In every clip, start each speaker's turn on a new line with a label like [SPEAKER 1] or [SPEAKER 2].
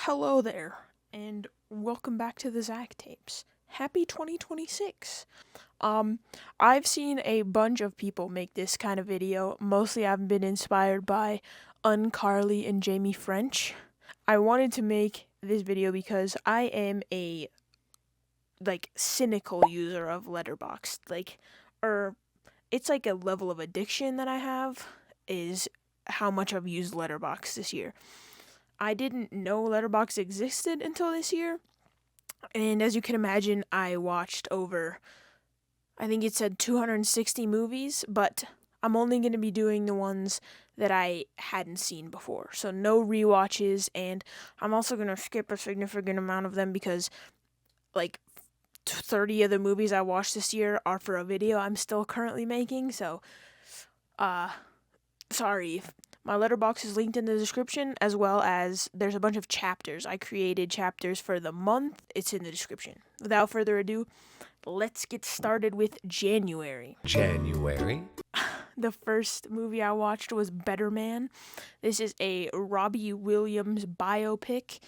[SPEAKER 1] Hello there, and welcome back to the Zach Tapes. Happy 2026. Um, I've seen a bunch of people make this kind of video. Mostly I've been inspired by Uncarly and Jamie French. I wanted to make this video because I am a cynical user of Letterboxd. It's like a level of addiction that I have is how much I've used Letterboxd this year. I didn't know Letterboxd existed until this year, and as you can imagine, I watched over, I think it said 260 movies, but I'm only going to be doing the ones that I hadn't seen before, so no rewatches, and I'm also going to skip a significant amount of them because, 30 of the movies I watched this year are for a video I'm still currently making, so, sorry. My Letterboxd is linked in the description, as well as there's a bunch of chapters. I created chapters for the month. It's in the description. Without further ado, let's get started with January. The first movie I watched was Better Man. This is a Robbie Williams biopic.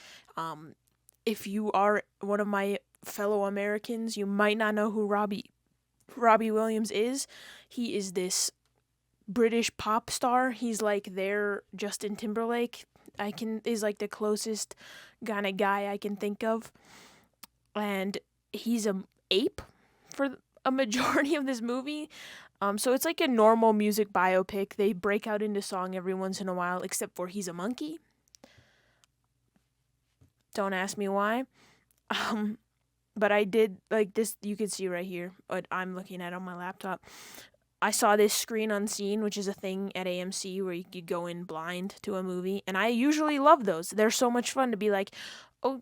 [SPEAKER 1] If you are one of my fellow Americans, you might not know who Robbie Williams is. He is this British pop star. He's like their Justin Timberlake. Is like the closest kind of guy I can think of. And he's an ape for a majority of this movie. So it's like a normal music biopic. They break out into song every once in a while, except for he's a monkey. Don't ask me why. But I did like this. You can see right here what I'm looking at on my laptop. I saw this screen unseen, which is a thing at AMC where you could go in blind to a movie, and I usually love those. They're so much fun to be like, oh,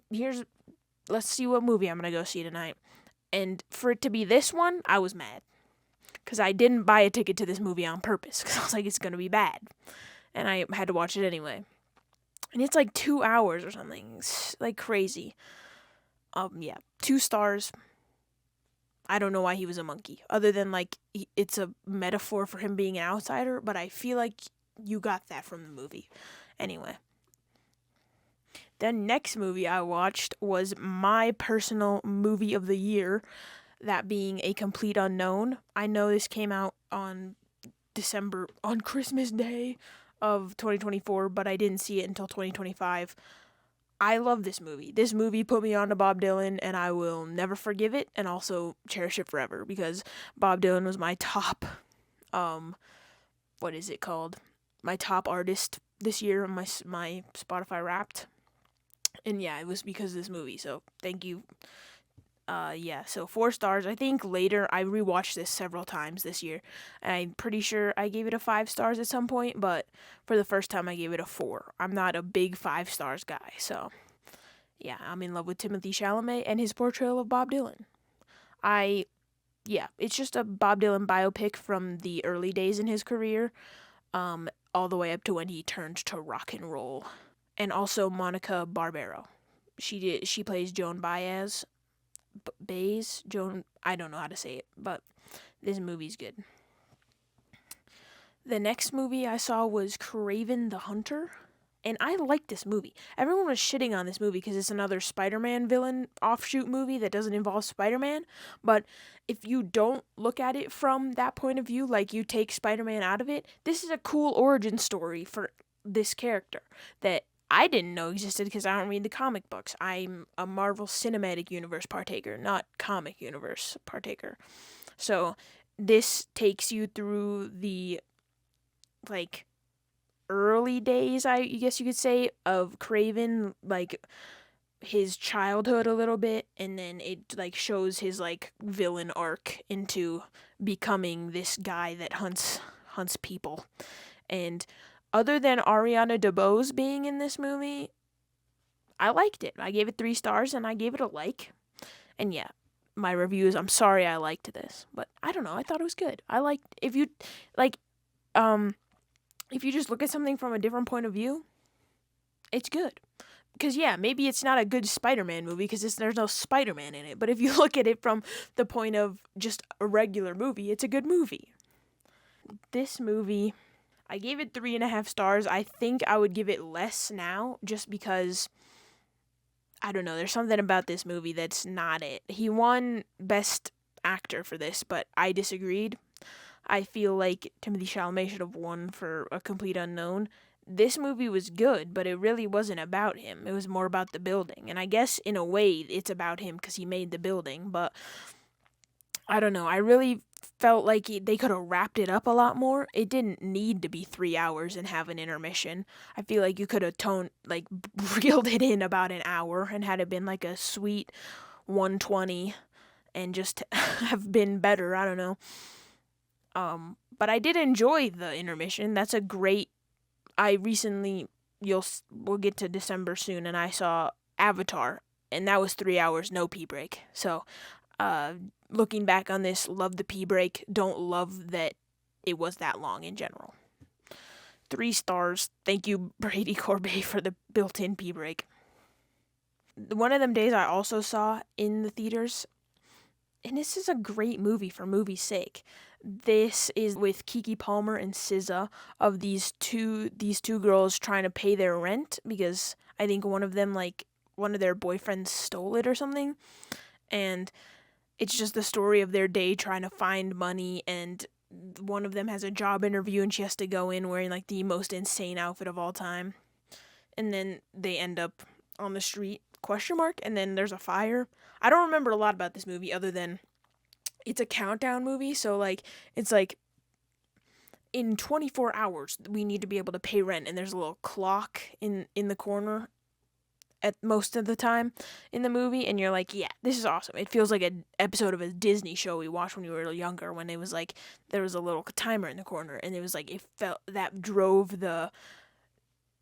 [SPEAKER 1] let's see what movie I'm gonna go see tonight. And for it to be this one, I was mad. Because I didn't buy a ticket to this movie on purpose, because I was like, it's gonna be bad. And I had to watch it anyway. And it's like 2 hours or something. It's like crazy. 2 stars. I don't know why he was a monkey, other than it's a metaphor for him being an outsider, but I feel like you got that from the movie. Anyway. The next movie I watched was my personal movie of the year, that being A Complete Unknown. I know this came out on Christmas Day of 2024, but I didn't see it until 2025. I love this movie. This movie put me on to Bob Dylan, and I will never forgive it and also cherish it forever because Bob Dylan was my top, what is it called? My top artist this year on my Spotify Wrapped. And yeah, it was because of this movie, so thank you. So 4 stars. I think later I rewatched this several times this year, and I'm pretty sure I gave it a 5 stars at some point, but for the first time I gave it a 4. I'm not a big 5 stars guy, so yeah, I'm in love with Timothée Chalamet and his portrayal of Bob Dylan. It's just a Bob Dylan biopic from the early days in his career, all the way up to when he turned to rock and roll. And also Monica Barbaro. She plays Joan Baez. I don't know how to say it, but this movie's good. The next movie I saw was Kraven the Hunter, and I liked this movie. Everyone was shitting on this movie because it's another Spider-Man villain offshoot movie that doesn't involve Spider-Man, but if you don't look at it from that point of view, like you take Spider-Man out of it, this is a cool origin story for this character that I didn't know existed because I don't read the comic books. I'm a Marvel Cinematic Universe partaker, not comic universe partaker. So this takes you through the early days, I guess you could say, of Kraven, his childhood a little bit, and then it shows his villain arc into becoming this guy that hunts people. And other than Ariana DeBose being in this movie, I liked it. I gave it 3 stars, and I gave it a like. And yeah, my review is, I'm sorry I liked this, but I don't know. I thought it was good. If you just look at something from a different point of view, it's good. Because yeah, maybe it's not a good Spider-Man movie because there's no Spider-Man in it. But if you look at it from the point of just a regular movie, it's a good movie. This movie, I gave it 3.5 stars. I think I would give it less now just because I don't know. There's something about this movie that's not it. He won Best Actor for this, but I disagreed. I feel like Timothy Chalamet should have won for A Complete Unknown. This movie was good, but it really wasn't about him. It was more about the building. And I guess in a way it's about him because he made the building, but I don't know. I really felt like they could have wrapped it up a lot more. It didn't need to be 3 hours and have an intermission. I feel like you could have reeled it in about an hour and had it been like a sweet 120 and just have been better. I don't know. But I did enjoy the intermission. That's a great. I recently we'll get to December soon, and I saw Avatar, and that was 3 hours, no pee break. So, uh, looking back on this, love the pee break. Don't love that it was that long in general. 3 stars. Thank you, Brady Corbet, for the built-in pee break. One of them days I also saw in the theaters, and this is a great movie for movie's sake. This is with Keke Palmer and SZA of these two girls trying to pay their rent because I think one of their boyfriends stole it or something, and it's just the story of their day trying to find money, and one of them has a job interview and she has to go in wearing like the most insane outfit of all time, and then they end up on the street question mark, and then there's a fire. I don't remember a lot about this movie other than it's a countdown movie, so like it's like in 24 hours we need to be able to pay rent, and there's a little clock in the corner at most of the time in the movie, and you're like, yeah, this is awesome. It feels like an episode of a Disney show we watched when we were younger, when it was like there was a little timer in the corner, and it was like it felt that drove the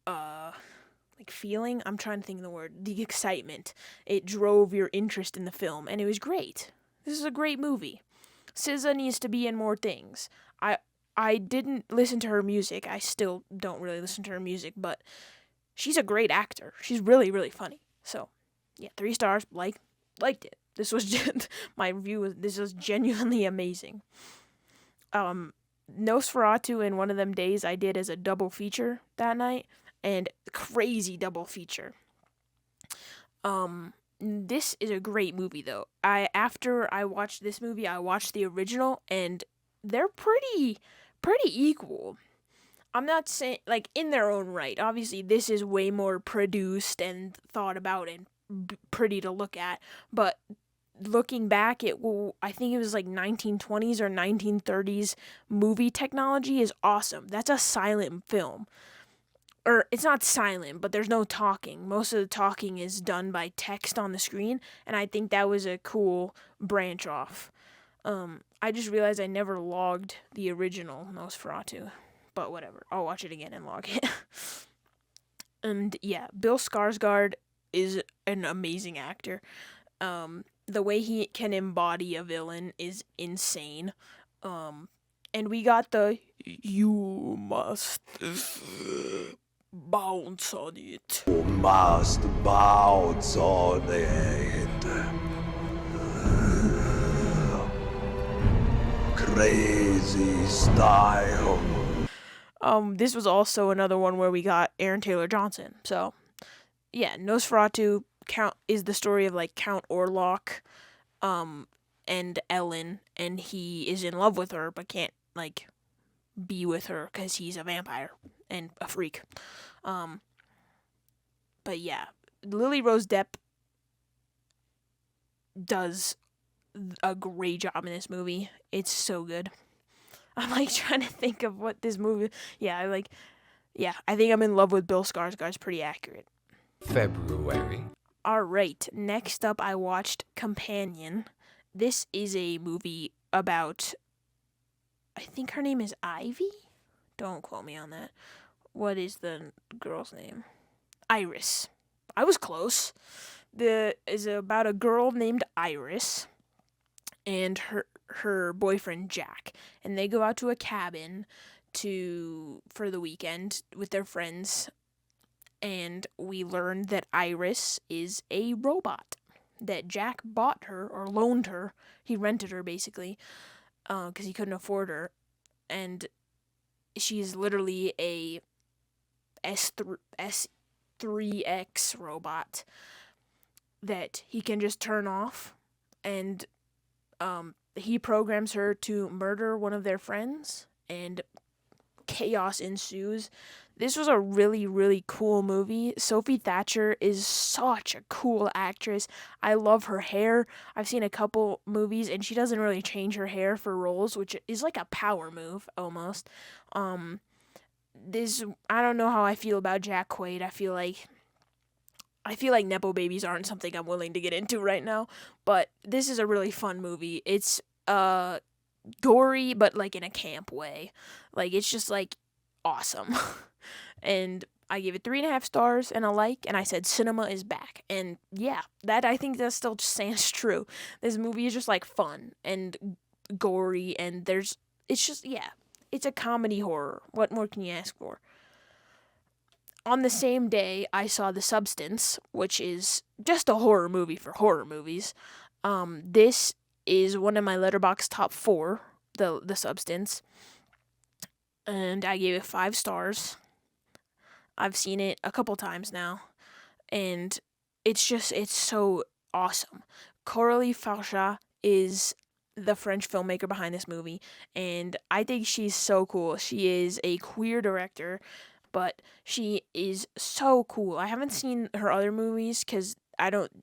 [SPEAKER 1] like feeling. I'm trying to think of the word. The excitement. It drove your interest in the film, and it was great. This is a great movie. SZA needs to be in more things. I didn't listen to her music. I still don't really listen to her music, but she's a great actor. She's really, really funny. So, yeah, 3 stars. Liked it. This was just, my review was, this was genuinely amazing. Nosferatu in one of them days I did as a double feature that night, and crazy double feature. This is a great movie though. After I watched this movie, I watched the original, and they're pretty equal. I'm not saying like in their own right. Obviously, this is way more produced and thought about and pretty to look at, but looking back, I think it was like 1920s or 1930s movie technology is awesome. That's a silent film. Or it's not silent, but there's no talking. Most of the talking is done by text on the screen, and I think that was a cool branch off. I just realized I never logged the original Nosferatu, but whatever. I'll watch it again and log it. And yeah, Bill Skarsgård is an amazing actor. The way he can embody a villain is insane. And we got the "you must bounce on it."
[SPEAKER 2] You must bounce on it. Crazy style.
[SPEAKER 1] This was also another one where we got Aaron Taylor Johnson. So, yeah, Nosferatu is the story of like Count Orlok, and Ellen, and he is in love with her but can't like be with her because he's a vampire and a freak. But yeah, Lily Rose Depp does a great job in this movie. It's so good. I'm like trying to think of what this movie. Yeah, I think I'm in love with Bill Skarsgård. It's pretty accurate.
[SPEAKER 3] February.
[SPEAKER 1] All right, next up I watched Companion. This is a movie about, I think her name is Ivy? Don't quote me on that. What is the girl's name? Iris. I was close. Is about a girl named Iris and her boyfriend Jack, and they go out to a cabin for the weekend with their friends, and we learned that Iris is a robot that Jack bought her or loaned her. He rented her basically because he couldn't afford her, and she's literally a S3X robot. that he can just turn off, and he programs her to murder one of their friends, and chaos ensues. This was a really, really cool movie. Sophie Thatcher is such a cool actress. I love her hair. I've seen a couple movies, and she doesn't really change her hair for roles, which is like a power move almost. This I don't know how I feel about Jack Quaid. I feel like nepo babies aren't something I'm willing to get into right now, but this is a really fun movie. It's gory, but like in a camp way. Like it's just like awesome. And I gave it 3.5 stars and a like, and I said cinema is back. And yeah, I think that still stands true. This movie is just like fun and gory, and it's just, yeah, it's a comedy horror. What more can you ask for? On the same day, I saw The Substance, which is just a horror movie for horror movies. This is one of my Letterboxd top 4, The Substance, and I gave it 5 stars. I've seen it a couple times now, and it's so awesome. Coralie Farja is the French filmmaker behind this movie, and I think she's so cool. She is a queer director, but she is so cool. I haven't seen her other movies because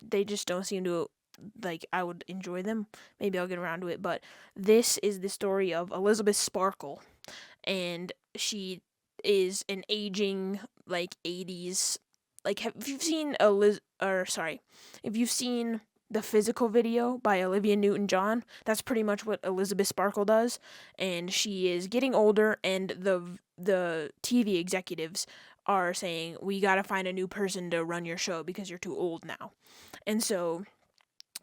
[SPEAKER 1] they just don't seem to, like, I would enjoy them. Maybe I'll get around to it, but this is the story of Elizabeth Sparkle, and she is an aging, like, 80s, like, if you've seen if you've seen the Physical video by Olivia Newton-John, that's pretty much what Elizabeth Sparkle does, and she is getting older, and the TV executives are saying, we gotta find a new person to run your show because you're too old now. And so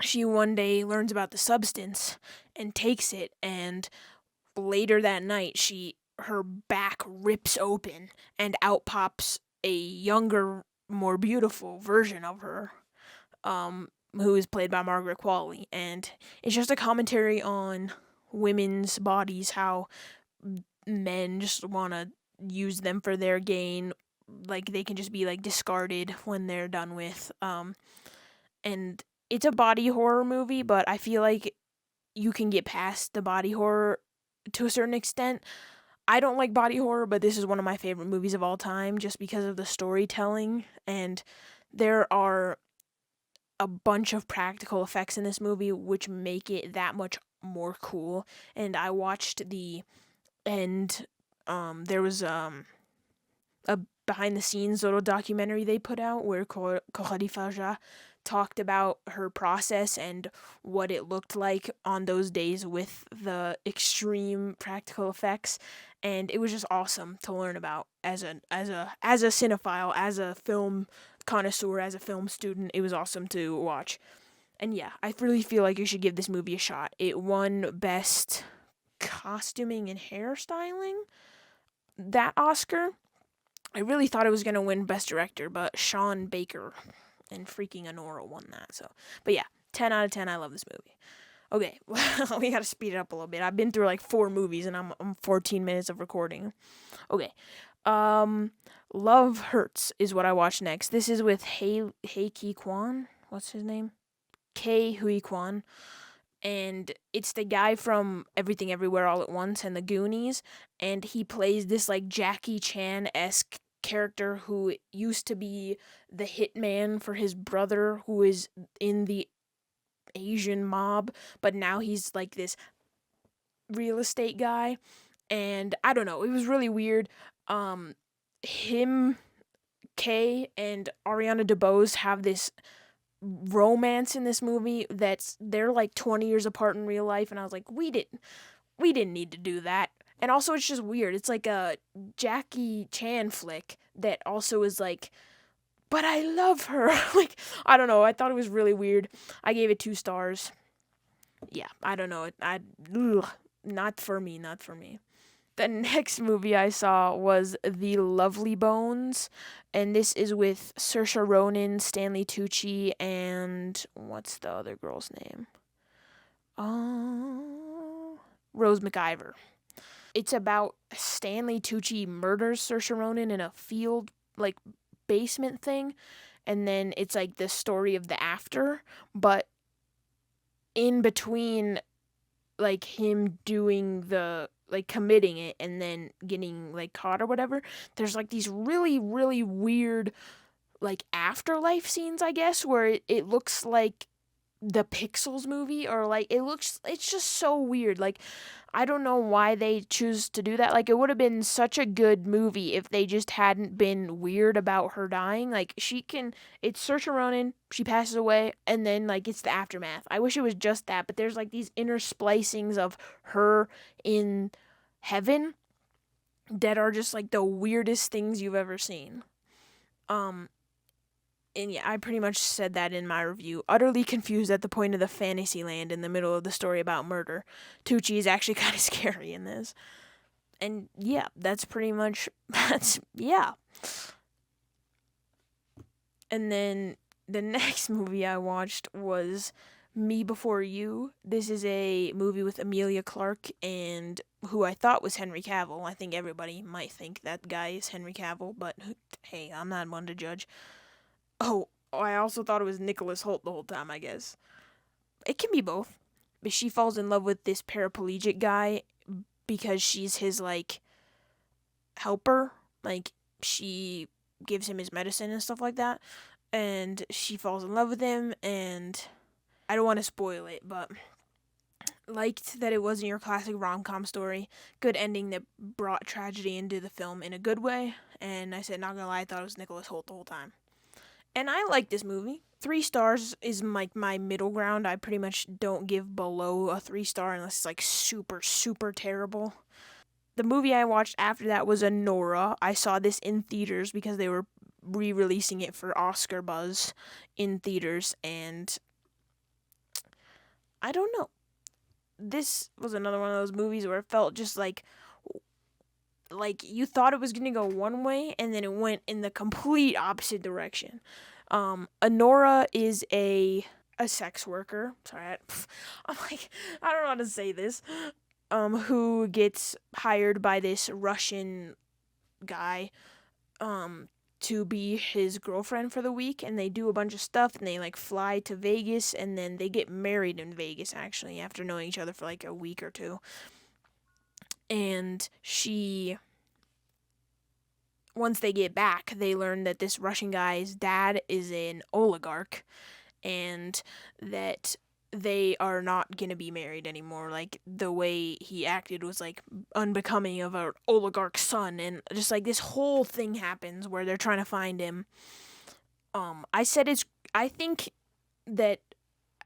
[SPEAKER 1] she one day learns about The Substance and takes it, and later that night her back rips open and out pops a younger, more beautiful version of her, who is played by Margaret Qualley. And it's just a commentary on women's bodies, how men just want to use them for their gain, like they can just be like discarded when they're done with. And it's a body horror movie, but I feel like you can get past the body horror to a certain extent. I don't like body horror, but this is one of my favorite movies of all time just because of the storytelling, and there are a bunch of practical effects in this movie which make it that much more cool. And I watched the end. There was a behind the scenes little documentary they put out where Coralie Farja talked about her process and what it looked like on those days with the extreme practical effects, and it was just awesome to learn about as a cinephile, as a film connoisseur, as a film student. It was awesome to watch. And yeah, I really feel like you should give this movie a shot. It won Best Costuming and Hairstyling, that Oscar. I really thought it was going to win Best Director, but Sean Baker and freaking Honora won that. So, but yeah, 10 out of 10. I love this movie. Okay, we gotta speed it up a little bit. I've been through like 4 movies and I'm 14 minutes of recording. Okay, Love Hurts is what I watched next. This is with Hei Ki Kwan. What's his name? Kei Hui Kwan. And it's the guy from Everything Everywhere All at Once and The Goonies, and he plays this like Jackie Chan-esque character who used to be the hitman for his brother who is in the Asian mob, but now he's like this real estate guy. And I don't know, it was really weird. Him, Kay, and Ariana DeBose have this romance in this movie they're like 20 years apart in real life, and I was like, we didn't need to do that. And also it's just weird. It's like a Jackie Chan flick that also is like, but I love her. Like, I don't know, I thought it was really weird. I gave it 2 stars. Yeah, I don't know, not for me. The next movie I saw was The Lovely Bones, and this is with Saoirse Ronan, Stanley Tucci, and what's the other girl's name? Rose McIver. It's about Stanley Tucci murders Saoirse Ronan in a field, like, basement thing, and then it's like the story of the after, but in between like him doing the like committing it and then getting like caught or whatever, there's like these really weird like afterlife scenes, I guess, where it looks like the Pixels movie, or like it's just so weird. Like I don't know why they choose to do that. Like it would have been such a good movie if they just hadn't been weird about her dying. Like it's Saoirse Ronan, she passes away, and then like it's the aftermath. I wish it was just that, but there's like these intersplicings of her in heaven that are just like the weirdest things you've ever seen. Um, and yeah, I pretty much said that in my review. Utterly confused at the point of the fantasy land in the middle of the story about murder. Tucci is actually kind of scary in this. And yeah, that's pretty much yeah. And then the next movie I watched was Me Before You. This is a movie with Emilia Clarke and who I thought was Henry Cavill. I think everybody might think that guy is Henry Cavill, but hey, I'm not one to judge. Oh, I also thought it was Nicholas Hoult the whole time, I guess. It can be both. But she falls in love with this paraplegic guy because she's his, like, helper. Like, she gives him his medicine and stuff like that. And she falls in love with him, and I don't want to spoil it, but liked that it wasn't your classic rom-com story. Good ending that brought tragedy into the film in a good way. And I said, not gonna lie, I thought it was Nicholas Hoult the whole time. And I like this movie. 3 stars is like my middle ground. I pretty much don't give below a 3-star unless it's like super terrible. The movie I watched after that was Anora. I saw this in theaters because they were re-releasing it for Oscar buzz in theaters, and I don't know. This was another one of those movies where it felt just like you thought it was going to go one way and then it went in the complete opposite direction. Anora is a sex worker. Sorry, I'm like, I don't know how to say this. Who gets hired by this Russian guy, to be his girlfriend for the week, and they do a bunch of stuff, and they like fly to Vegas, and then they get married in Vegas actually after knowing each other for like a week or two. And once they get back, they learn that this Russian guy's dad is an oligarch, and that they are not gonna be married anymore. Like the way he acted was like unbecoming of an oligarch's son, and just like this whole thing happens where they're trying to find him. I think that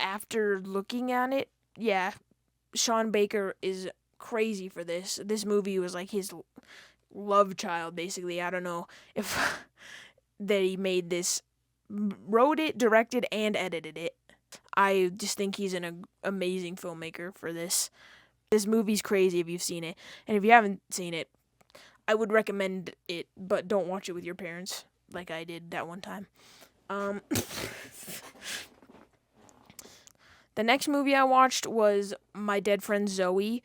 [SPEAKER 1] after looking at it, yeah, Sean Baker is crazy for this. This movie was like his love child, basically. I don't know if that he made this, wrote it, directed, and edited it. I just think he's an amazing filmmaker for this. This movie's crazy if you've seen it. And if you haven't seen it, I would recommend it, but don't watch it with your parents like I did that one time. The next movie I watched was My Dead Friend Zoe.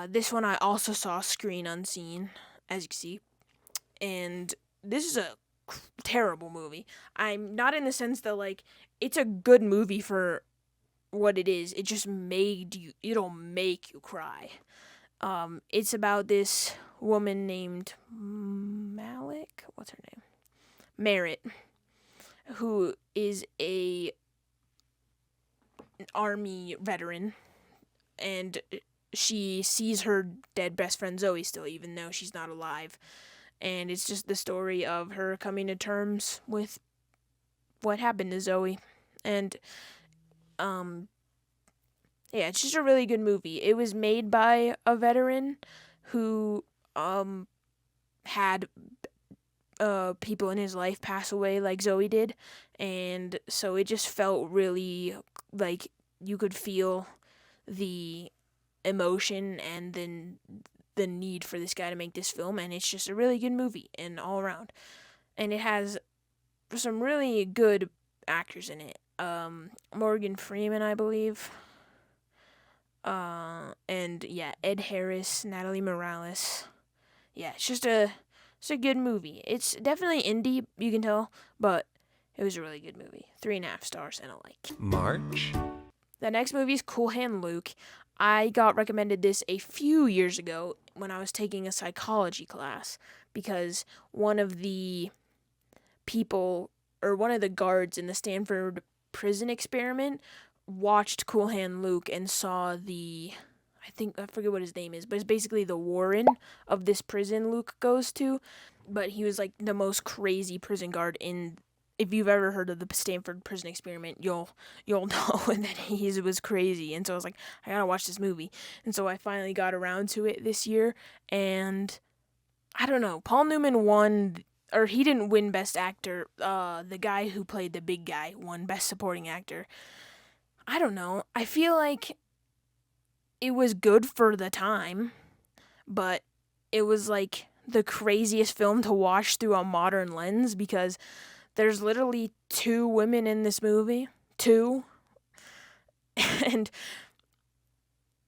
[SPEAKER 1] This one I also saw screen unseen, as you can see. And this is a terrible movie. I'm not in the sense that, like, it's a good movie for what it is. It just it'll make you cry. It's about this woman named Malik. What's her name? Merritt, who is an army veteran, and she sees her dead best friend Zoe still, even though she's not alive. And it's just the story of her coming to terms with what happened to Zoe. And yeah, it's just a really good movie. It was made by a veteran who had people in his life pass away like Zoe did, and so it just felt really like you could feel the emotion and then the need for this guy to make this film, and it's just a really good movie and all around. And it has some really good actors in it. Morgan Freeman, I believe. And yeah, Ed Harris, Natalie Morales. Yeah, it's a good movie. It's definitely indie, you can tell, but It was a really good movie. 3.5 stars and a like.
[SPEAKER 3] March.
[SPEAKER 1] The next movie is Cool Hand Luke. I got recommended this a few years ago when I was taking a psychology class because one of the people, or one of the guards in the Stanford prison experiment, watched Cool Hand Luke and saw I forget what his name is, but it's basically the warden of this prison Luke goes to. But he was like the most crazy prison guard in. If you've ever heard of the Stanford prison experiment, you'll know that he was crazy. And so I was like, I gotta watch this movie. And so I finally got around to it this year. And I don't know, Paul Newman won, or he didn't win Best Actor. The guy who played the big guy won Best Supporting Actor. I don't know. I feel like it was good for the time, but it was like the craziest film to watch through a modern lens because there's literally 2 women in this movie. 2. And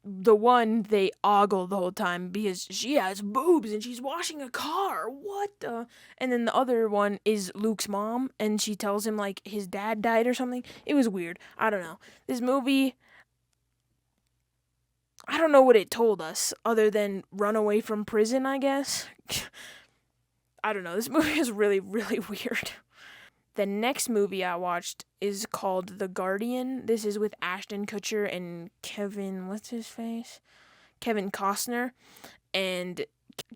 [SPEAKER 1] the one, they ogle the whole time because she has boobs and she's washing a car. What the? And then the other one is Luke's mom, and she tells him, like, his dad died or something. It was weird. I don't know. This movie, I don't know what it told us other than run away from prison, I guess. I don't know. This movie is really, really weird. The next movie I watched is called The Guardian. This is with Ashton Kutcher and what's his face? Kevin Costner. And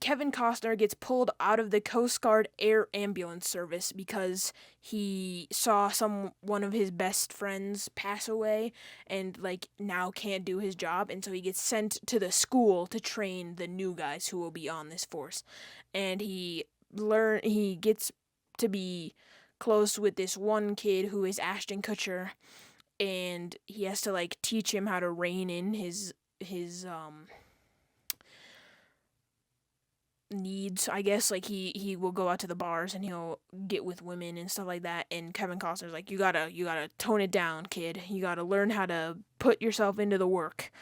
[SPEAKER 1] Kevin Costner gets pulled out of the Coast Guard air ambulance service because he saw one of his best friends pass away and like now can't do his job, and so he gets sent to the school to train the new guys who will be on this force. And he gets to be close with this one kid who is Ashton Kutcher, and he has to like teach him how to rein in his needs, I guess. Like he will go out to the bars and he'll get with women and stuff like that, and Kevin Costner's like, you gotta tone it down, kid. You gotta learn how to put yourself into the work.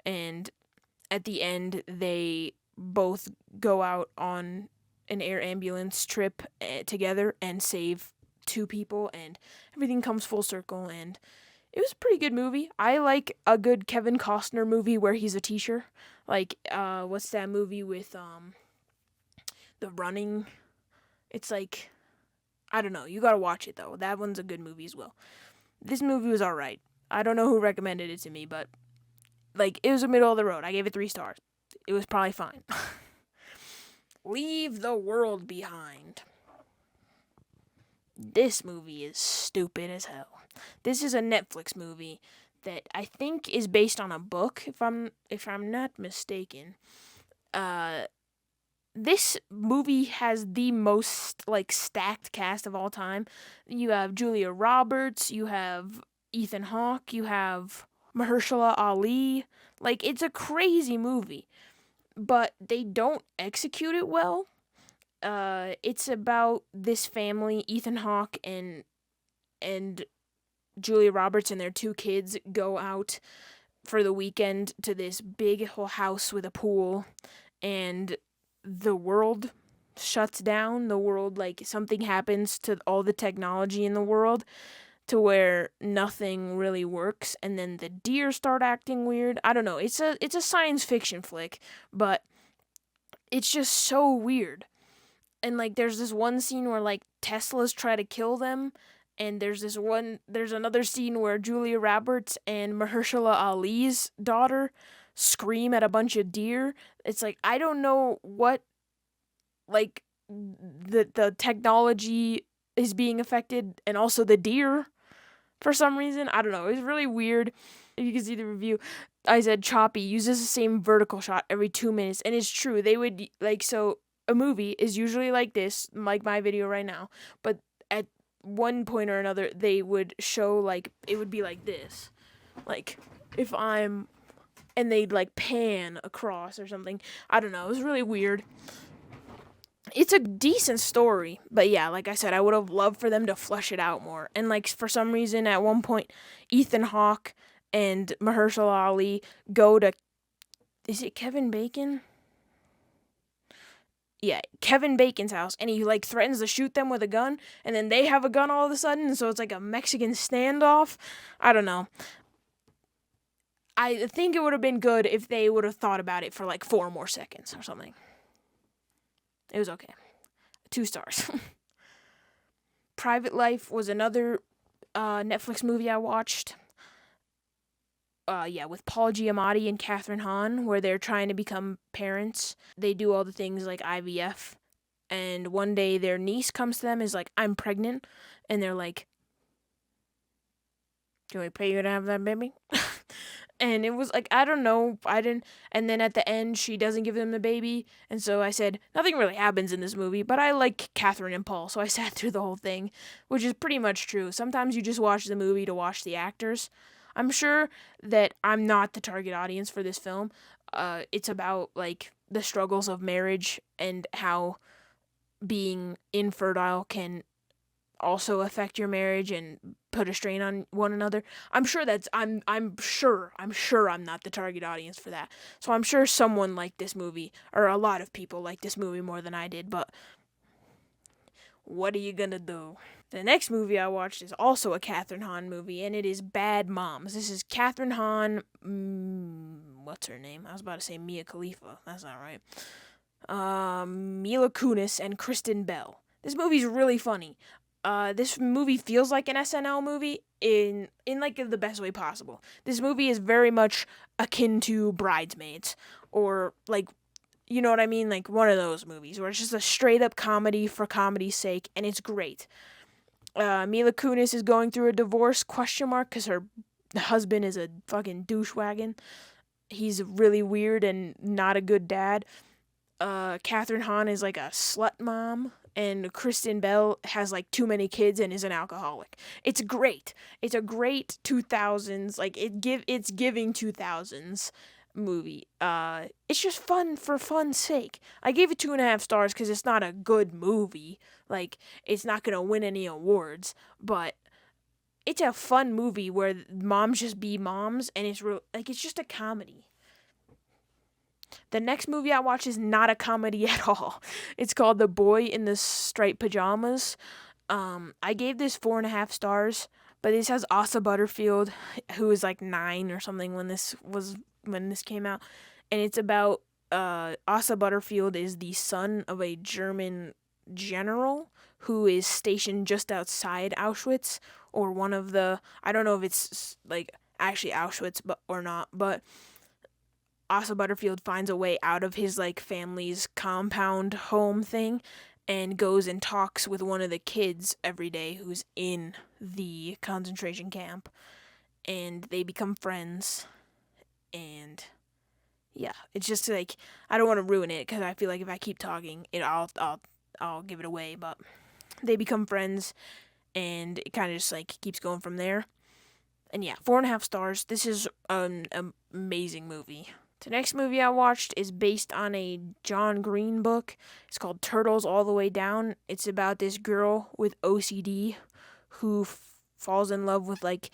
[SPEAKER 1] And at the end, they both go out on an air ambulance trip together and save 2 people, and everything comes full circle, and it was a pretty good movie. I like a good Kevin Costner movie where he's a teacher. Like, what's that movie with, The Running? It's like, I don't know. You gotta watch it, though. That one's a good movie as well. This movie was alright. I don't know who recommended it to me, but, like, it was the middle of the road. I gave it 3 stars. It was probably fine. Leave the World Behind. This movie is stupid as hell. This is a Netflix movie that I think is based on a book, if I'm not mistaken. This movie has the most like stacked cast of all time. You have Julia Roberts, you have Ethan Hawke, you have Mahershala Ali. Like, it's a crazy movie, but they don't execute it well. It's about this family, Ethan Hawke and Julia Roberts and their 2 kids go out for the weekend to this big whole house with a pool, and the world shuts down. The world, like, something happens to all the technology in the world to where nothing really works, and then the deer start acting weird. I don't know. It's a science fiction flick, but it's just so weird. And like there's this one scene where like Teslas try to kill them, and there's another scene where Julia Roberts and Mahershala Ali's daughter scream at a bunch of deer. It's like, I don't know what, like, the technology is being affected, and also the deer for some reason. I don't know. It was really weird. If you can see the review, I said choppy, uses the same vertical shot every 2 minutes, and it's true. They would like, so a movie is usually like this, like my video right now, but at one point or another, they would show, like, it would be like this. Like, and they'd, like, pan across or something. I don't know. It was really weird. It's a decent story, but yeah, like I said, I would have loved for them to flesh it out more. And, like, for some reason, at one point, Ethan Hawke and Mahershala Ali go to, is it Kevin Bacon? Yeah, Kevin Bacon's house, and he like threatens to shoot them with a gun, and then they have a gun all of a sudden, so it's like a Mexican standoff. I don't know. I think it would have been good if they would have thought about it for like 4 more seconds or something. It was okay. 2 stars. Private Life was another Netflix movie I watched. With Paul Giamatti and Catherine Hahn, where they're trying to become parents. They do all the things like IVF, and one day their niece comes to them, is like, I'm pregnant, and they're like, can we pay you to have that baby? And it was like, I don't know, I didn't, and then at the end, she doesn't give them the baby, and so I said, nothing really happens in this movie, but I like Catherine and Paul, so I sat through the whole thing, which is pretty much true. Sometimes you just watch the movie to watch the actors. I'm sure that I'm not the target audience for this film. It's about, like, the struggles of marriage and how being infertile can also affect your marriage and put a strain on one another. I'm sure I'm not the target audience for that. So I'm sure someone liked this movie, or a lot of people liked this movie more than I did, but what are you gonna do? The next movie I watched is also a Catherine Hahn movie, and it is Bad Moms. This is Catherine Hahn, what's her name? I was about to say Mia Khalifa. That's not right. Mila Kunis and Kristen Bell. This movie's really funny. This movie feels like an SNL movie in like the best way possible. This movie is very much akin to Bridesmaids, or like, you know what I mean? Like one of those movies where it's just a straight up comedy for comedy's sake, and it's great. Mila Kunis is going through a divorce, because her husband is a fucking douchewagon. He's really weird and not a good dad. Catherine Hahn is like a slut mom, and Kristen Bell has like too many kids and is an alcoholic. It's great. It's a great 2000s, like it's giving 2000s movie. It's just fun for fun's sake. I gave it 2.5 stars because it's not a good movie. Like, it's not gonna win any awards, but it's a fun movie where moms just be moms, and it's it's just a comedy. The next movie I watched is not a comedy at all. It's called The Boy in the Striped Pajamas. I gave this 4.5 stars, but this has Asa Butterfield, who was like 9 or something when this came out, and it's about Asa Butterfield is the son of a German general who is stationed just outside Auschwitz, or one of the, I don't know if it's like actually Auschwitz or not, but Asa Butterfield finds a way out of his like family's compound home thing, and goes and talks with one of the kids every day who's in the concentration camp, and they become friends. And yeah, it's just like, I don't want to ruin it because I feel like if I keep talking, I'll give it away. But they become friends, and it kind of just like keeps going from there. And yeah, 4.5 stars. This is an amazing movie. The next movie I watched is based on a John Green book. It's called Turtles All the Way Down. It's about this girl with OCD who falls in love with like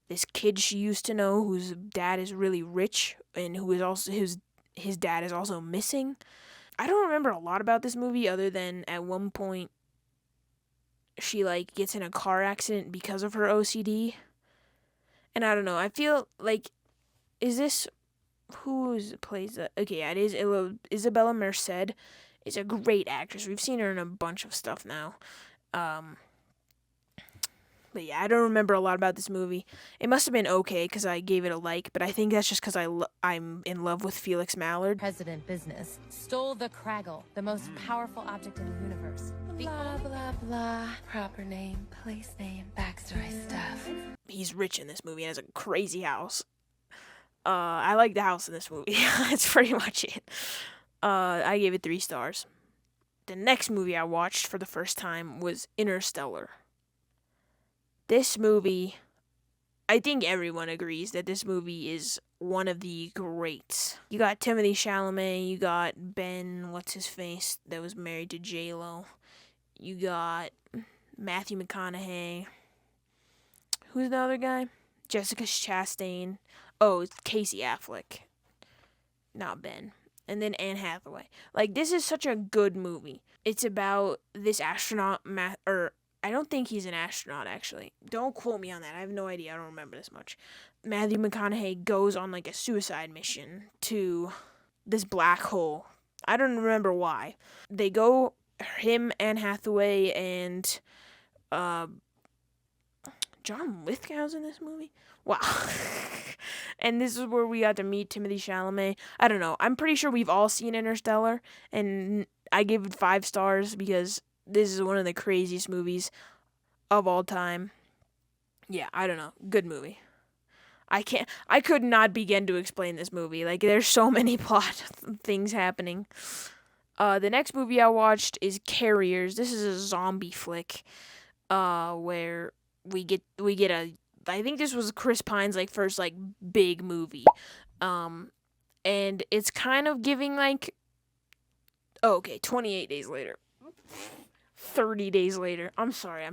[SPEAKER 1] this kid she used to know whose dad is really rich, and who is also his dad is also missing. I don't remember a lot about this movie other than at one point she like gets in a car accident because of her OCD. And I don't know. I feel like, is this who plays that? Okay, yeah, it is Isabella Merced. Is a great actress. We've seen her in a bunch of stuff now. But yeah, I don't remember a lot about this movie. It must have been okay because I gave it a like, but I think that's just because I'm in love with Felix Mallard.
[SPEAKER 4] President Business stole the Craggle, the most powerful object in the universe. Blah, blah, blah. Proper name, place name, backstory stuff.
[SPEAKER 1] He's rich in this movie and has a crazy house. I like the house in this movie. That's pretty much it. I gave it 3 stars. The next movie I watched for the first time was Interstellar. This movie, I think everyone agrees that this movie is one of the greats. You got Timothée Chalamet, you got Ben, what's his face, that was married to J-Lo. You got Matthew McConaughey. Who's the other guy? Jessica Chastain. Oh, it's Casey Affleck. Not Ben. and then Anne Hathaway. Like, this is such a good movie. It's about this astronaut, I don't think he's an astronaut, actually. Don't quote me on that. I have no idea. I don't remember this much. Matthew McConaughey goes on, like, a suicide mission to this black hole. I don't remember why. They go, him, Anne Hathaway, and John Lithgow's in this movie? Wow. And this is where we got to meet Timothée Chalamet. I don't know. I'm pretty sure we've all seen Interstellar, and I give it 5 stars because this is one of the craziest movies of all time. Yeah, I don't know. Good movie. I could not begin to explain this movie. Like, there's so many plot things happening. The next movie I watched is Carriers. This is a zombie flick, where we get a, I think this was Chris Pine's, like, first, like, big movie. And it's kind of giving, like, 28 days later. 30 days later. I'm sorry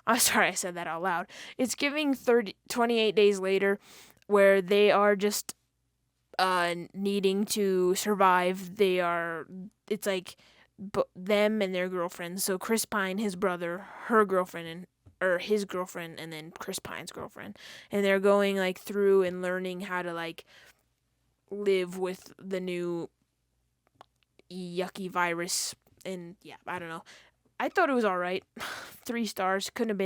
[SPEAKER 1] I said that out loud. It's giving 28 days later, where they are just needing to survive. It's like them and their girlfriends. So Chris Pine, his brother, her girlfriend, or his girlfriend, and then Chris Pine's girlfriend. And they're going, like, through and learning how to, like, live with the new yucky virus. And yeah, I don't know. I thought it was all right. 3 stars. It couldn't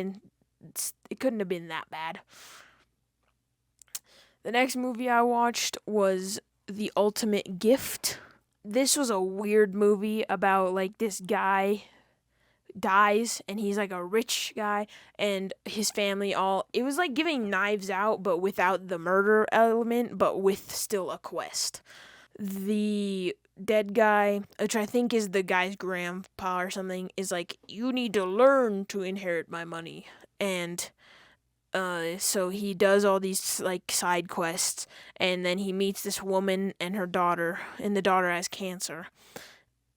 [SPEAKER 1] have been that bad. The next movie I watched was The Ultimate Gift. This was a weird movie about, like, this guy dies, and he's, like, a rich guy, and his family it was like giving Knives Out, but without the murder element, but with still a quest. The dead guy, which I think is the guy's grandpa or something, is like, you need to learn to inherit my money. And so he does all these, like, side quests, and then he meets this woman and her daughter, and the daughter has cancer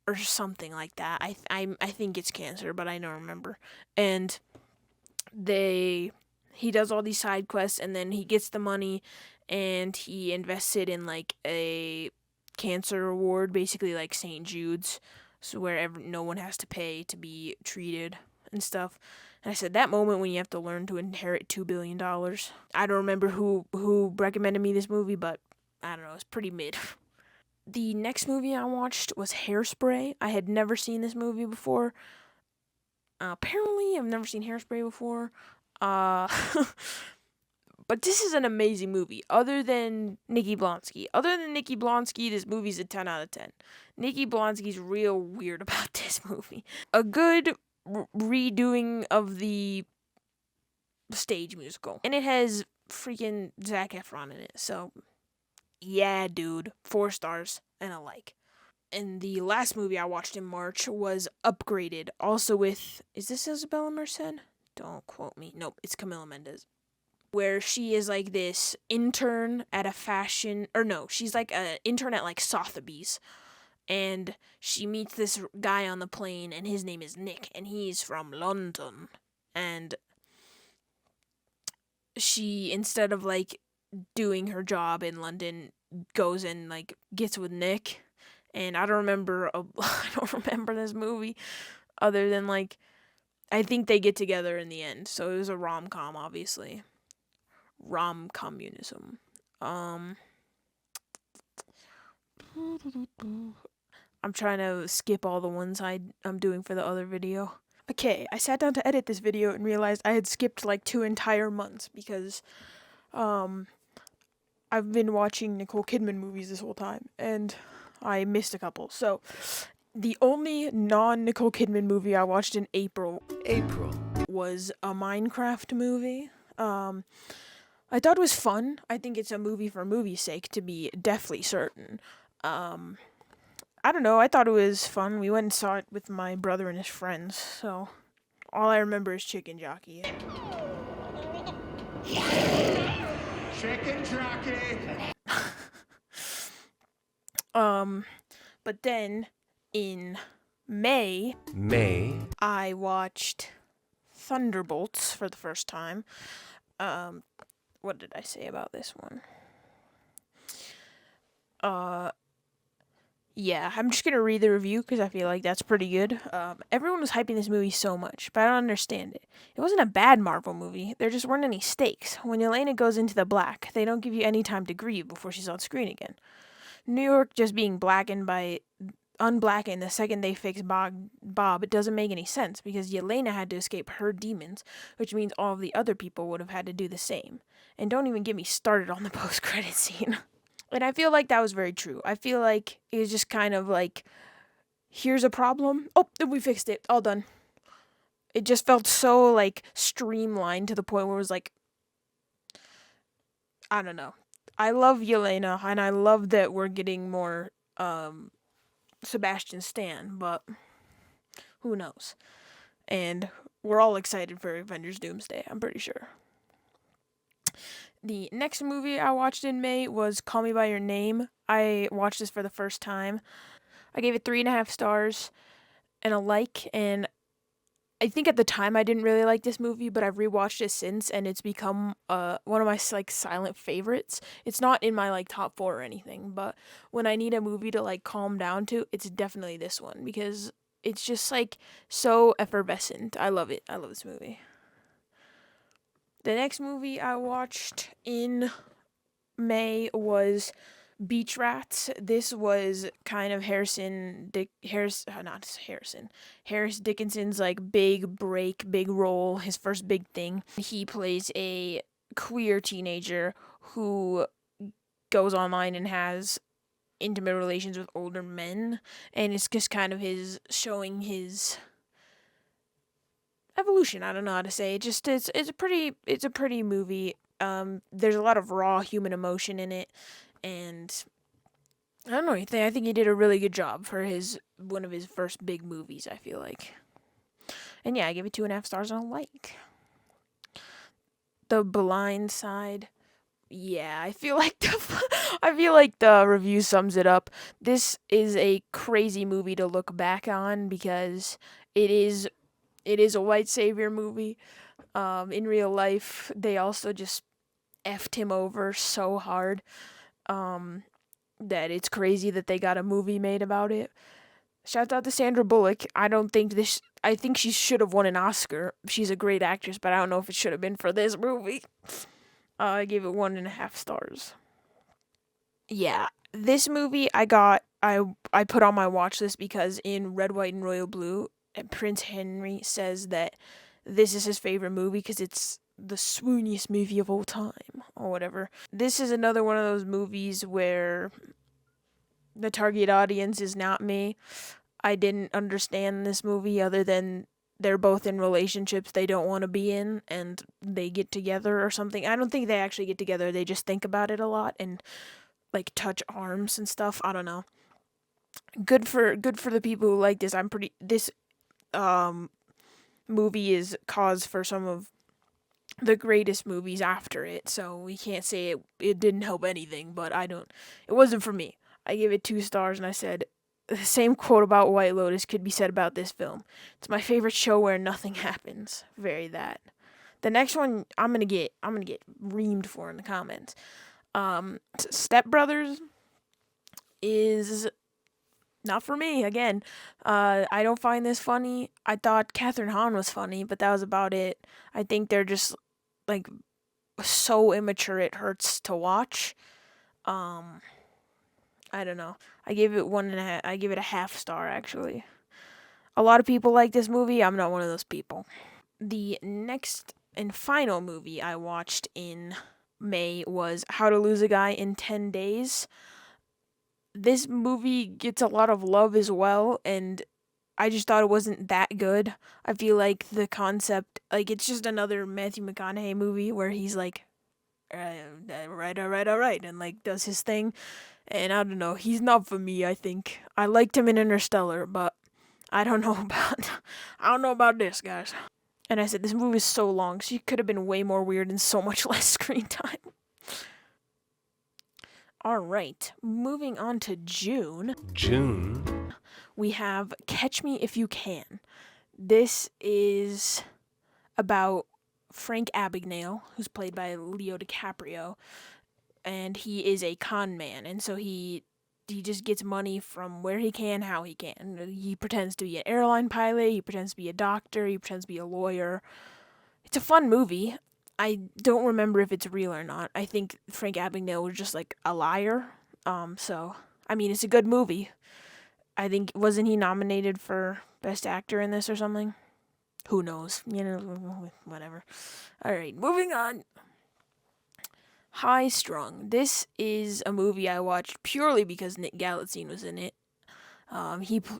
[SPEAKER 1] or something like that. I think it's cancer, but I don't remember. And he does all these side quests, and then he gets the money, and he invests it in, like, a cancer ward, basically like St. Jude's, so where no one has to pay to be treated and stuff. And I said, that moment when you have to learn to inherit $2 billion. I don't remember who recommended me this movie, but I don't know, it's pretty mid. The next movie I watched was Hairspray. I had never seen this movie before. Apparently, I've never seen Hairspray before. But this is an amazing movie. Other than Nikki Blonsky, this movie's a 10 out of 10. Nikki Blonsky's real weird about this movie. A good redoing of the stage musical. And it has freaking Zac Efron in it. So, yeah, dude. 4 stars and a like. And the last movie I watched in March was Upgraded. Also with, is this Isabella Merced? Don't quote me. Nope, it's Camila Mendes. Where she is, like, this intern at she's like an intern at, like, Sotheby's, and she meets this guy on the plane, and his name is Nick, and he's from London, and she, instead of, like, doing her job in London, goes and, like, gets with Nick, and I don't remember this movie, other than, like, I think they get together in the end, so it was a rom-com, obviously. Rom-communism. I'm trying to skip all the ones I'm doing for the other video. Okay, I sat down to edit this video and realized I had skipped, like, 2 entire months because I've been watching Nicole Kidman movies this whole time, and I missed a couple. So, the only non-Nicole Kidman movie I watched in April was a Minecraft movie. I thought it was fun. I think it's a movie for movie's sake, to be deathly certain. I don't know. I thought it was fun. We went and saw it with my brother and his friends, so all I remember is Chicken Jockey.
[SPEAKER 5] Chicken Jockey!
[SPEAKER 1] But then in May, I watched Thunderbolts for the first time. What did I say about this one? Yeah, I'm just gonna read the review because I feel like that's pretty good. Everyone was hyping this movie so much, but I don't understand it. It wasn't a bad Marvel movie. There just weren't any stakes. When Yelena goes into the black, they don't give you any time to grieve before she's on screen again. New York just being blackened by unblackened the second they fix Bob, it doesn't make any sense because Yelena had to escape her demons, which means all of the other people would have had to do the same. And don't even get me started on the post-credit scene. And I feel like that was very true. I feel like it was just kind of like, here's a problem. Oh, we fixed it. All done. It just felt so like streamlined to the point where it was like, I don't know. I love Yelena and I love that we're getting more Sebastian Stan, but who knows? And we're all excited for Avengers Doomsday, I'm pretty sure. The next movie I watched in May was Call Me By Your Name. I watched this for the first time. I gave it 3.5 stars and a like, and I think at the time I didn't really like this movie, but I've rewatched it since, and it's become one of my like silent favorites. It's not in my like top 4 or anything, but when I need a movie to like calm down to, it's definitely this one because it's just like so effervescent. I love it. I love this movie. The next movie I watched in May was Beach Rats. This was kind of Harris Dickinson's like big break, big role, his first big thing. He plays a queer teenager who goes online and has intimate relations with older men, and it's just kind of his showing his evolution. I don't know how to say it. Just it's a pretty movie. There's a lot of raw human emotion in it, and I don't know. I think he did a really good job for his one of his first big movies. I feel like, and yeah, I give it 2.5 stars on a like. The Blind Side. Yeah, I feel like the review sums it up. This is a crazy movie to look back on because it is a white savior movie. In real life, they also just effed him over so hard. That it's crazy that they got a movie made about it. Shout out to Sandra Bullock. I think she should have won an Oscar. She's a great actress, but I don't know if it should have been for this movie. I gave it 1.5 stars. Yeah, this movie I put on my watch list because in Red, White, and Royal Blue, Prince Henry says that this is his favorite movie because it's the swooniest movie of all time or whatever. This is another one of those movies where the target audience is not me. I didn't understand this movie other than they're both in relationships they don't want to be in and they get together or something. I don't think they actually get together. They just think about it a lot and like touch arms and stuff. I don't know. Good for the people who like this. This movie is cause for some of the greatest movies after it. So we can't say it didn't help anything, but it wasn't for me. I gave it 2 stars and I said the same quote about White Lotus could be said about this film. It's my favorite show where nothing happens. Very that. The next one I'm gonna get reamed for in the comments. Step Brothers is not for me again. I don't find this funny. I thought Catherine Hahn was funny, but that was about it. I think they're just like so immature it hurts to watch. I don't know. I gave it 1.5. I give it a half star actually. A lot of people like this movie. I'm not one of those people. The next and final movie I watched in May was How to Lose a Guy in 10 Days. This movie gets a lot of love as well, and I just thought it wasn't that good. I feel like the concept, like, it's just another Matthew McConaughey movie where he's like, all right, and like does his thing. And I don't know, he's not for me. I think I liked him in Interstellar, but I don't know about this, guys. And I said this movie is so long. She could have been way more weird and so much less screen time. All right, moving on to June. We have Catch Me If You Can. This is about Frank Abagnale, who's played by Leo DiCaprio, and he is a con man, and so he just gets money from where he can, how he can. He pretends to be an airline pilot, he pretends to be a doctor, he pretends to be a lawyer. It's a fun movie. I don't remember if it's real or not. I think Frank Abagnale was just like a liar. So I mean, it's a good movie. I think wasn't he nominated for Best Actor in this or something? Who knows? Whatever. All right, moving on. High Strung. This is a movie I watched purely because Nick Galitzine was in it.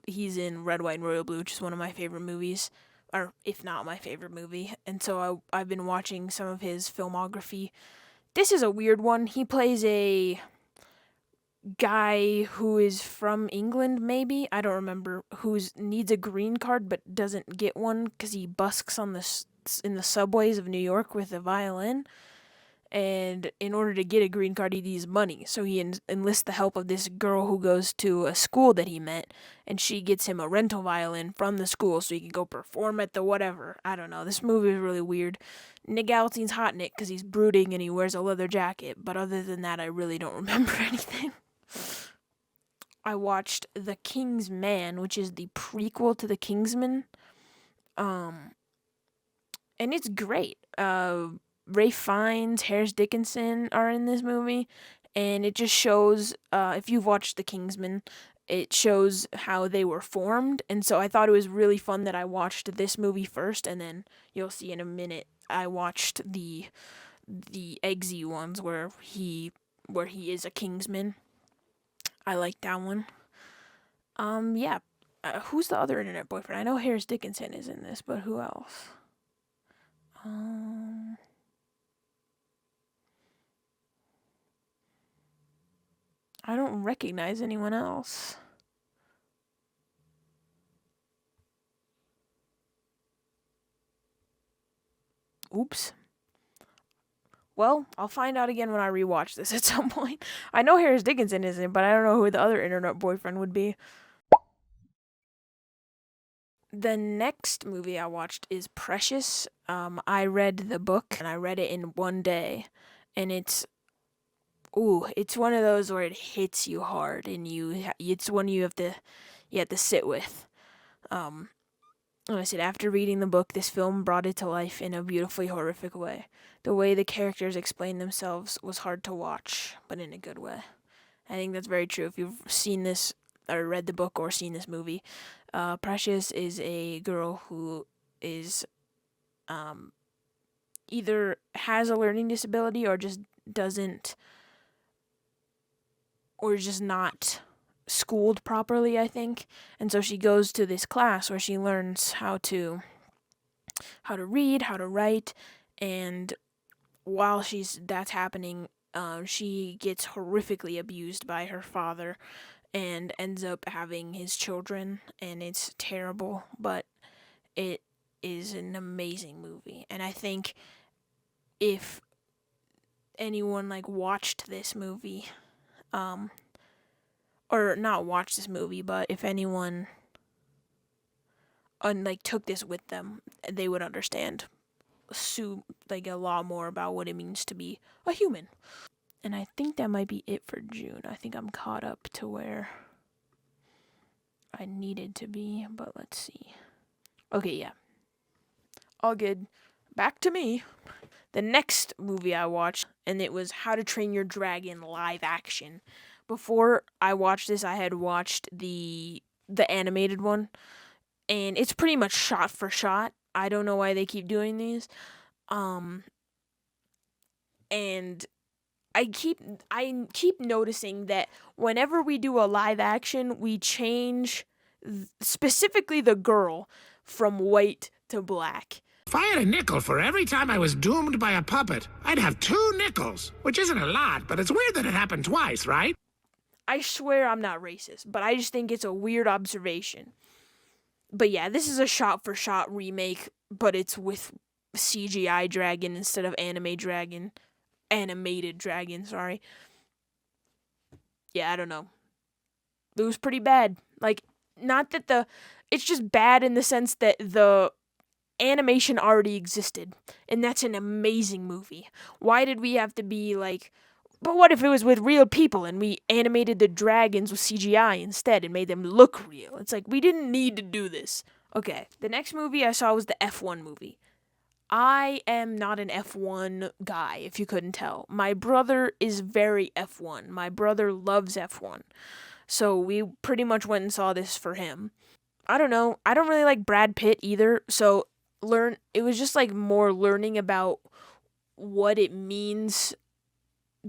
[SPEAKER 1] He's in Red, White, and Royal Blue, which is one of my favorite movies, or if not my favorite movie. And so I've been watching some of his filmography. This is a weird one. He plays a guy who is from England, maybe I don't remember, who needs a green card but doesn't get one because he busks on in the subways of New York with a violin. And in order to get a green card, he needs money. So he enlists the help of this girl who goes to a school that he met, and she gets him a rental violin from the school so he can go perform at the whatever. I don't know. This movie is really weird. Nick Galicine's hot Nick because he's brooding and he wears a leather jacket. But other than that, I really don't remember anything. I watched The King's Man, which is the prequel to The Kingsman. And it's great. Ralph Fiennes, Harris Dickinson are in this movie, and it just shows, if you've watched The Kingsman, it shows how they were formed, and so I thought it was really fun that I watched this movie first, and then you'll see in a minute I watched the Eggsy ones where he is a Kingsman. I like that one. Yeah. Who's the other internet boyfriend? I know Harris Dickinson is in this, but who else? I don't recognize anyone else. Oops. Well, I'll find out again when I rewatch this at some point. I know Harris Dickinson isn't, but I don't know who the other internet boyfriend would be. The next movie I watched is Precious. I read the book and I read it in one day, and it's one of those where it hits you hard, and it's one you have to sit with. Like I said, after reading the book, this film brought it to life in a beautifully horrific way. The way the characters explained themselves was hard to watch, but in a good way. I think that's very true. If you've seen this, or read the book, or seen this movie, Precious is a girl who is either has a learning disability or just doesn't, or just not schooled properly, I think. And so she goes to this class where she learns how to read, how to write, and while that's happening, she gets horrifically abused by her father and ends up having his children, and it's terrible, but it is an amazing movie. And I think if anyone watched this movie, or not watched this movie, but if anyone took this with them, they would understand a lot more about what it means to be a human. And I think that might be it for June. I think I'm caught up to where I needed to be, but let's see. Okay, yeah. All good. Back to me. The next movie I watched, and it was How to Train Your Dragon live action. Before I watched this, I had watched the animated one, and it's pretty much shot for shot. I don't know why they keep doing these. And I keep noticing that whenever we do a live action, we change specifically the girl from white to black.
[SPEAKER 6] If I had a nickel for every time I was doomed by a puppet, I'd have 2 nickels, which isn't a lot, but it's weird that it happened twice, right?
[SPEAKER 1] I swear I'm not racist, but I just think it's a weird observation. But yeah, this is a shot-for-shot remake, but it's with CGI dragon instead of animated dragon, sorry. Yeah, I don't know. It was pretty bad. Not that it's just bad in the sense that the animation already existed, and that's an amazing movie. Why did we have to be But what if it was with real people and we animated the dragons with CGI instead and made them look real? It's like, we didn't need to do this. Okay, the next movie I saw was the F1 movie. I am not an F1 guy, if you couldn't tell. My brother is very F1. My brother loves F1. So we pretty much went and saw this for him. I don't know. I don't really like Brad Pitt either. So it was just like more learning about what it means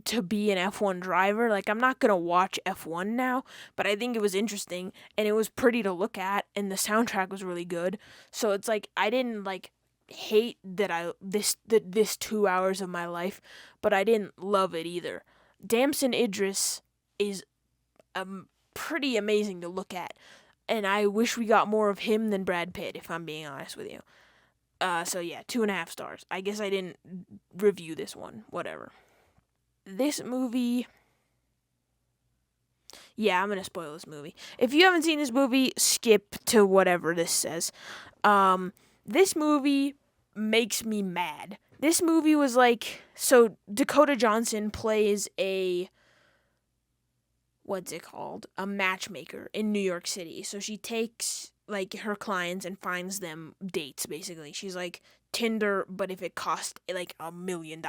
[SPEAKER 1] to be an F1 driver. Like, I'm not going to watch F1 now, but I think it was interesting and it was pretty to look at and the soundtrack was really good. So it's like I didn't like hate that this 2 hours of my life, but I didn't love it either. Damson Idris is pretty amazing to look at, and I wish we got more of him than Brad Pitt, if I'm being honest with you. So yeah, 2.5 stars. I guess I didn't review this one. Whatever. This movie. Yeah, I'm gonna spoil this movie. If you haven't seen this movie, skip to whatever this says. This movie makes me mad. This movie was like, so Dakota Johnson plays what's it called? A matchmaker in New York City. So she takes like her clients and finds them dates, basically. She's like Tinder, but if it cost like $1 million.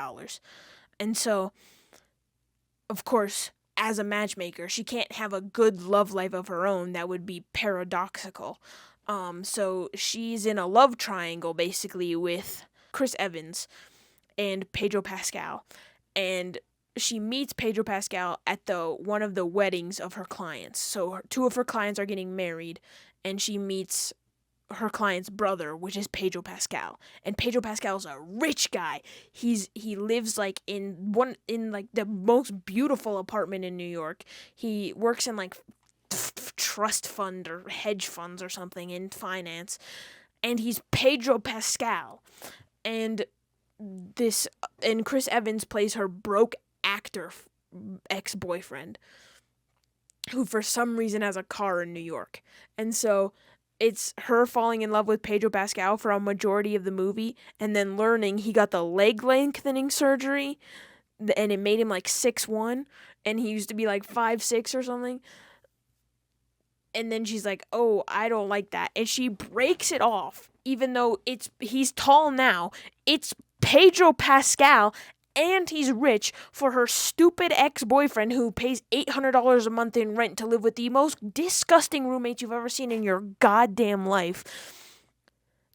[SPEAKER 1] And so, of course, as a matchmaker, she can't have a good love life of her own. That would be paradoxical. So she's in a love triangle, basically, with Chris Evans and Pedro Pascal. And she meets Pedro Pascal at one of the weddings of her clients. So two of her clients are getting married, and she meets her client's brother, which is Pedro Pascal. And Pedro Pascal's a rich guy. He lives like in like the most beautiful apartment in New York. He works in like trust fund or hedge funds or something in finance, and he's Pedro Pascal. And Chris Evans plays her broke actor ex-boyfriend, who for some reason has a car in New York. And so it's her falling in love with Pedro Pascal for a majority of the movie, and then learning he got the leg lengthening surgery, and it made him like 6'1", and he used to be like 5'6" or something. And then she's like, oh, I don't like that. And she breaks it off, even though he's tall now. It's Pedro Pascal, and he's rich, for her stupid ex-boyfriend who pays $800 a month in rent to live with the most disgusting roommates you've ever seen in your goddamn life.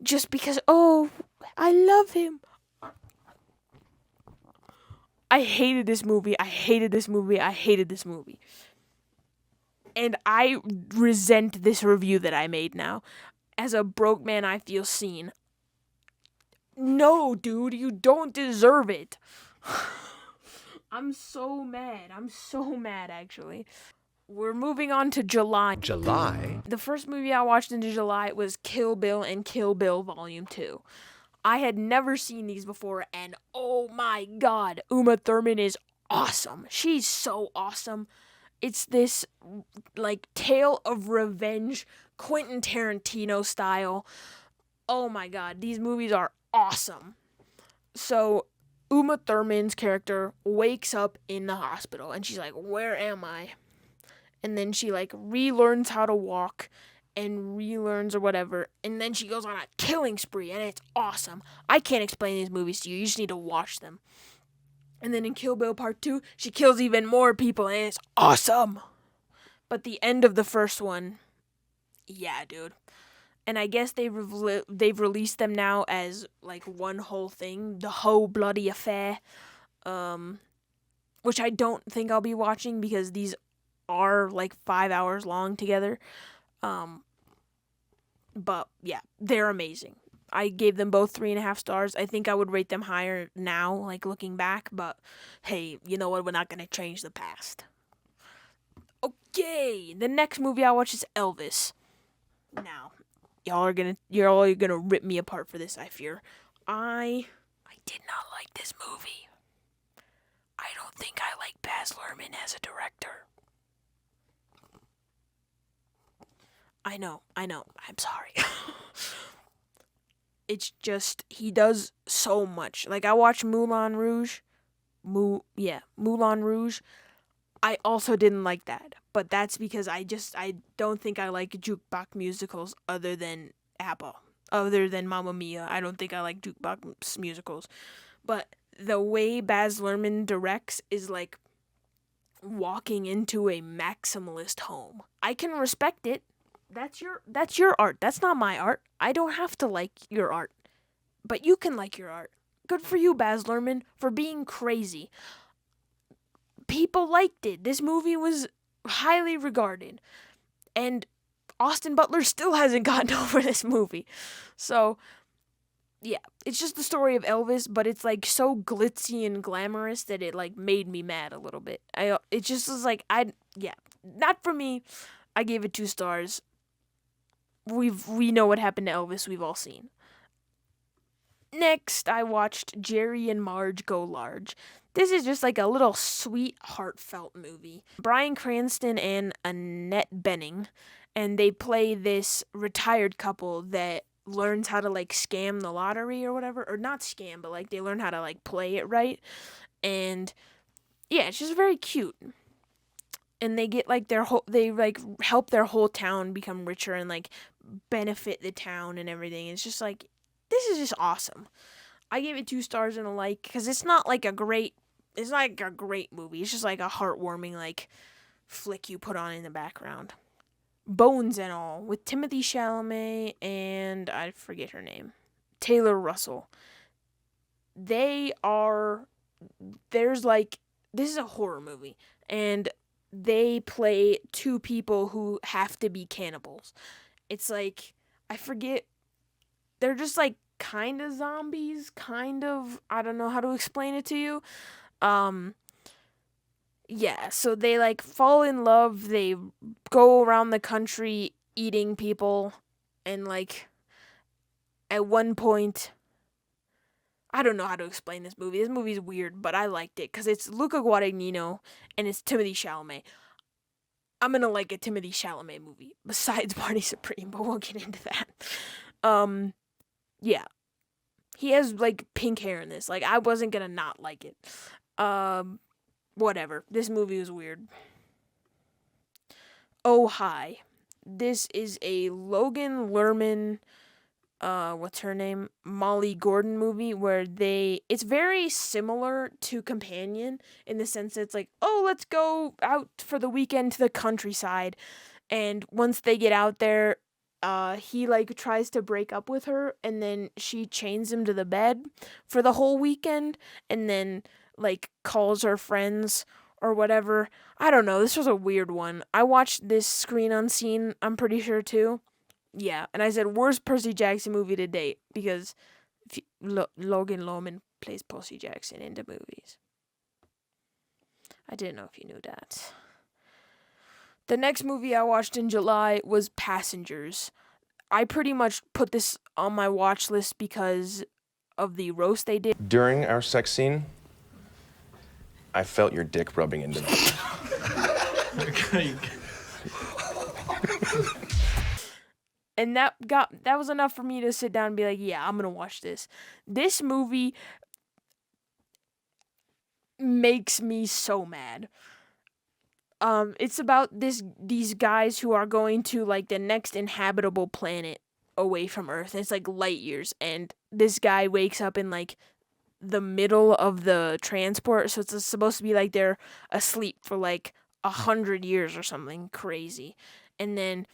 [SPEAKER 1] Just because, oh, I love him. I hated this movie. And I resent this review that I made now. As a broke man, I feel seen. No, dude, you don't deserve it. I'm so mad, actually. We're moving on to July.
[SPEAKER 3] July?
[SPEAKER 1] The first movie I watched in July was Kill Bill and Kill Bill Volume 2. I had never seen these before, and oh my god, Uma Thurman is awesome. She's so awesome. It's this, like, tale of revenge, Quentin Tarantino style. Oh my god, these movies are awesome. So, Uma Thurman's character wakes up in the hospital, and she's like, where am I? And then she, like, relearns how to walk, and relearns or whatever, and then she goes on a killing spree, and it's awesome. I can't explain these movies to you, you just need to watch them. And then in Kill Bill Part 2, she kills even more people, and it's awesome. But the end of the first one, yeah, dude. And I guess they've released them now as, like, one whole thing, the whole bloody affair, which I don't think I'll be watching because these are, like, 5 hours long together. But, yeah, they're amazing. I gave them both 3.5 stars. I think I would rate them higher now, like, looking back. But, hey, you know what? We're not going to change the past. Okay, the next movie I watch is Elvis. Now, you're all gonna rip me apart for this, I fear. I did not like this movie. I don't think I like Baz Luhrmann as a director. I know, I'm sorry. It's just, he does so much. Like, I watched Moulin Rouge, Moulin Rouge. I also didn't like that, but that's because I don't think I like jukebox musicals other than ABBA, other than Mamma Mia. I don't think I like jukebox musicals, but the way Baz Luhrmann directs is like walking into a maximalist home. I can respect it. That's your art. That's not my art. I don't have to like your art, but you can like your art. Good for you, Baz Luhrmann, for being crazy. People liked it. This movie was highly regarded, and Austin Butler still hasn't gotten over this movie. So, yeah, it's just the story of Elvis, but it's like so glitzy and glamorous that it like made me mad a little bit. It just was like not for me. I gave it 2 stars. We know what happened to Elvis. We've all seen. Next, I watched Jerry and Marge Go Large. This is just like a little sweet, heartfelt movie. Bryan Cranston and Annette Bening, and they play this retired couple that learns how to like scam the lottery or whatever, or not scam, but like they learn how to like play it right. And yeah, it's just very cute. And they get like they like help their whole town become richer and like benefit the town and everything. It's just like, this is just awesome. I gave it 2 stars and a like because it's not like a great movie. It's just like a heartwarming like flick you put on in the background. Bones and All with Timothée Chalamet and I forget her name, Taylor Russell. This is a horror movie, and they play 2 people who have to be cannibals. It's like, I forget, they're just like kind of zombies, kind of, I don't know how to explain it to you. Yeah, so they like fall in love, they go around the country eating people, and like at one point, I don't know how to explain this movie. This movie's weird, but I liked it because it's Luca Guadagnino and it's Timothée Chalamet. I'm gonna like a Timothée Chalamet movie besides Party Supreme, but we'll get into that. Yeah, he has like pink hair in this. Like, I wasn't gonna not like it. Whatever. This movie was weird. Oh Hi. This is a Logan Lerman, what's her name? Molly Gordon movie where it's very similar to Companion in the sense that it's like, oh, let's go out for the weekend to the countryside. And once they get out there, he like tries to break up with her, and then she chains him to the bed for the whole weekend, and then like calls her friends or whatever. I don't know. This was a weird one. I watched this Screen Unseen, I'm pretty sure too. Yeah, and I said worst Percy Jackson movie to date because Logan Lerman plays Percy Jackson in the movies. I didn't know if you knew that. The next movie I watched in July was Passengers. I pretty much put this on my watch list because of the roast they did.
[SPEAKER 7] During our sex scene, I felt your dick rubbing into me.
[SPEAKER 1] And that was enough for me to sit down and be like, yeah, I'm gonna watch this. This movie makes me so mad. It's about these guys who are going to like the next inhabitable planet away from Earth. And it's like light years, and this guy wakes up in like the middle of the transport, so it's supposed to be like they're asleep for like 100 years or something crazy, and then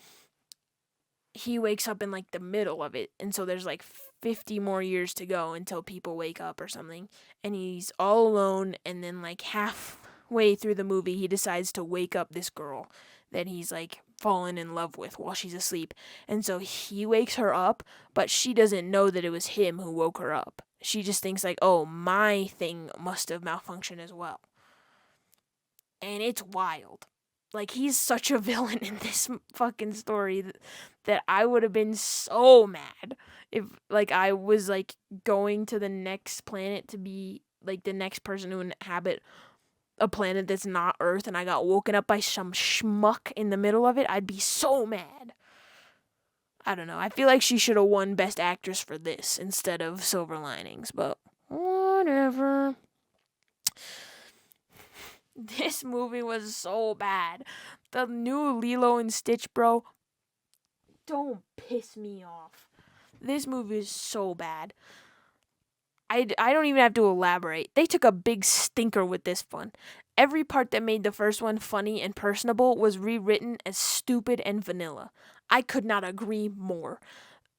[SPEAKER 1] he wakes up in like the middle of it, and so there's like 50 more years to go until people wake up or something, and he's all alone, and then like halfway through the movie he decides to wake up this girl that he's like fallen in love with while she's asleep, and so he wakes her up, but she doesn't know that it was him who woke her up. She just thinks like, oh, my thing must have malfunctioned as well. And it's wild. Like, he's such a villain in this fucking story that I would have been so mad if, like, I was, like, going to the next planet to be, like, the next person to inhabit a planet that's not Earth, and I got woken up by some schmuck in the middle of it. I'd be so mad. I don't know. I feel like she should have won Best Actress for this instead of Silver Linings, but whatever. This movie was so bad. The new Lilo and Stitch, bro. Don't piss me off. This movie is so bad. I don't even have to elaborate. They took a big stinker with this one. Every part that made the first one funny and personable was rewritten as stupid and vanilla. I could not agree more.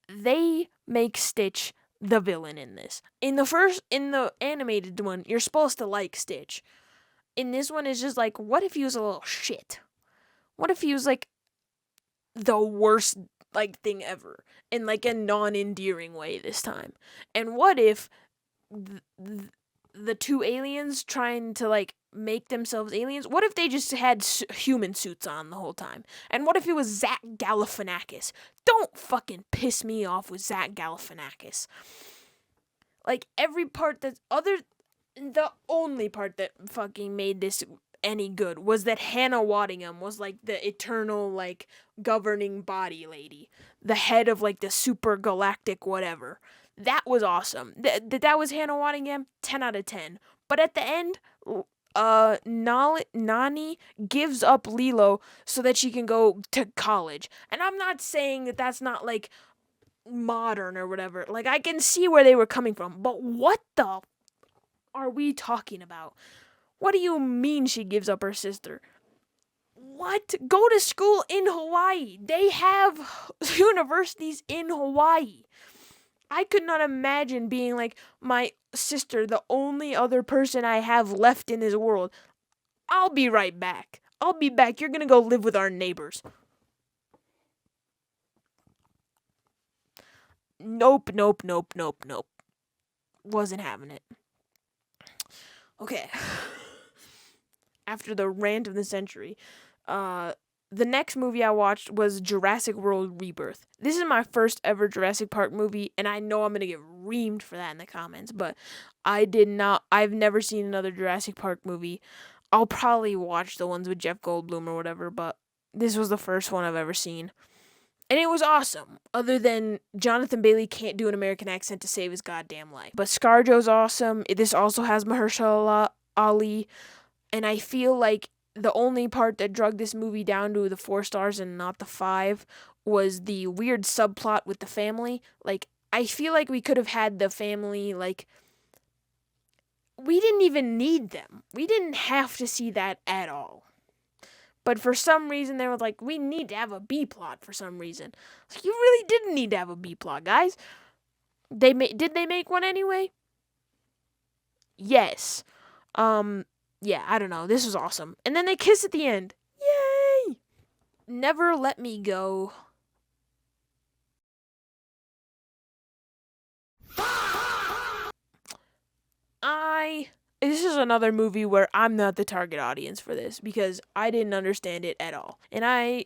[SPEAKER 1] They make Stitch the villain in this. In the animated one, you're supposed to like Stitch. In this one, it's just like, what if he was a little shit? What if he was like the worst like thing ever in like a non-endearing way this time? And what if the two aliens trying to like make themselves aliens, what if they just had human suits on the whole time? And what if it was Zach Galifianakis? Don't fucking piss me off with Zach Galifianakis. Like every part the only part that fucking made this any good was that Hannah Waddingham was like the eternal like governing body lady, the head of like the super galactic whatever. That was awesome. That was Hannah Waddingham, 10 out of 10. But at the end, Nani gives up Lilo so that she can go to college. And I'm not saying that that's not like modern or whatever. Like I can see where they were coming from. But what the are we talking about? What do you mean she gives up her sister? What? Go to school in Hawaii. They have universities in Hawaii. I could not imagine being like, my sister, the only other person I have left in this world. I'll be right back. I'll be back. You're gonna go live with our neighbors. Nope. Wasn't having it. Okay. After the rant of the century, the next movie I watched was Jurassic World Rebirth. This is my first ever Jurassic Park movie, and I know I'm gonna get reamed for that in the comments, but I've never seen another Jurassic Park movie. I'll probably watch the ones with Jeff Goldblum or whatever, but this was the first one I've ever seen. And it was awesome, other than Jonathan Bailey can't do an American accent to save his goddamn life. But ScarJo's awesome. This also has Mahershala Ali, and I feel like the only part that drug this movie down to the 4 stars and not the 5 was the weird subplot with the family. Like, I feel like we could have had the family, like, we didn't even need them. We didn't have to see that at all. But for some reason, they were like, we need to have a B plot for some reason. Like, you really didn't need to have a B plot, guys. Did they make one anyway? Yes. Yeah, I don't know. This was awesome. And then they kiss at the end. Yay! Never Let Me Go. This is another movie where I'm not the target audience for this because I didn't understand it at all. And I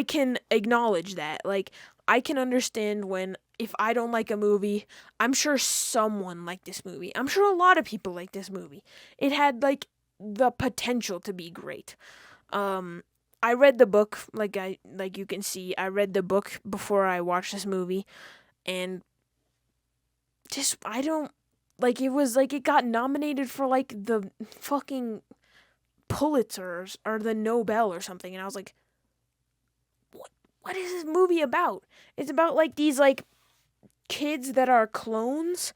[SPEAKER 1] can acknowledge that. Like, I can understand when if I don't like a movie, I'm sure someone liked this movie. I'm sure a lot of people like this movie. It had like the potential to be great. I read the book, like you can see, I read the book before I watched this movie, and just I don't like it was like it got nominated for like the fucking Pulitzers or the Nobel or something, and I was like, what is this movie about? It's about like these like kids that are clones,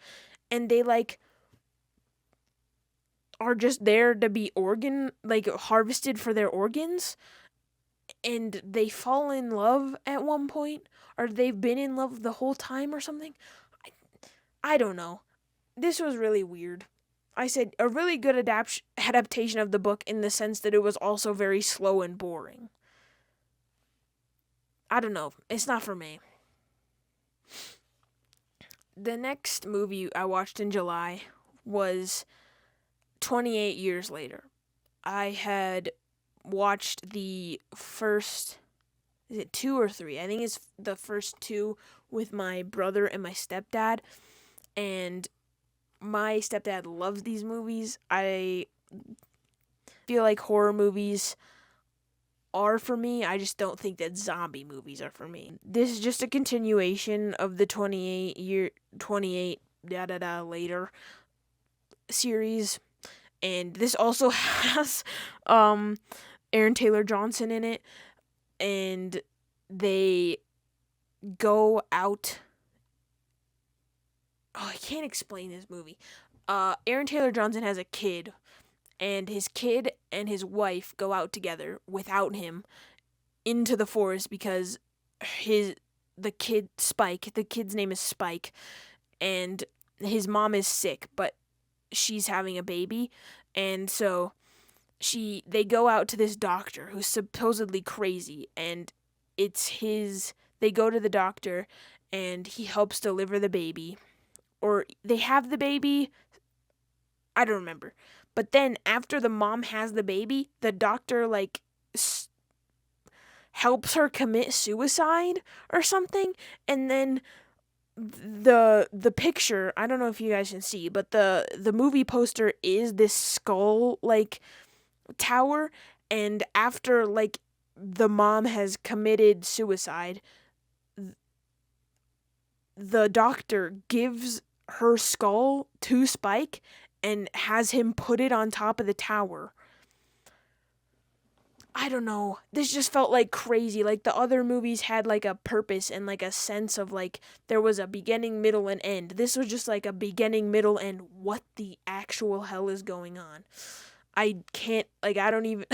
[SPEAKER 1] and they like are just there to be harvested for their organs, and they fall in love at one point, or they've been in love the whole time or something. I don't know. This was really weird. I said a really good adaptation of the book in the sense that it was also very slow and boring. I don't know. It's not for me. The next movie I watched in July was 28 Years Later. I had watched the first, is it 2 or 3? I think it's the first 2 with my brother and my stepdad. And my stepdad loves these movies. I feel like horror movies are for me. I just don't think that zombie movies are for me. This is just a continuation of the 28 later series. And this also has Aaron Taylor Johnson in it, and they go out. Oh, I can't explain this movie. Aaron Taylor Johnson has a kid, and his kid and his wife go out together without him into the forest because the kid's name is Spike, and his mom is sick, but she's having a baby, and so they go out to this doctor who's supposedly crazy, and they go to the doctor, and he helps deliver the baby, or they have the baby. I don't remember. But then after the mom has the baby, the doctor helps her commit suicide or something, and then the picture, I don't know if you guys can see, but the movie poster is this skull tower, and after the mom has committed suicide, the doctor gives her skull to Spike and has him put it on top of the tower. I don't know. This just felt like crazy. Like the other movies had like a purpose and like a sense of like there was a beginning, middle, and end. This was just like a beginning, middle, and what the actual hell is going on? I can't, I don't even.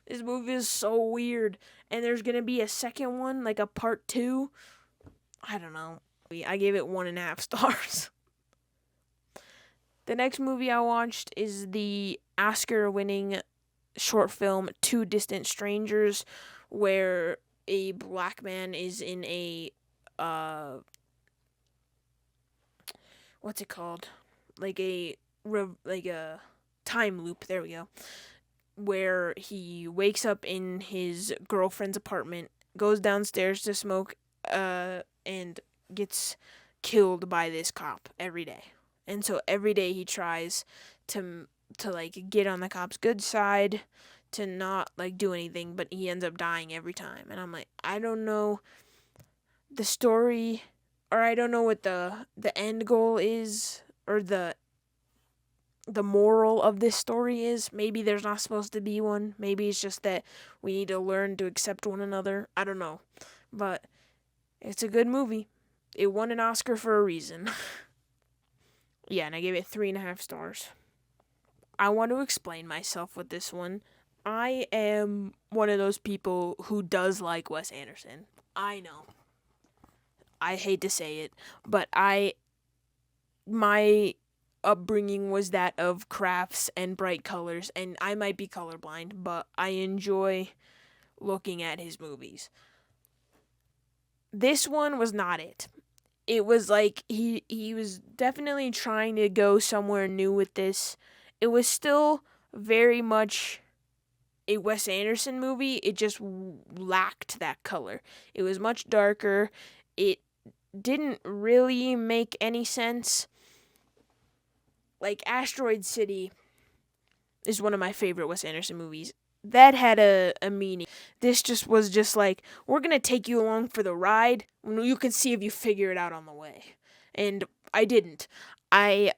[SPEAKER 1] This movie is so weird. And there's gonna be a second one, like a part 2. I don't know. I gave it 1.5 stars. The next movie I watched is the Oscar-winning short film Two Distant Strangers, where a black man is in a what's it called? Like a time loop. There we go. Where he wakes up in his girlfriend's apartment, goes downstairs to smoke, and gets killed by this cop every day. And so every day he tries to get on the cop's good side, to not do anything, but he ends up dying every time. And I'm like, I don't know the story, or I don't know what the end goal is, or the moral of this story is. Maybe there's not supposed to be one. Maybe it's just that we need to learn to accept one another. I don't know. But it's a good movie. It won an Oscar for a reason. Yeah, and I gave it 3.5 stars. I want to explain myself with this one. I am one of those people who does like Wes Anderson. I know. I hate to say it, but my upbringing was that of crafts and bright colors, and I might be colorblind, but I enjoy looking at his movies. This one was not it. It was like he was definitely trying to go somewhere new with this. It was still very much a Wes Anderson movie. It just lacked that color. It was much darker. It didn't really make any sense. Like Asteroid City is one of my favorite Wes Anderson movies. That had a meaning. This was just like, we're going to take you along for the ride. You can see if you figure it out on the way. And I didn't. I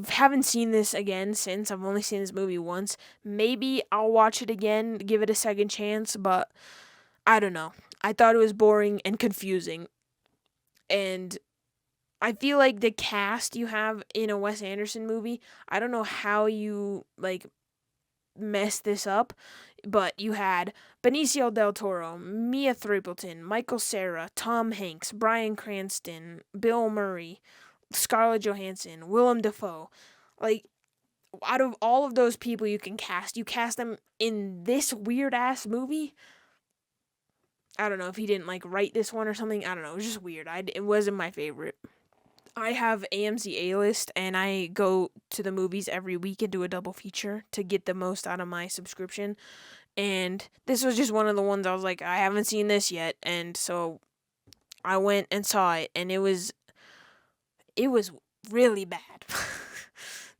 [SPEAKER 1] haven't seen this again since. I've only seen this movie once. Maybe I'll watch it again, give it a second chance, but I don't know. I thought it was boring and confusing. And I feel like the cast you have in a Wes Anderson movie, I don't know how you mess this up, but you had Benicio del Toro, Mia Thruppleton, Michael Cera, Tom Hanks, Bryan Cranston, Bill Murray, Scarlett Johansson, Willem Dafoe. Out of all of those people you cast them in this weird ass movie. I don't know if he didn't write this one or something. I don't know. It was just weird. It wasn't my favorite. I have AMC A-List, and I go to the movies every week and do a double feature to get the most out of my subscription. And this was just one of the ones I was like, I haven't seen this yet. And so I went and saw it, and it was really bad.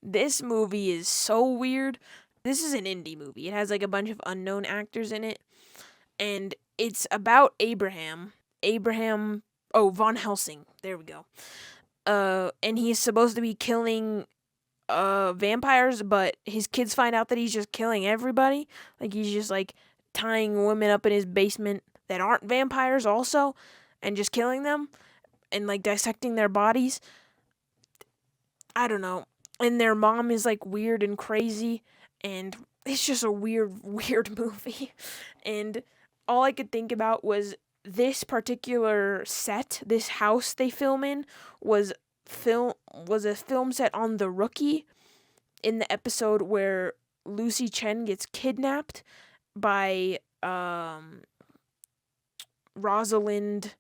[SPEAKER 1] This movie is so weird. This is an indie movie. It has a bunch of unknown actors in it. And it's about Abraham, Von Helsing. There we go. And he's supposed to be killing vampires, but his kids find out that he's just killing everybody. Like he's just like tying women up in his basement that aren't vampires also and just killing them and like dissecting their bodies. I don't know. And their mom is like weird and crazy, and it's just a weird weird movie. And all I could think about was this particular set, this house they film in was a film set on The Rookie, in the episode where Lucy Chen gets kidnapped by Rosalind,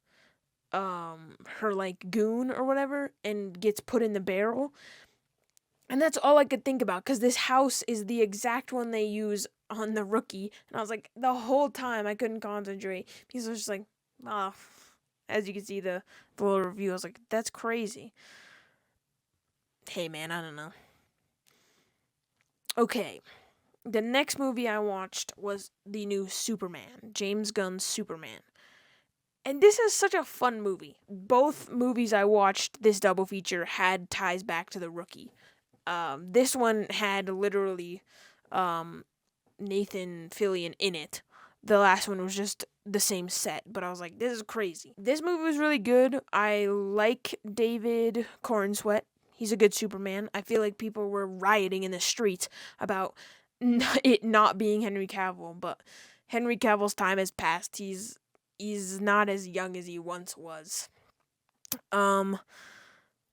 [SPEAKER 1] her like goon or whatever, and gets put in the barrel. And that's all I could think about, because this house is the exact one they use on The Rookie. And I was like, the whole time I couldn't concentrate because I was just like, oh, as you can see the little review, I was like, that's crazy. Hey man, I don't know. Okay, the next movie I watched was the new Superman, James Gunn's Superman. And this is such a fun movie. Both movies I watched, this double feature, had ties back to The Rookie. This one had literally Nathan Fillion in it. The last one was just the same set, but I was like, this is crazy. This movie was really good. I like David Cornsweet. He's a good Superman. I feel like people were rioting in the streets about it not being Henry Cavill, but Henry Cavill's time has passed. He's not as young as he once was.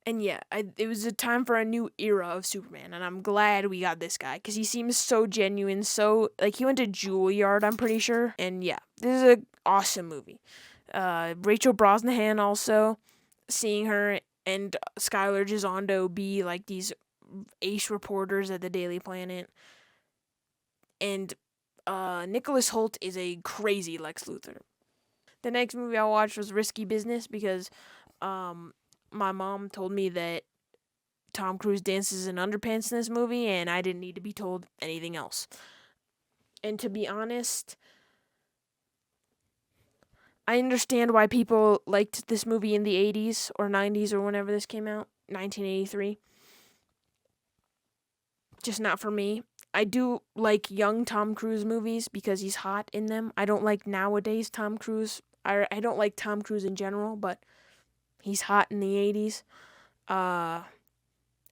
[SPEAKER 1] And yeah, it was a time for a new era of Superman, and I'm glad we got this guy because he seems so genuine. So like he went to Juilliard, I'm pretty sure, and yeah, this is an awesome movie. Rachel Brosnahan also, seeing her and Skylar Gisondo be like these ace reporters at the Daily Planet, and Nicholas Hoult is a crazy Lex Luthor. The next movie I watched was Risky Business because my mom told me that Tom Cruise dances in underpants in this movie, and I didn't need to be told anything else. And to be honest, I understand why people liked this movie in the 80s or 90s or whenever this came out, 1983. Just not for me. I do like young Tom Cruise movies because he's hot in them. I don't like nowadays Tom Cruise. I don't like Tom Cruise in general, but he's hot in the 80s.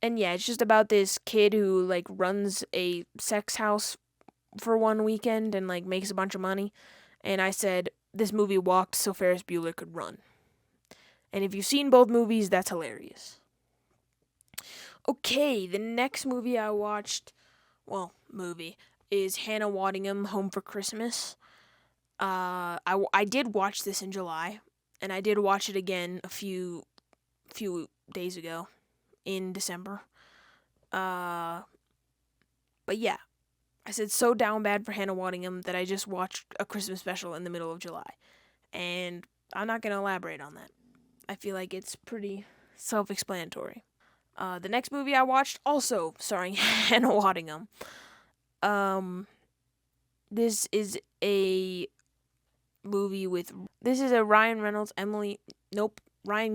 [SPEAKER 1] And yeah, it's just about this kid who like runs a sex house for one weekend and like makes a bunch of money. And I said this movie walked so Ferris Bueller could run. And if you've seen both movies, that's hilarious. Okay, the next movie I watched, is Hannah Waddingham Home for Christmas. I did watch this in July, and I did watch it again a few days ago in December. But yeah, I said so down bad for Hannah Waddingham that I just watched a Christmas special in the middle of July. And I'm not going to elaborate on that. I feel like it's pretty self-explanatory. The next movie I watched, also starring Hannah Waddingham. This is a movie with... This is a Ryan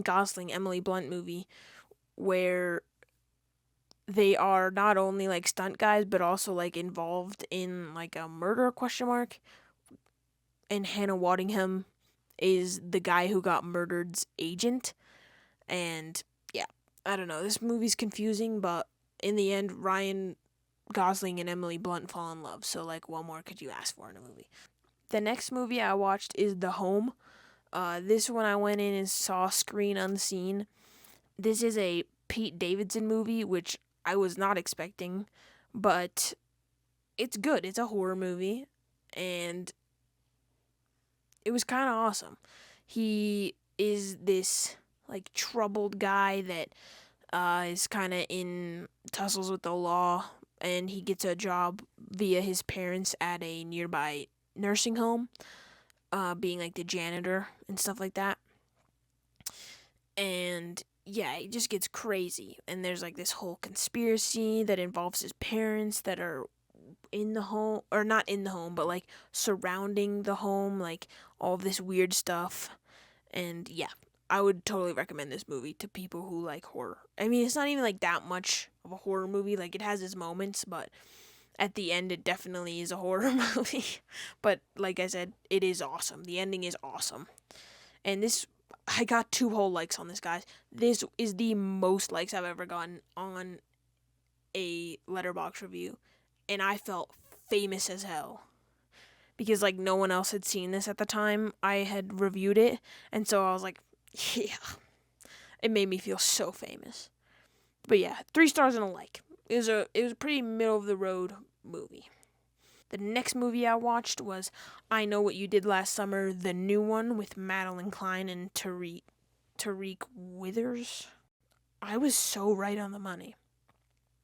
[SPEAKER 1] Gosling, Emily Blunt movie where they are not only like stunt guys but also like involved in like a murder ? And Hannah Waddingham is the guy who got murdered's agent. And yeah, I don't know, this movie's confusing, but in the end Ryan Gosling and Emily Blunt fall in love, so like what more could you ask for in a movie? The next movie I watched is The Home. This one I went in and saw screen unseen. This is a Pete Davidson movie, which I was not expecting, but it's good. It's a horror movie, and it was kind of awesome. He is this like troubled guy that is kind of in tussles with the law, and he gets a job via his parents at a nearby nursing home, being like the janitor and stuff like that. And yeah, it just gets crazy. And there's like this whole conspiracy that involves his parents that are in the home, or not in the home, but like surrounding the home, like all of this weird stuff. And yeah, I would totally recommend this movie to people who like horror. I mean, it's not even like that much of a horror movie. Like, it has its moments, but at the end, it definitely is a horror movie. But like I said, it is awesome. The ending is awesome. And this, I got 2 whole likes on this, guys. This is the most likes I've ever gotten on a Letterboxd review. And I felt famous as hell. Because, like, no one else had seen this at the time I had reviewed it. And so I was like, yeah. It made me feel so famous. But yeah, 3 stars and a like. It was a pretty middle of the road movie. The next movie I watched was I Know What You Did Last Summer, the new one with Madeline Klein and Tariq Withers. I was so right on the money.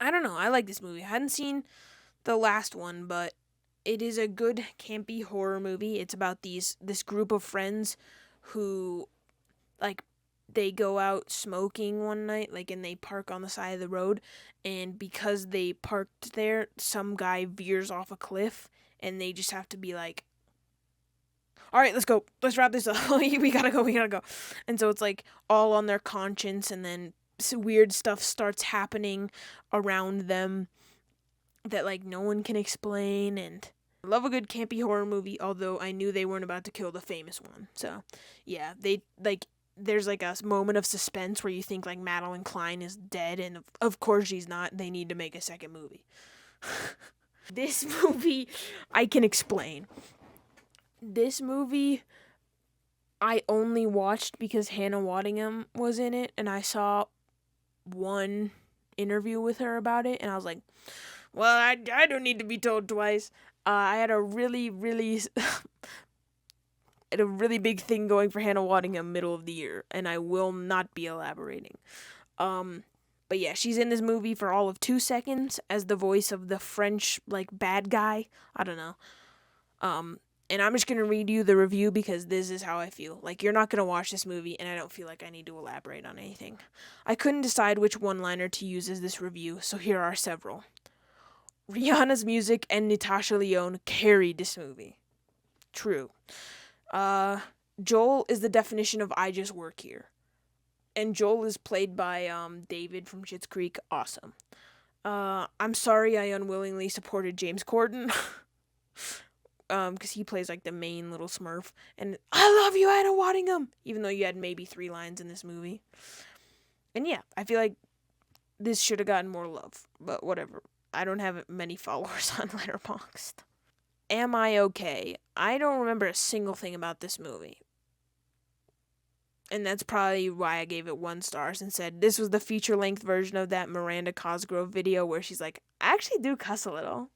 [SPEAKER 1] I don't know. I like this movie. I hadn't seen the last one, but it is a good campy horror movie. It's about this group of friends who, like, they go out smoking one night, like, and they park on the side of the road, and because they parked there, some guy veers off a cliff, and they just have to be like, all right, let's go, let's wrap this up. we gotta go. And so it's like all on their conscience, and then weird stuff starts happening around them that, like, no one can explain. And I love a good campy horror movie, although I knew they weren't about to kill the famous one. So yeah, they, like, there's like a moment of suspense where you think like Madeline Klein is dead, and of course she's not. They need to make a second movie. This movie, I can explain. This movie, I only watched because Hannah Waddingham was in it, and I saw one interview with her about it, and I was like, well, I don't need to be told twice. I had a really big thing going for Hannah Waddingham middle of the year, and I will not be elaborating. But yeah, she's in this movie for all of 2 seconds as the voice of the French, like, bad guy. I don't know. And I'm just gonna read you the review because this is how I feel. Like, you're not gonna watch this movie, and I don't feel like I need to elaborate on anything. I couldn't decide which one-liner to use as this review, so here are several. Rihanna's music and Natasha Lyonne carried this movie. True. Joel is the definition of I just work here. And Joel is played by David from Schitt's Creek. Awesome. I'm sorry I unwillingly supported James Corden. Because he plays like the main little Smurf. And I love you, Hannah Waddingham! Even though you had maybe 3 lines in this movie. And yeah, I feel like this should have gotten more love. But whatever. I don't have many followers on Letterboxd. Am I okay? I don't remember a single thing about this movie. And that's probably why I gave it 1 star and said this was the feature-length version of that Miranda Cosgrove video where she's like, I actually do cuss a little.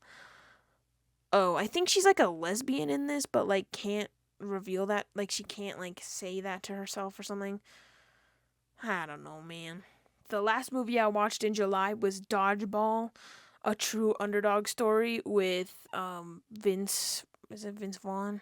[SPEAKER 1] Oh, I think she's like a lesbian in this, but like can't reveal that. Like, she can't like say that to herself or something. I don't know, man. The last movie I watched in July was Dodgeball, a true underdog story with Vince Vaughn?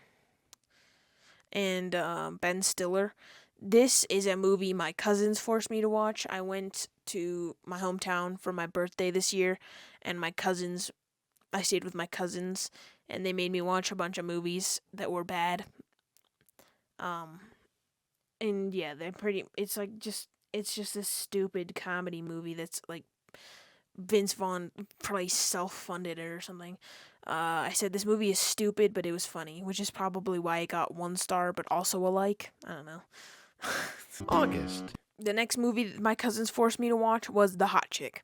[SPEAKER 1] And Ben Stiller. This is a movie my cousins forced me to watch. I went to my hometown for my birthday this year, and I stayed with my cousins, and they made me watch a bunch of movies that were bad. And yeah, it's just this stupid comedy movie that's like Vince Vaughn probably self-funded it or something. I said this movie is stupid, but it was funny, which is probably why it got 1 star, but also a like. I don't know.
[SPEAKER 3] August.
[SPEAKER 1] The next movie that my cousins forced me to watch was The Hot Chick.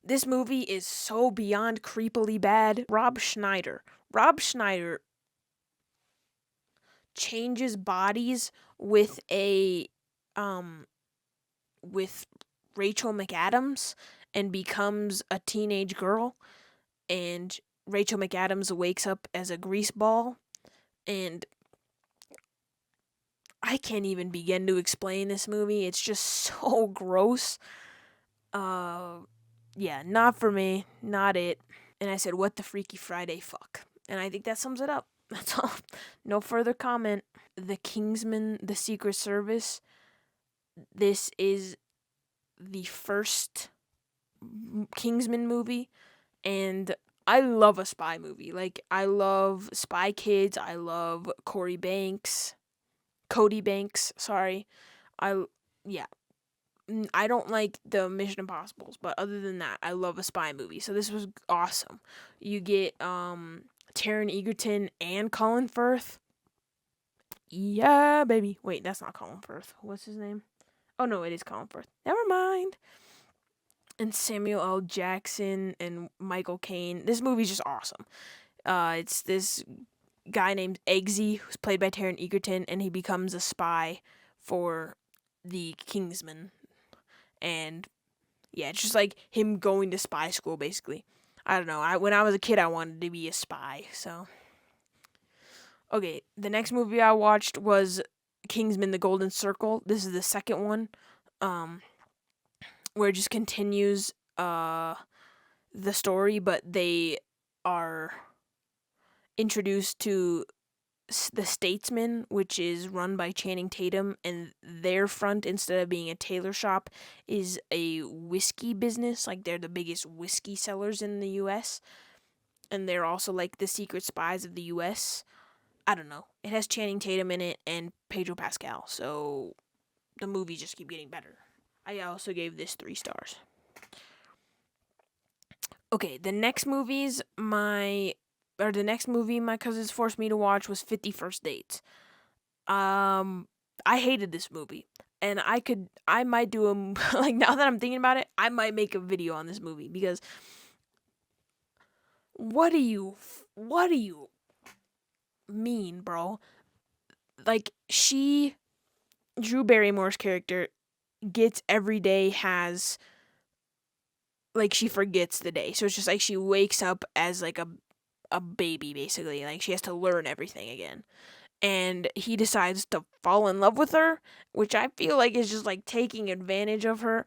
[SPEAKER 1] This movie is so beyond creepily bad. Rob Schneider changes bodies with with Rachel McAdams and becomes a teenage girl, and Rachel McAdams wakes up as a greaseball, and I can't even begin to explain this movie. It's just so gross. Yeah, not for me. Not it. And I said, what the Freaky Friday fuck? And I think that sums it up. That's all. No further comment. The Kingsman, The Secret Service. This is the first Kingsman movie, and I love a spy movie. Like, I love Spy Kids. I love Corey Banks. Cody Banks. Sorry, yeah. I don't like the Mission Impossibles, but other than that, I love a spy movie. So this was awesome. You get Taron Egerton and Colin Firth. Yeah, baby. Wait, that's not Colin Firth. What's his name? Oh no, it is Colin Firth. Never mind. And Samuel L. Jackson and Michael Caine. This movie's just awesome. It's this guy named Eggsy, who's played by Taron Egerton, and he becomes a spy for the Kingsmen. And yeah, it's just like him going to spy school, basically. I don't know. When I was a kid, I wanted to be a spy. So, okay, the next movie I watched was Kingsman: The Golden Circle. This is the second one, where it just continues the story, but they are introduced to the Statesman, which is run by Channing Tatum, and their front, instead of being a tailor shop, is a whiskey business. Like, they're the biggest whiskey sellers in the U.S., and they're also like the secret spies of the U.S. I don't know. It has Channing Tatum in it and Pedro Pascal, so the movies just keep getting better. I also gave this 3 stars. Okay, the next movie my cousins forced me to watch was 50 First Dates. I hated this movie, and I might do like, now that I'm thinking about it, I might make a video on this movie, because what do you mean, bro? Like, Drew Barrymore's character gets every day has, like, she forgets the day. So it's just like she wakes up as like a baby, basically. Like, she has to learn everything again. And he decides to fall in love with her, which I feel like is just like taking advantage of her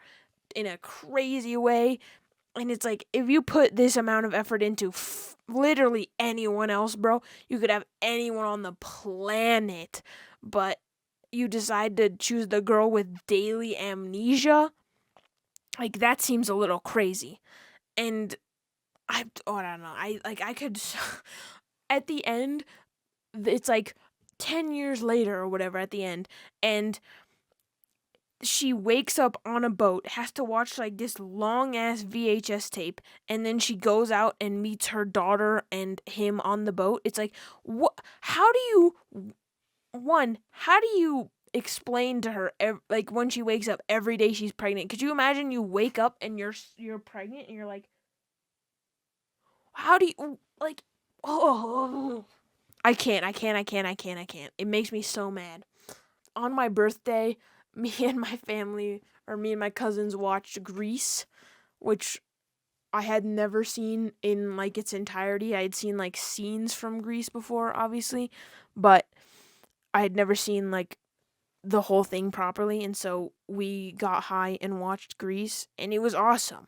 [SPEAKER 1] in a crazy way. And it's like, if you put this amount of effort into literally anyone else, bro, you could have anyone on the planet, but you decide to choose the girl with daily amnesia. Like, that seems a little crazy. And I don't know. I could at the end, it's like 10 years later or whatever at the end, and she wakes up on a boat, has to watch like this long ass VHS tape, and then she goes out and meets her daughter and him on the boat. It's like, what? How do you explain to her like, when she wakes up every day she's pregnant? Could you imagine you wake up and you're pregnant and you're like, how do you, like, oh, I can't. It makes me so mad. On my birthday, me and my cousins watched Grease, which I had never seen in like its entirety. I had seen like scenes from Grease before, obviously, but I had never seen like the whole thing properly, and so we got high and watched Grease, and it was awesome.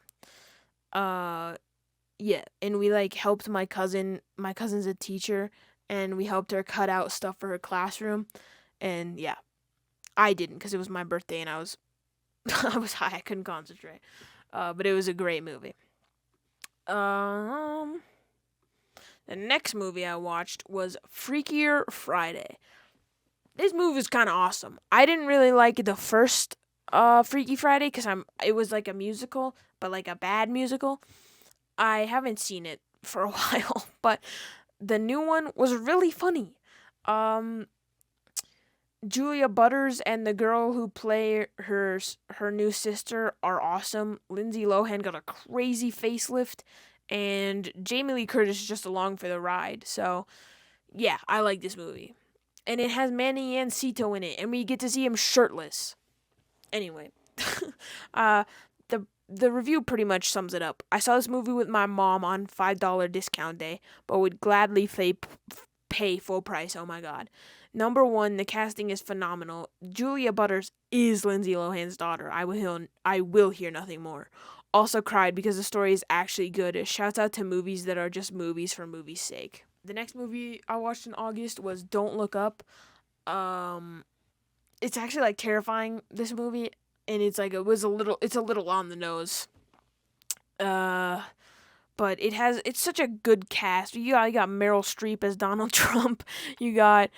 [SPEAKER 1] Yeah, and we like helped my cousin. My cousin's a teacher, and we helped her cut out stuff for her classroom, and yeah, I didn't, because it was my birthday and I was I was high. I couldn't concentrate. But it was a great movie. The next movie I watched was Freakier Friday. This movie was kind of awesome. I didn't really like the first Freaky Friday, because it was like a musical, but like a bad musical. I haven't seen it for a while, but the new one was really funny. Julia Butters and the girl who play her new sister are awesome. Lindsay Lohan got a crazy facelift, and Jamie Lee Curtis is just along for the ride. So, yeah, I like this movie. And it has Manny Ancito in it, and we get to see him shirtless. Anyway, the review pretty much sums it up. I saw this movie with my mom on $5 discount day, but would gladly pay full price. Oh my god. Number 1, the casting is phenomenal. Julia Butters is Lindsay Lohan's daughter. I will hear nothing more. Also cried because the story is actually good. Shouts out to movies that are just movies for movies' sake. The next movie I watched in August was Don't Look Up. It's actually like terrifying, this movie, and it's like it's a little on the nose. but it's such a good cast. You got Meryl Streep as Donald Trump. You got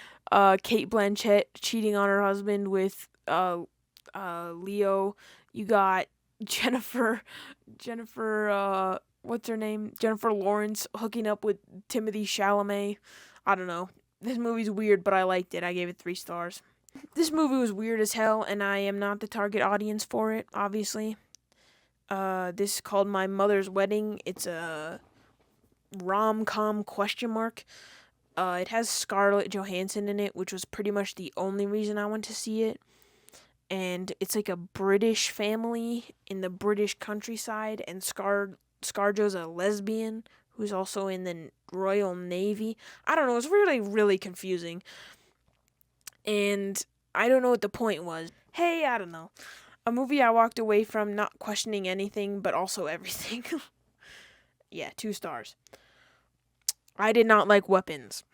[SPEAKER 1] Kate Blanchett cheating on her husband with Leo. You got Jennifer what's her name? Jennifer Lawrence hooking up with Timothy Chalamet. I don't know. This movie's weird, but I liked it. I gave it 3 stars. This movie was weird as hell, and I am not the target audience for it, obviously. This is called My Mother's Wedding. It's a rom-com question mark. It has Scarlett Johansson in it, which was pretty much the only reason I went to see it. And it's like a British family in the British countryside, and Scarjo's a lesbian who's also in the Royal Navy. I don't know, it's really, really confusing. And I don't know what the point was. Hey, I don't know. A movie I walked away from not questioning anything, but also everything. Yeah, 2 stars. I did not like Weapons.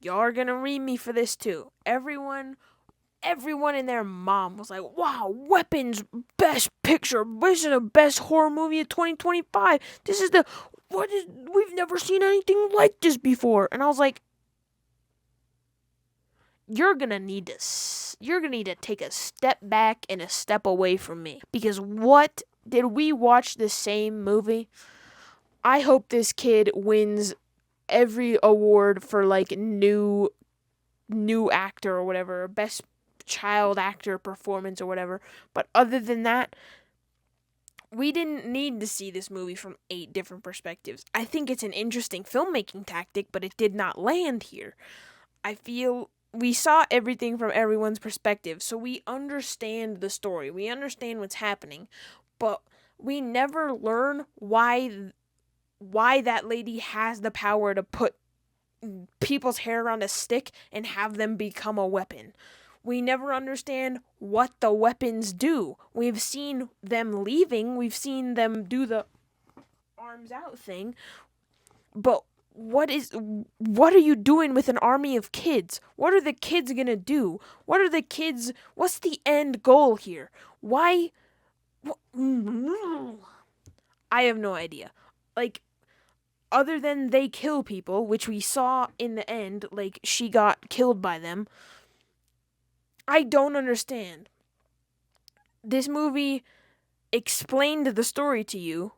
[SPEAKER 1] Y'all are gonna read me for this too. Everyone and their mom was like, wow, Weapons, best picture. This is the best horror movie of 2025. We've never seen anything like this before. And I was like, you're gonna need to take a step back and a step away from me. Because what did we watch the same movie? I hope this kid wins every award for like new actor or whatever, best child actor performance or whatever. But other than that, we didn't need to see this movie from 8 different perspectives. I think it's an interesting filmmaking tactic, but it did not land here. I feel we saw everything from everyone's perspective, so we understand the story. We understand what's happening, but we never learn why that lady has the power to put people's hair on a stick and have them become a weapon. We never understand what the weapons do. We've seen them leaving. We've seen them do the arms out thing. But what are you doing with an army of kids? What are the kids gonna do? What's the end goal here? Why? I have no idea. Like, other than they kill people, which we saw in the end, like, she got killed by them, I don't understand. This movie explained the story to you.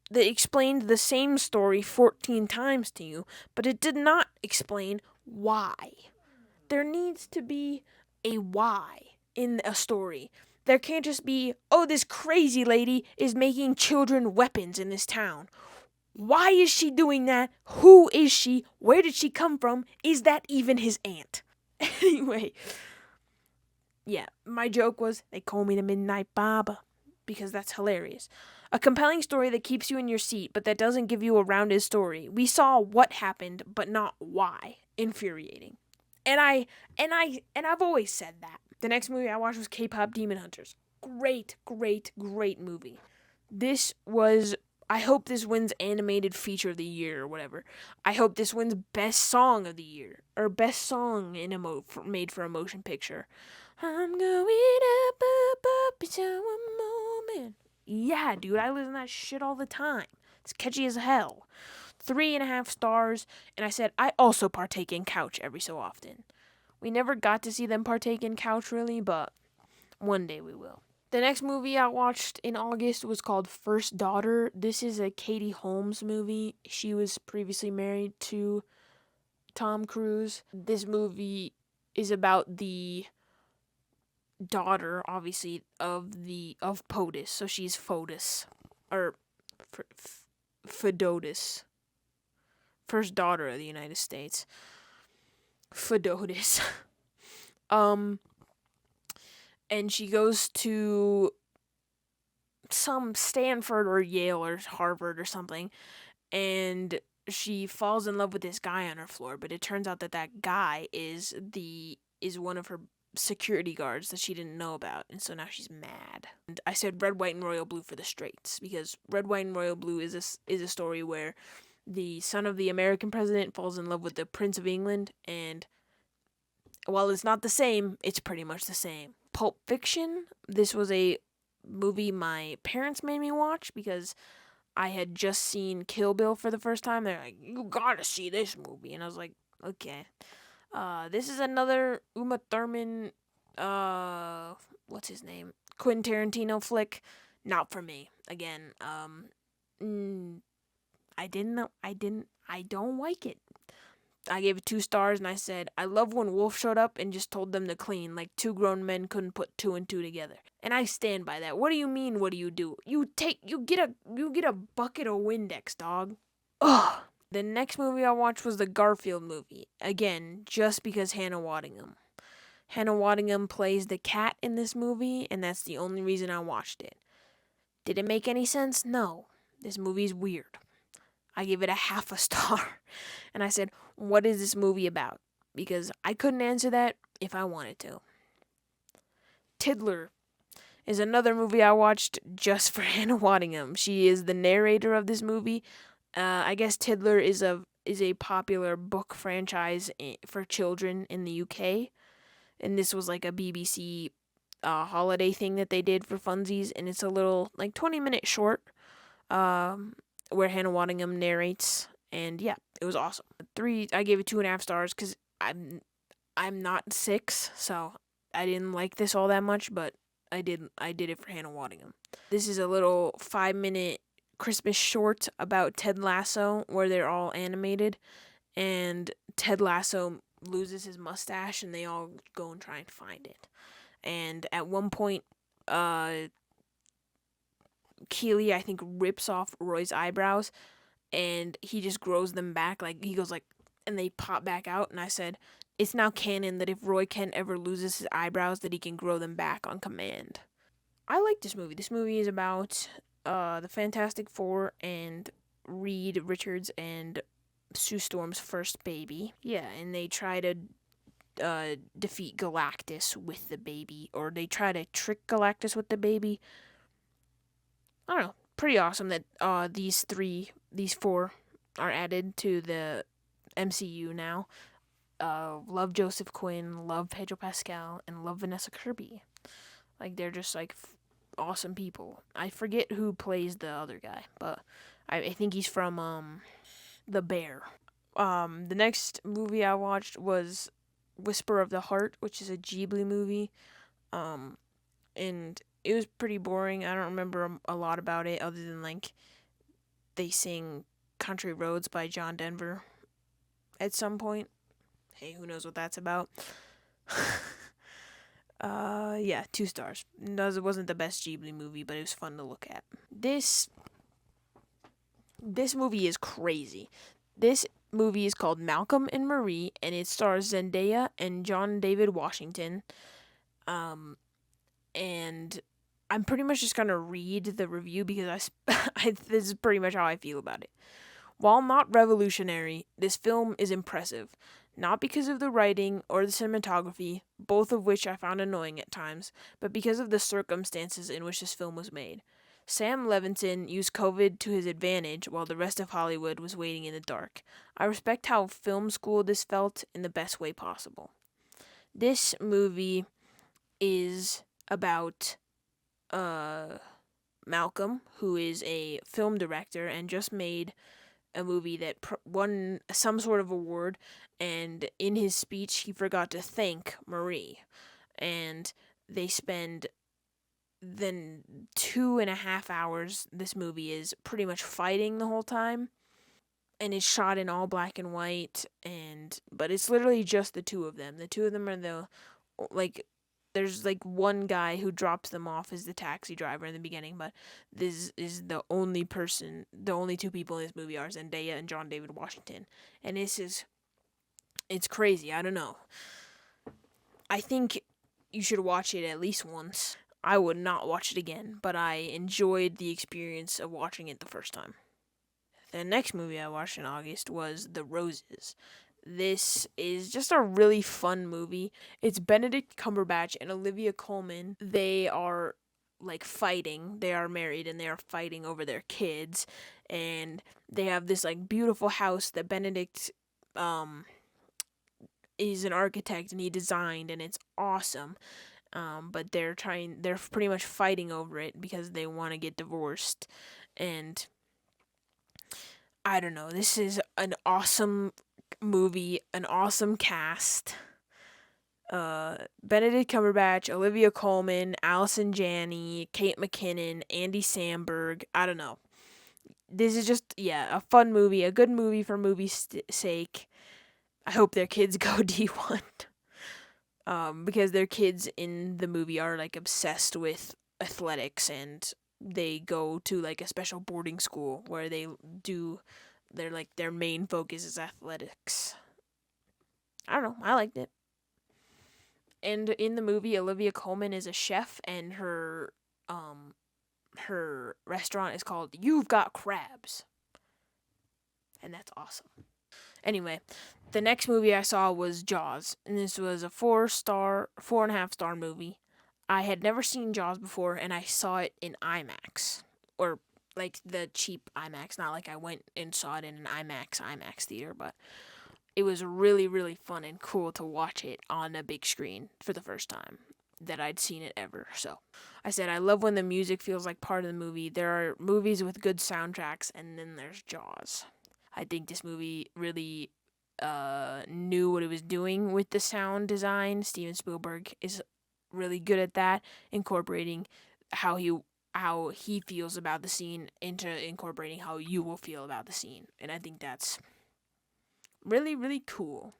[SPEAKER 1] They explained the same story 14 times to you, but it did not explain why. There needs to be a why in a story. There can't just be, oh, this crazy lady is making children weapons in this town. Why is she doing that? Who is she? Where did she come from? Is that even his aunt? Anyway, yeah, my joke was, they call me the Midnight Baba, because that's hilarious. A compelling story that keeps you in your seat, but that doesn't give you a rounded story. We saw what happened, but not why. Infuriating. And I've always said that. The next movie I watched was K-Pop Demon Hunters. Great, great, great movie. I hope this wins Animated Feature of the Year or whatever. I hope this wins Best Song of the Year, or Best Song in made for a motion picture. I'm going up, it's our moment. Yeah, dude, I listen to that shit all the time. It's catchy as hell. 3.5 stars, and I said I also partake in Couch every so often. We never got to see them partake in Couch, really, but one day we will. The next movie I watched in August was called First Daughter. This is a Katie Holmes movie. She was previously married to Tom Cruise. This movie is about the daughter, obviously, of POTUS. So she's FOTUS, or FDOTUS. First daughter of the United States. FDOTUS. And she goes to some Stanford or Yale or Harvard or something, and she falls in love with this guy on her floor, but it turns out that guy is one of her security guards that she didn't know about, and so now she's mad. And I said Red, White, and Royal Blue for the straights, because Red, White, and Royal Blue is a story where the son of the American president falls in love with the Prince of England, and while it's not the same, it's pretty much the same. Pulp Fiction, this was a movie my parents made me watch because I had just seen Kill Bill for the first time. They're like, you gotta see this movie. And I was like, okay. This is another Uma Thurman, what's his name? Quentin Tarantino flick. Not for me. Again, mm, I don't like it. I gave it 2 stars and I said, I love when Wolf showed up and just told them to clean, like two grown men couldn't put two and two together. And I stand by that. What do you mean, what do? You get a bucket of Windex, dog. Ugh. The next movie I watched was the Garfield movie. Again, just because Hannah Waddingham. Hannah Waddingham plays the cat in this movie, and that's the only reason I watched it. Did it make any sense? No. This movie's weird. I gave it a half a star. And I said, what is this movie about? Because I couldn't answer that if I wanted to. Tiddler is another movie I watched just for Hannah Waddingham. She is the narrator of this movie. I guess Tiddler is a popular book franchise for children in the UK. And this was like a BBC holiday thing that they did for funsies. And it's a little, like, 20-minute short where Hannah Waddingham narrates. And yeah, it was awesome. I gave it 2.5 stars because I'm not 6, so I didn't like this all that much, but I did it for Hannah Waddingham. This is a little 5-minute Christmas short about Ted Lasso where they're all animated, and Ted Lasso loses his mustache, and they all go and try and find it. And at one point, Keely, I think, rips off Roy's eyebrows, and he just grows them back. Like, he goes like, and they pop back out. And I said, it's now canon that if Roy Kent ever loses his eyebrows, that he can grow them back on command. I like this movie. This movie is about the Fantastic Four and Reed Richards and Sue Storm's first baby. Yeah, and they try to defeat Galactus with the baby, or they try to trick Galactus with the baby. I don't know. Pretty awesome that these four are added to the MCU now. Love Joseph Quinn, love Pedro Pascal, and love Vanessa Kirby. Like, they're just like awesome people. I forget who plays the other guy, but I think he's from The Bear. The next movie I watched was Whisper of the Heart, which is a Ghibli movie. And it was pretty boring. I don't remember a lot about it other than, like, they sing Country Roads by John Denver at some point. Hey, who knows what that's about? Yeah, 2 stars. No, it wasn't the best Ghibli movie, but it was fun to look at. This movie is crazy. This movie is called Malcolm and Marie, and it stars Zendaya and John David Washington. And I'm pretty much just gonna read the review because this is pretty much how I feel about it. While not revolutionary, this film is impressive. Not because of the writing or the cinematography, both of which I found annoying at times, but because of the circumstances in which this film was made. Sam Levinson used COVID to his advantage while the rest of Hollywood was waiting in the dark. I respect how film school this felt in the best way possible. This movie is about Malcolm, who is a film director and just made a movie that won some sort of award, and in his speech he forgot to thank Marie, and they spend then 2.5 hours. This movie is pretty much fighting the whole time, and it's shot in all black and white, but it's literally just the two of them. The two of them are there's like one guy who drops them off as the taxi driver in the beginning, but this is the only two people in this movie are Zendaya and John David Washington. And it's crazy. I don't know. I think you should watch it at least once. I would not watch it again, but I enjoyed the experience of watching it the first time. The next movie I watched in August was The Roses. This is just a really fun movie. It's Benedict Cumberbatch and Olivia Colman. They are like fighting. They are married and they are fighting over their kids. And they have this like beautiful house that Benedict is an architect and he designed, and it's awesome. But they're pretty much fighting over it because they want to get divorced. And I don't know. This is an awesome movie, an awesome cast. Benedict Cumberbatch, Olivia Colman, Allison Janney, Kate McKinnon, Andy Samberg. I don't know. This is just, yeah, a fun movie, a good movie for movie's sake. I hope their kids go D1. Because their kids in the movie are like obsessed with athletics, and they go to like a special boarding school where their main focus is athletics. I don't know. I liked it. And in the movie, Olivia Colman is a chef, and her restaurant is called You've Got Crabs, and that's awesome. Anyway, the next movie I saw was Jaws, and this was a 4.5 star movie. I had never seen Jaws before, and I saw it in IMAX, or like the cheap IMAX, not like I went and saw it in an IMAX theater, but it was really, really fun and cool to watch it on a big screen for the first time that I'd seen it ever. So I said I love when the music feels like part of the movie. There are movies with good soundtracks, and then there's Jaws. I think this movie really knew what it was doing with the sound design. Steven Spielberg is really good at that, incorporating how he feels about the scene into incorporating how you will feel about the scene. And I think that's really, really cool.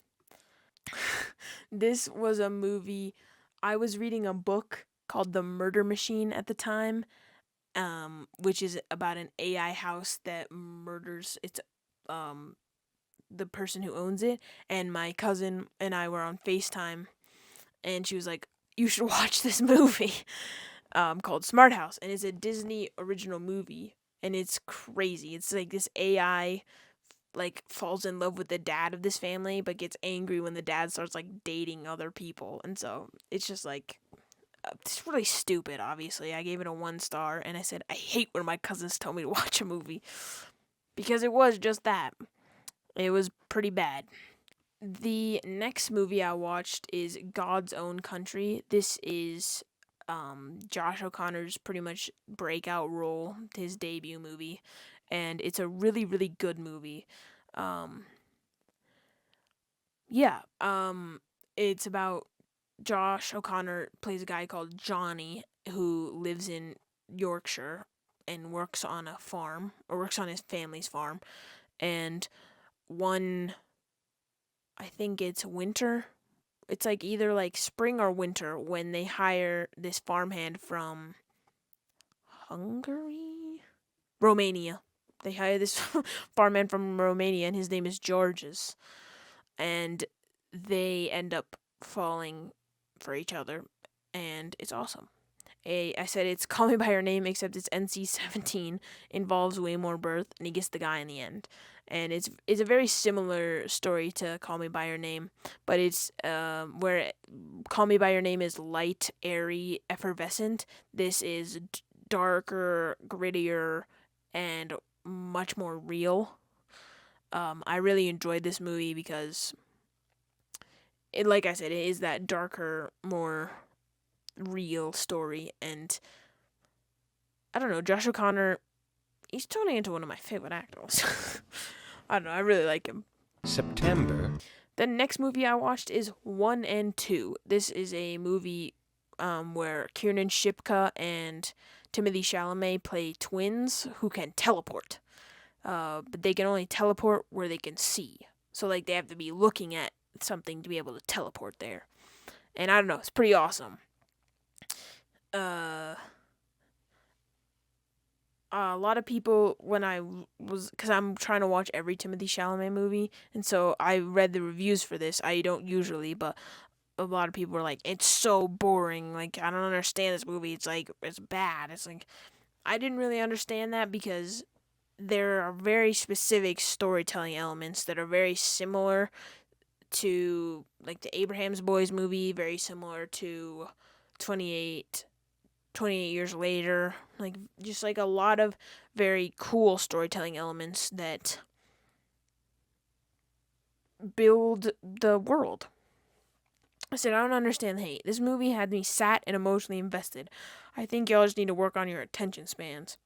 [SPEAKER 1] This was a movie. I was reading a book called The Murder Machine at the time, which is about an AI house that murders the person who owns it. And my cousin and I were on FaceTime, and she was like, "You should watch this movie," called Smart House, and it's a Disney original movie, and it's crazy. It's like this AI like falls in love with the dad of this family, but gets angry when the dad starts like dating other people, and so it's just like it's really stupid. Obviously, I gave it a 1 star, and I said I hate when my cousins tell me to watch a movie, because it was just that. It was pretty bad. The next movie I watched is God's Own Country. This is Josh O'Connor's pretty much breakout role, his debut movie, and it's a really, really good movie. Yeah, it's about Josh O'Connor plays a guy called Johnny who lives in Yorkshire and works on a farm, or works on his family's farm, and one, I think it's winter. It's like either like spring or winter when they hire this farmhand from Hungary? Romania. They hire this farmhand from Romania, and his name is Georges. And they end up falling for each other, and it's awesome. I said it's Call Me By Your Name, except it's NC-17, involves way more birth, and he gets the guy in the end. And it's a very similar story to Call Me By Your Name, but it's where Call Me By Your Name is light, airy, effervescent. This is darker, grittier, and much more real. I really enjoyed this movie because it, like I said, it is that darker, more real story, and I don't know, Josh O'Connor, he's turning into one of my favorite actors. I don't know, I really like him.
[SPEAKER 3] September.
[SPEAKER 1] The next movie I watched is 1 and 2. This is a movie where Kiernan Shipka and Timothée Chalamet play twins who can teleport. But they can only teleport where they can see. So like they have to be looking at something to be able to teleport there. And I don't know, it's pretty awesome. A lot of people, when I was, because I'm trying to watch every Timothée Chalamet movie, and so I read the reviews for this. I don't usually, but a lot of people were like, it's so boring, like, I don't understand this movie, it's like, it's bad. It's like, I didn't really understand that because there are very specific storytelling elements that are very similar to, like, the Abraham's Boys movie, very similar to 28 Years Later, like, just like a lot of very cool storytelling elements that build the world. I said, I don't understand the hate. This movie had me sat and emotionally invested. I think y'all just need to work on your attention spans.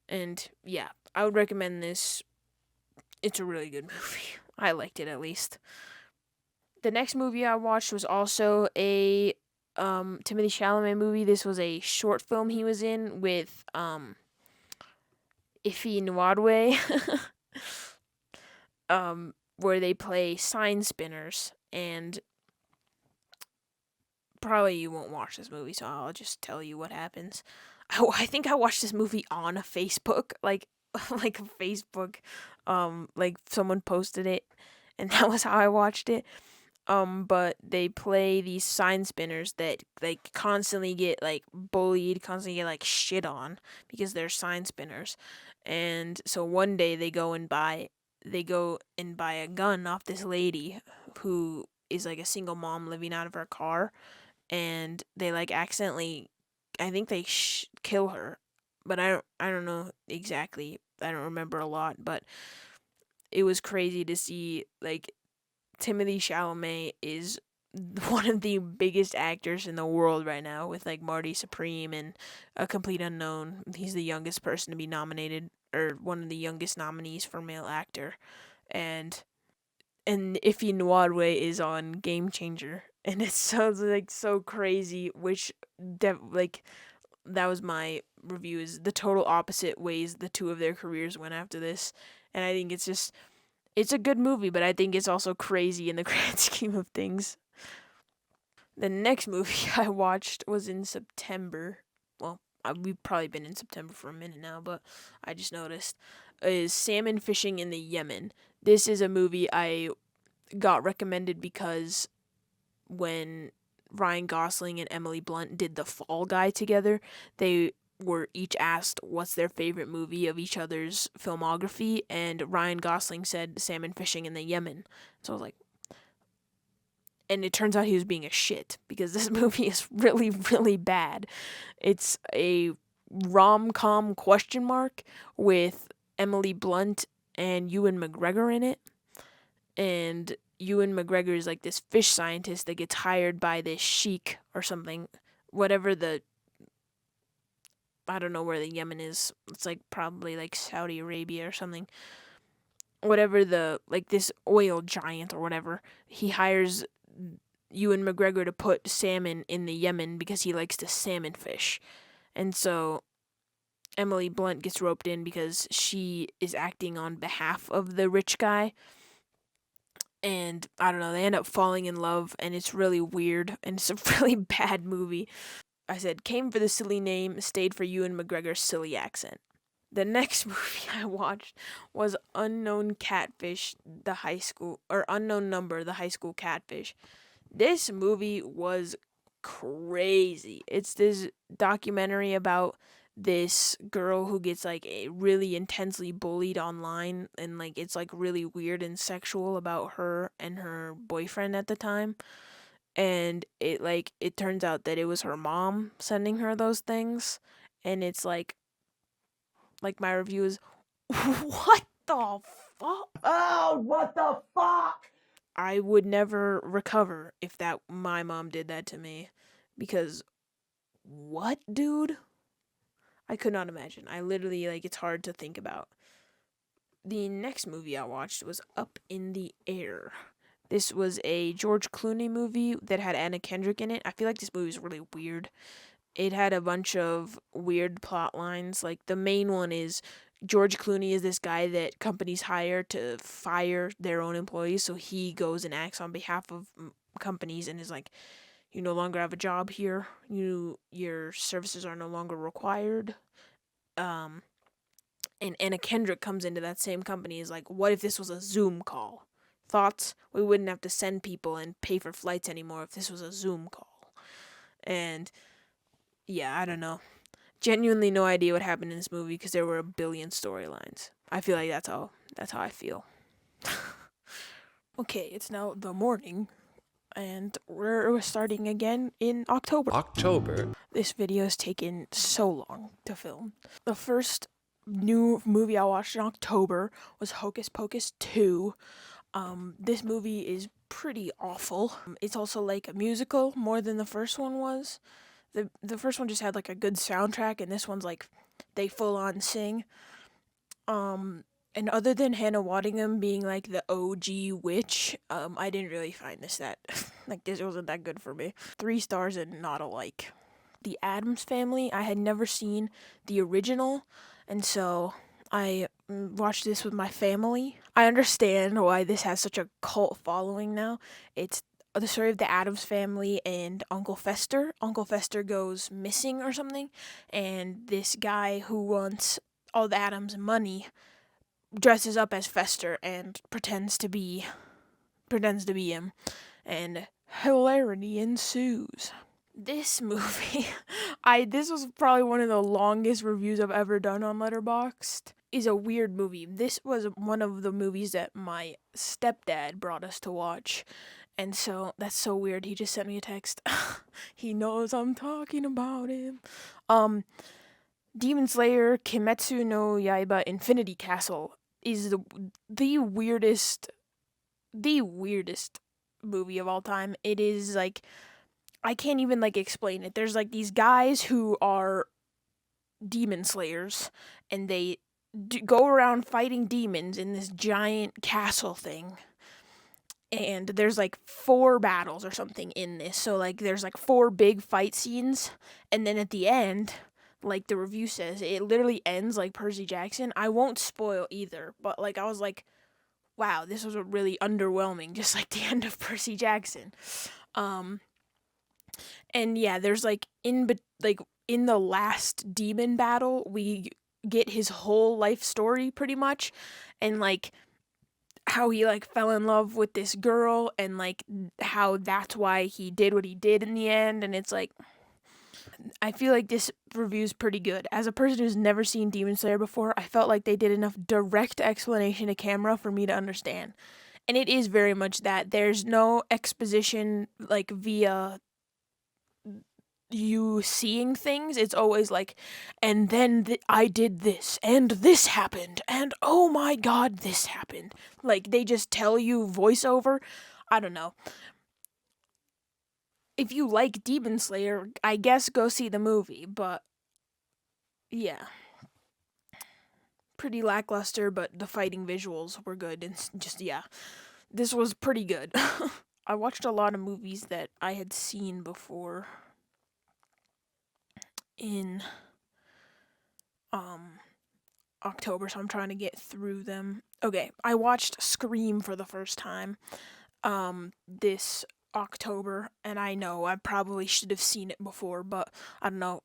[SPEAKER 1] And yeah, I would recommend this It's a really good movie. I liked it, at least. The next movie I watched was also a Timothée Chalamet movie. This was a short film he was in with Ife Nwadwe, where they play sign spinners. And probably you won't watch this movie, so I'll just tell you what happens. I think I watched this movie on Facebook, like like a Facebook, like someone posted it, and that was how I watched it. But they play these sign spinners that like constantly get like bullied, constantly get like shit on because they're sign spinners. And so one day they go and buy a gun off this lady who is like a single mom living out of her car, and they like accidentally, I think they kill her, but I don't know exactly. I don't remember a lot, but it was crazy to see like Timothée Chalamet is one of the biggest actors in the world right now with like Marty Supreme and A Complete Unknown. He's the youngest person to be nominated, or one of the youngest nominees for male actor. And Ife Nwadwe is on Game Changer, and it sounds like so crazy, which like that was my review, is the total opposite ways the two of their careers went after this. And I think it's a good movie, but I think it's also crazy in the grand scheme of things. The next movie I watched was in September. Well, we've probably been in September for a minute now, but I just noticed. Is Salmon Fishing in the Yemen. This is a movie I got recommended because when Ryan Gosling and Emily Blunt did The Fall Guy together, they were each asked what's their favorite movie of each other's filmography, and Ryan Gosling said Salmon Fishing in the Yemen. So I was like, and it turns out he was being a shit because this movie is really, really bad. It's a rom-com question mark with Emily Blunt and Ewan McGregor in it. And Ewan McGregor is like this fish scientist that gets hired by this sheik or something, whatever I don't know where the Yemen is. It's like probably like Saudi Arabia or something. Whatever this oil giant or whatever. He hires Ewan McGregor to put salmon in the Yemen because he likes to salmon fish. And so Emily Blunt gets roped in because she is acting on behalf of the rich guy. And I don't know, they end up falling in love, and it's really weird, and it's a really bad movie. I said, came for the silly name, stayed for Ewan McGregor's silly accent. The next movie I watched was Unknown Catfish, Unknown Number, the high school catfish. This movie was crazy. It's this documentary about this girl who gets like really intensely bullied online, and like it's like really weird and sexual about her and her boyfriend at the time. And it turns out that it was her mom sending her those things, and it's like my review is what the fuck?
[SPEAKER 2] Oh, what the fuck?
[SPEAKER 1] I would never recover if that my mom did that to me, because what, dude? I could not imagine. I literally it's hard to think about. The next movie I watched was Up in the Air. This was a George Clooney movie that had Anna Kendrick in it. I feel like this movie was really weird. It had a bunch of weird plot lines. Like, the main one is George Clooney is this guy that companies hire to fire their own employees, so he goes and acts on behalf of companies and is like, you no longer have a job here. Your services are no longer required. And Anna Kendrick comes into that same company, is like, what if this was a Zoom call? Thoughts? We wouldn't have to send people and pay for flights anymore if this was a Zoom call. And yeah, I don't know. Genuinely no idea what happened in this movie because there were a billion storylines. I feel like that's how I feel. Okay, it's now the morning, and we're starting again in October.
[SPEAKER 3] October.
[SPEAKER 1] This video has taken so long to film. The first new movie I watched in October was Hocus Pocus 2. This movie is pretty awful. It's also like a musical more than the first one was. The first one just had like a good soundtrack, and this one's like they full on sing. And And other than Hannah Waddingham being like the OG witch, I didn't really find this that like this wasn't that good for me. 3 stars and not a like. The Addams Family, I had never seen the original, and so I watched this with my family. I understand why this has such a cult following now. It's the story of the Addams Family and Uncle Fester. Uncle Fester goes missing or something, and this guy who wants all the Addams' money dresses up as Fester and pretends to be him, and hilarity ensues. This movie, this was probably one of the longest reviews I've ever done on Letterboxd. Is a weird movie. This was one of the movies that my stepdad brought us to watch, and so that's so weird. He just sent me a text. He knows I'm talking about him. Demon Slayer Kimetsu no Yaiba Infinity Castle is the weirdest movie of all time. It is like, I can't even like explain it. There's like these guys who are demon slayers, and they go around fighting demons in this giant castle thing. And there's like 4 battles or something in this. So like there's like 4 big fight scenes, and then at the end, like the review says, it literally ends like Percy Jackson. I won't spoil either, but like I was like, wow, this was a really underwhelming, just like the end of Percy Jackson. And yeah, there's like in the last demon battle, we get his whole life story pretty much, and like how he like fell in love with this girl, and like how that's why he did what he did in the end. And it's like, I feel like this review's pretty good. As a person who's never seen Demon Slayer before, I felt like they did enough direct explanation to camera for me to understand. And it is very much that. There's no exposition like via you seeing things. It's always like, and then I did this, and this happened, and oh my god, this happened. Like, they just tell you voiceover. I don't know. If you like Demon Slayer, I guess go see the movie, but yeah. Pretty lackluster, but the fighting visuals were good, and just, yeah. This was pretty good. I watched a lot of movies that I had seen before in October, so I'm trying to get through them. Okay, I watched Scream for the first time this October, and I know I probably should have seen it before, but I don't know.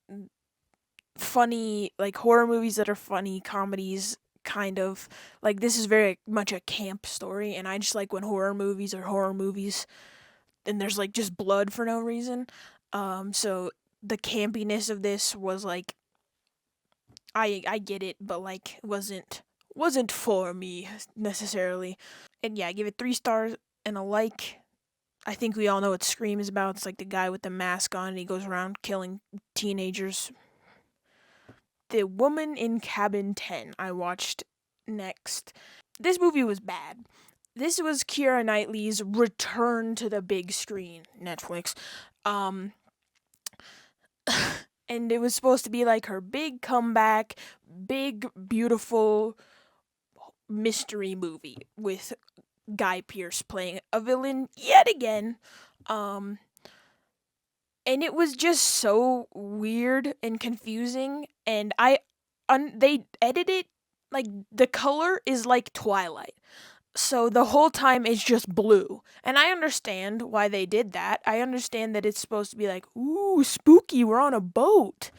[SPEAKER 1] Funny, like horror movies that are funny, comedies, kind of like, this is very much a camp story, and I just like when horror movies are horror movies and there's like just blood for no reason. So the campiness of this was like, I get it, but like wasn't for me necessarily. And yeah, I give it 3 stars and a like. I think we all know what Scream is about. It's like the guy with the mask on, and he goes around killing teenagers. The Woman in Cabin 10 I watched next. This movie was bad. This was Keira Knightley's return to the big screen, Netflix. And it was supposed to be like her big comeback, big, beautiful mystery movie with Guy Pearce playing a villain yet again. And it was just so weird and confusing, and they edited it, like, the color is like Twilight. So the whole time it's just blue. And I understand why they did that. I understand that it's supposed to be like, ooh, spooky, we're on a boat.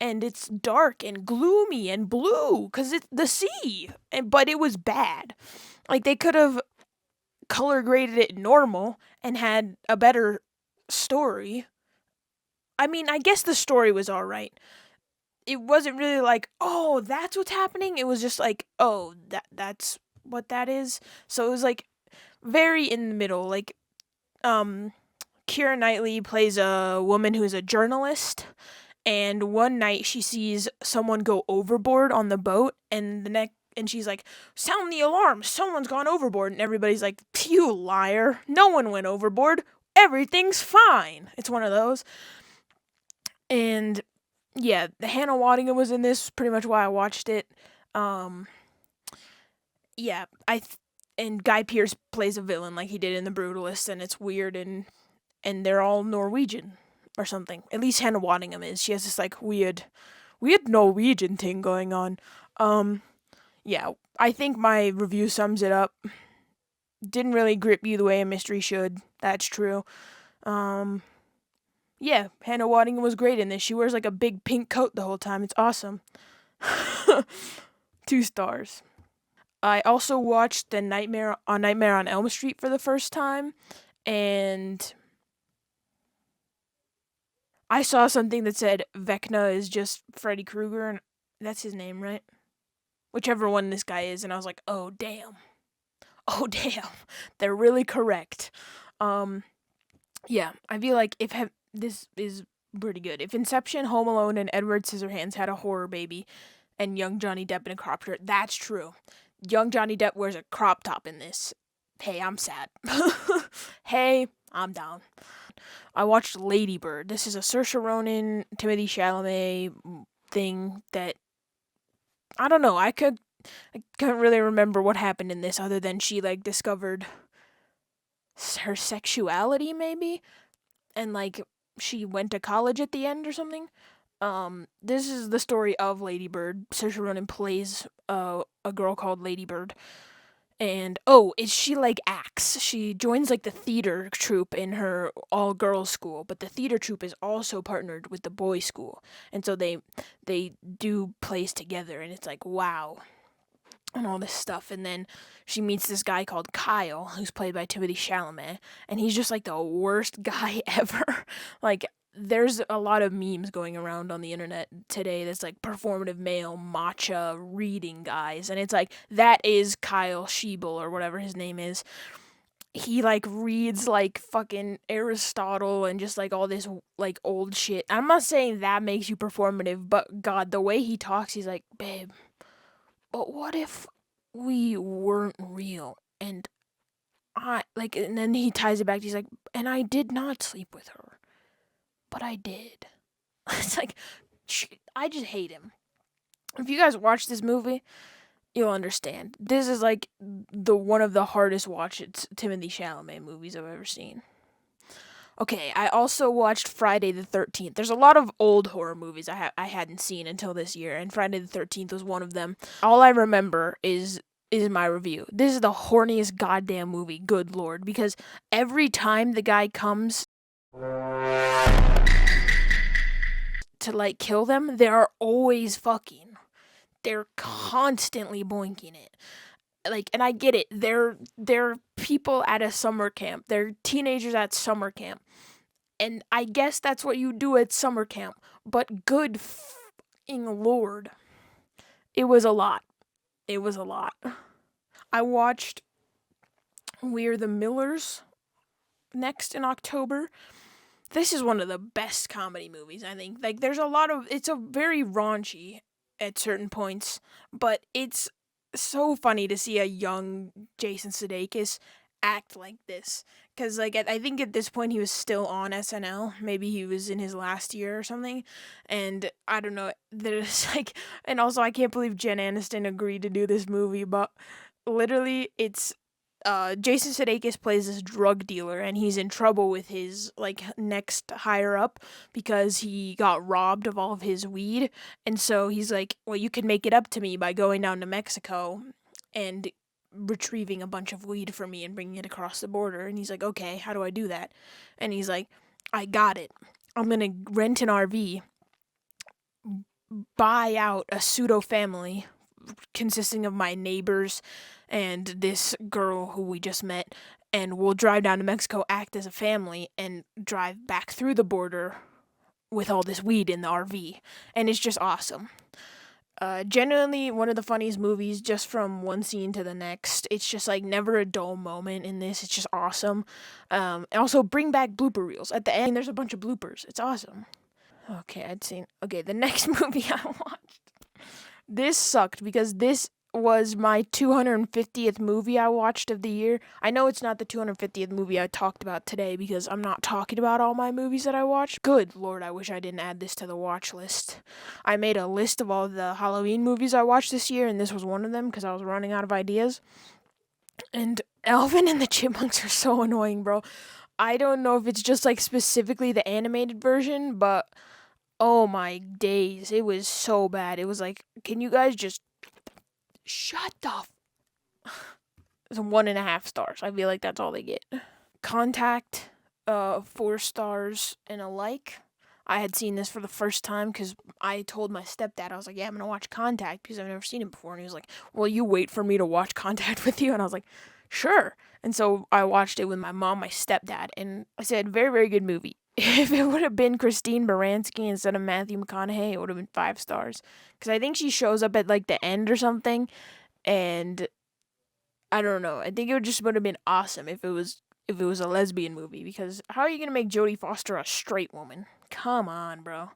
[SPEAKER 1] And it's dark and gloomy and blue because it's the sea. But it was bad. Like, they could have color graded it normal and had a better story. I mean, I guess the story was alright. It wasn't really like, oh, that's what's happening. It was just like, oh, that's what that is. So it was like very in the middle. Like, Keira Knightley plays a woman who's a journalist, and one night she sees someone go overboard on the boat, and and she's like, sound the alarm, someone's gone overboard, and everybody's like, you liar, no one went overboard, everything's fine. It's one of those. And yeah, Hannah Waddingham was in this, pretty much why I watched it. yeah, and Guy Pearce plays a villain like he did in The Brutalist, and it's weird, and they're all Norwegian or something. At least Hannah Waddingham is. She has this like weird Norwegian thing going on. Yeah, I think my review sums it up. Didn't really grip you the way a mystery should. That's true. Yeah, Hannah Waddingham was great in this. She wears like a big pink coat the whole time. It's awesome. 2 stars. I also watched the Nightmare on Elm Street for the first time, and I saw something that said Vecna is just Freddy Krueger, and that's his name, right? Whichever one this guy is, and I was like, oh damn, they're really correct. Yeah, I feel like this is pretty good. If Inception, Home Alone, and Edward Scissorhands had a horror baby, and young Johnny Depp in a crop shirt, that's true. Young Johnny Depp wears a crop top in this. Hey, I'm sad. Hey, I'm down. I watched Lady Bird. This is a Saoirse Ronan, Timothée Chalamet thing that I don't know. I couldn't really remember what happened in this other than she like discovered her sexuality maybe, and like she went to college at the end or something. This is the story of Lady Bird. Saoirse Ronan plays a girl called Lady Bird. And she like acts. She joins like the theater troupe in her all girls school, but the theater troupe is also partnered with the boys school. And so they do plays together, and it's like wow. And all this stuff, and then she meets this guy called Kyle, who's played by Timothée Chalamet, and he's just like the worst guy ever. Like there's a lot of memes going around on the internet today that's like performative male matcha reading guys, and it's like that is Kyle Schiebel or whatever his name is. He like reads like fucking Aristotle and just like all this like old shit. I'm not saying that makes you performative, but God, the way he talks, he's like, babe, but what if we weren't real? And and then he ties it back. He's like, and I did not sleep with her, but I did. It's like, I just hate him. If you guys watch this movie, you'll understand. This is like one of the hardest watched Timothée Chalamet movies I've ever seen. Okay, I also watched Friday the 13th. There's a lot of old horror movies I hadn't seen until this year, and Friday the 13th was one of them. All I remember is my review. This is the horniest goddamn movie, good lord, because every time the guy comes to like kill them, they are always fucking. They're constantly boinking it. Like, and I get it. They're people at a summer camp. They're teenagers at summer camp. And I guess that's what you do at summer camp. But good fucking lord. It was a lot. It was a lot. I watched We're the Millers next in October. This is one of the best comedy movies, I think. Like, there's a lot of... It's a very raunchy at certain points, but it's so funny to see a young Jason Sudeikis act like this. Because, like, I think at this point he was still on SNL. Maybe he was in his last year or something. And I don't know. There's, like... And also, I can't believe Jen Aniston agreed to do this movie, but literally, it's... Jason Sudeikis plays this drug dealer, and he's in trouble with his, like, next higher up because he got robbed of all of his weed. And so he's like, well, you can make it up to me by going down to Mexico and retrieving a bunch of weed for me and bringing it across the border. And he's like, okay, how do I do that? And he's like, I got it. I'm gonna rent an RV, buy out a pseudo family consisting of my neighbors and this girl who we just met, and we'll drive down to Mexico, act as a family, and drive back through the border with all this weed in the RV. And it's just awesome. Genuinely one of the funniest movies, just from one scene to the next. It's just like never a dull moment in this. It's just awesome. And also bring back blooper reels. At the end, there's a bunch of bloopers. It's awesome. Okay, the next movie I watched. This sucked because this was my 250th movie I watched of the year. I know it's not the 250th movie I talked about today because I'm not talking about all my movies that I watched. Good Lord, I wish I didn't add this to the watch list. I made a list of all the Halloween movies I watched this year, and this was one of them because I was running out of ideas. And Alvin and the Chipmunks are so annoying, bro. I don't know if it's just like specifically the animated version, but oh my days, it was so bad. It was like, can you guys just shut the it's 1.5 stars. I feel like that's all they get. Contact, 4 stars and a like. I had seen this for the first time because I told my stepdad, I was like, yeah, I'm going to watch Contact because I've never seen it before. And he was like, well, you wait for me to watch Contact with you? And I was like, sure. And so I watched it with my mom, my stepdad, and I said, very, very good movie. If it would have been Christine Baranski instead of Matthew McConaughey, it would have been 5 stars. Because I think she shows up at like the end or something, and I don't know. I think it would have been awesome if it was a lesbian movie. Because how are you gonna make Jodie Foster a straight woman? Come on, bro.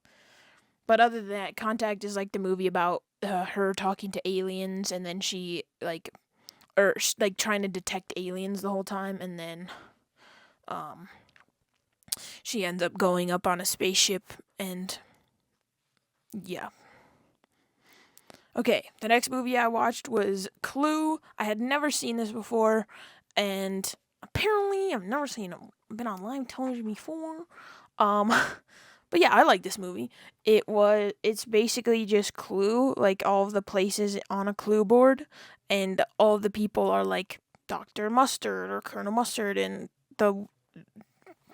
[SPEAKER 1] But other than that, Contact is like the movie about her talking to aliens, and then she like trying to detect aliens the whole time, and then she ends up going up on a spaceship, and yeah. Okay, the next movie I watched was Clue. I had never seen this before, and apparently I've never been on live television before. But yeah, I like this movie. It's basically just Clue, like all of the places on a Clue board, and all of the people are like Dr. Mustard or Colonel Mustard and the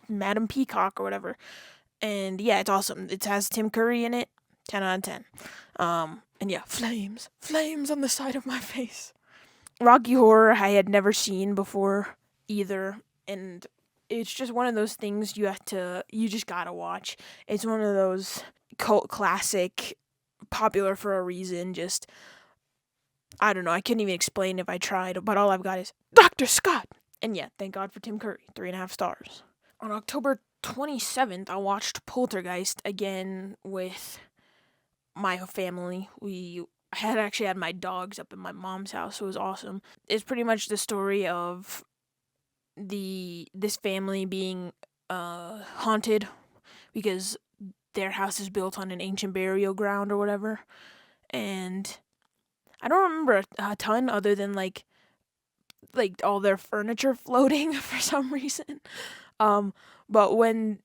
[SPEAKER 1] Madam Peacock or whatever. And yeah, it's awesome. It has Tim Curry in it. 10 out of 10. And yeah, flames on the side of my face. Rocky Horror I had never seen before either, and it's just one of those things you just gotta watch. It's one of those cult classic, popular for a reason, just, I don't know, I couldn't even explain if I tried, but all I've got is Dr. Scott! And yeah, thank God for Tim Curry, 3.5 stars. On October 27th, I watched Poltergeist again with my family. I had my dogs up in my mom's house, so it was awesome. It's pretty much the story of this family being haunted because their house is built on an ancient burial ground or whatever. And I don't remember a ton other than like all their furniture floating for some reason. But when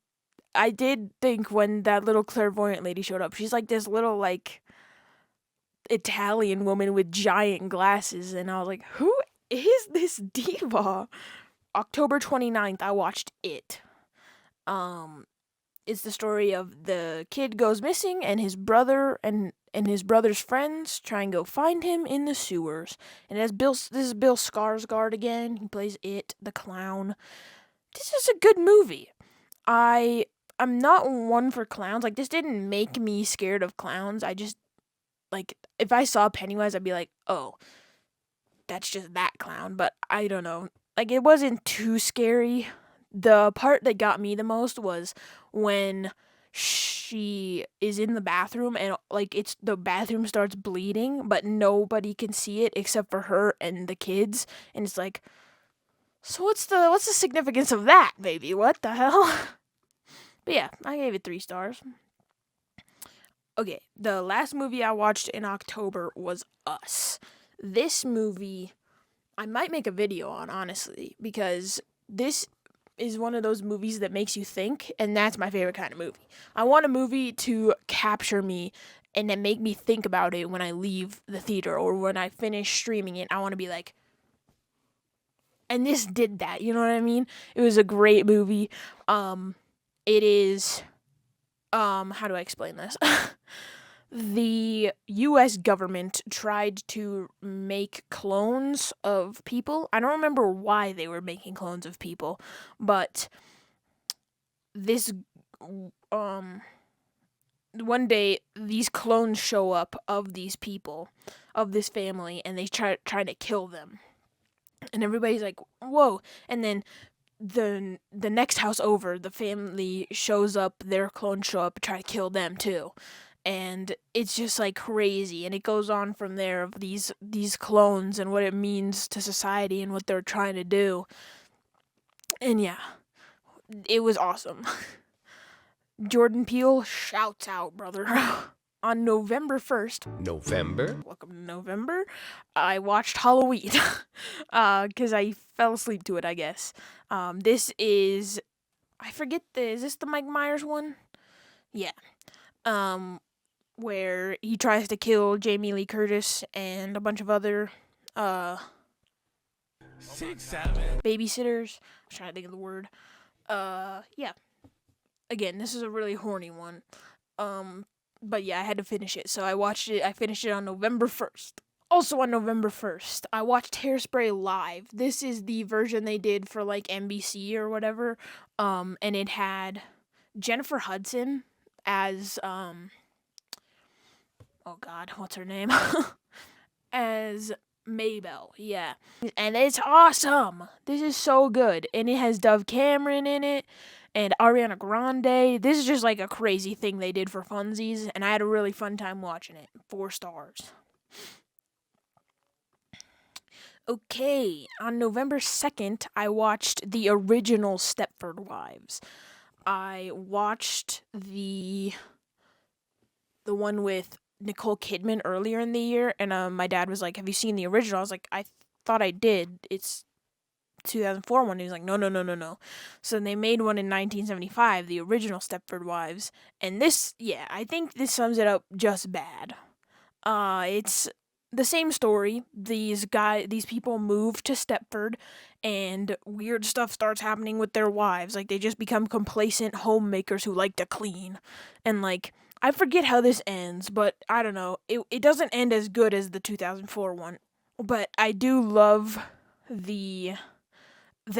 [SPEAKER 1] I did think when that little clairvoyant lady showed up, she's like this little like Italian woman with giant glasses, and I was like, who is this diva? October 29th, I watched It. It's the story of the kid goes missing, and his brother and his brother's friends try and go find him in the sewers. And this is Bill Skarsgård again. He plays It, the clown. This is a good movie. I'm not one for clowns. Like, this didn't make me scared of clowns. I just, like, if I saw Pennywise, I'd be like, oh, that's just that clown. But I don't know. Like, it wasn't too scary. The part that got me the most was when she is in the bathroom and, like, the bathroom starts bleeding, but nobody can see it except for her and the kids. And it's like, so what's the significance of that, baby? What the hell? But yeah, I gave it 3 stars. Okay, the last movie I watched in October was Us. This movie, I might make a video on, honestly, because this is one of those movies that makes you think, and that's my favorite kind of movie. I want a movie to capture me and then make me think about it when I leave the theater or when I finish streaming it. I want to be like, and this did that, you know what I mean? It was a great movie. It is, how do I explain this? The U.S. government tried to make clones of people. I don't remember why they were making clones of people, but this, one day, these clones show up of these people, of this family, and they try to kill them. And everybody's like, whoa. And then the next house over, the family shows up, their clones show up, try to kill them too. and it's just like crazy, and it goes on from there of these clones and what it means to society and what they're trying to do. And yeah, it was awesome. Jordan Peele, shouts out, brother. On November 1st,
[SPEAKER 3] November?
[SPEAKER 1] welcome to November, I watched Halloween. Because I fell asleep to it, I guess. This is, I forget, is this the Mike Myers one? Yeah. Where he tries to kill Jamie Lee Curtis and a bunch of other,
[SPEAKER 3] 6, 7.
[SPEAKER 1] babysitters. I was trying to think of the word. Yeah. Again, this is a really horny one. But yeah, I had to finish it. So I finished it on November 1st. Also on November 1st, I watched Hairspray live. This is the version they did for like NBC or whatever. And it had Jennifer Hudson as oh god, what's her name? As Maybelle, yeah. And it's awesome. This is so good. And it has Dove Cameron in it and Ariana Grande. This is just like a crazy thing they did for funsies, and I had a really fun time watching it. 4 stars. Okay, on November 2nd, I watched the original Stepford Wives. I watched the one with Nicole Kidman earlier in the year, and my dad was like, "Have you seen the original?" I was like, "I thought I did. It's 2004 one." He was like, No. So they made one in 1975, the original Stepford Wives, and this, yeah, I think this sums it up just bad. It's the same story. These people move to Stepford, and weird stuff starts happening with their wives. Like, they just become complacent homemakers who like to clean, and like, I forget how this ends, but I don't know. It doesn't end as good as the 2004 one, but I do love the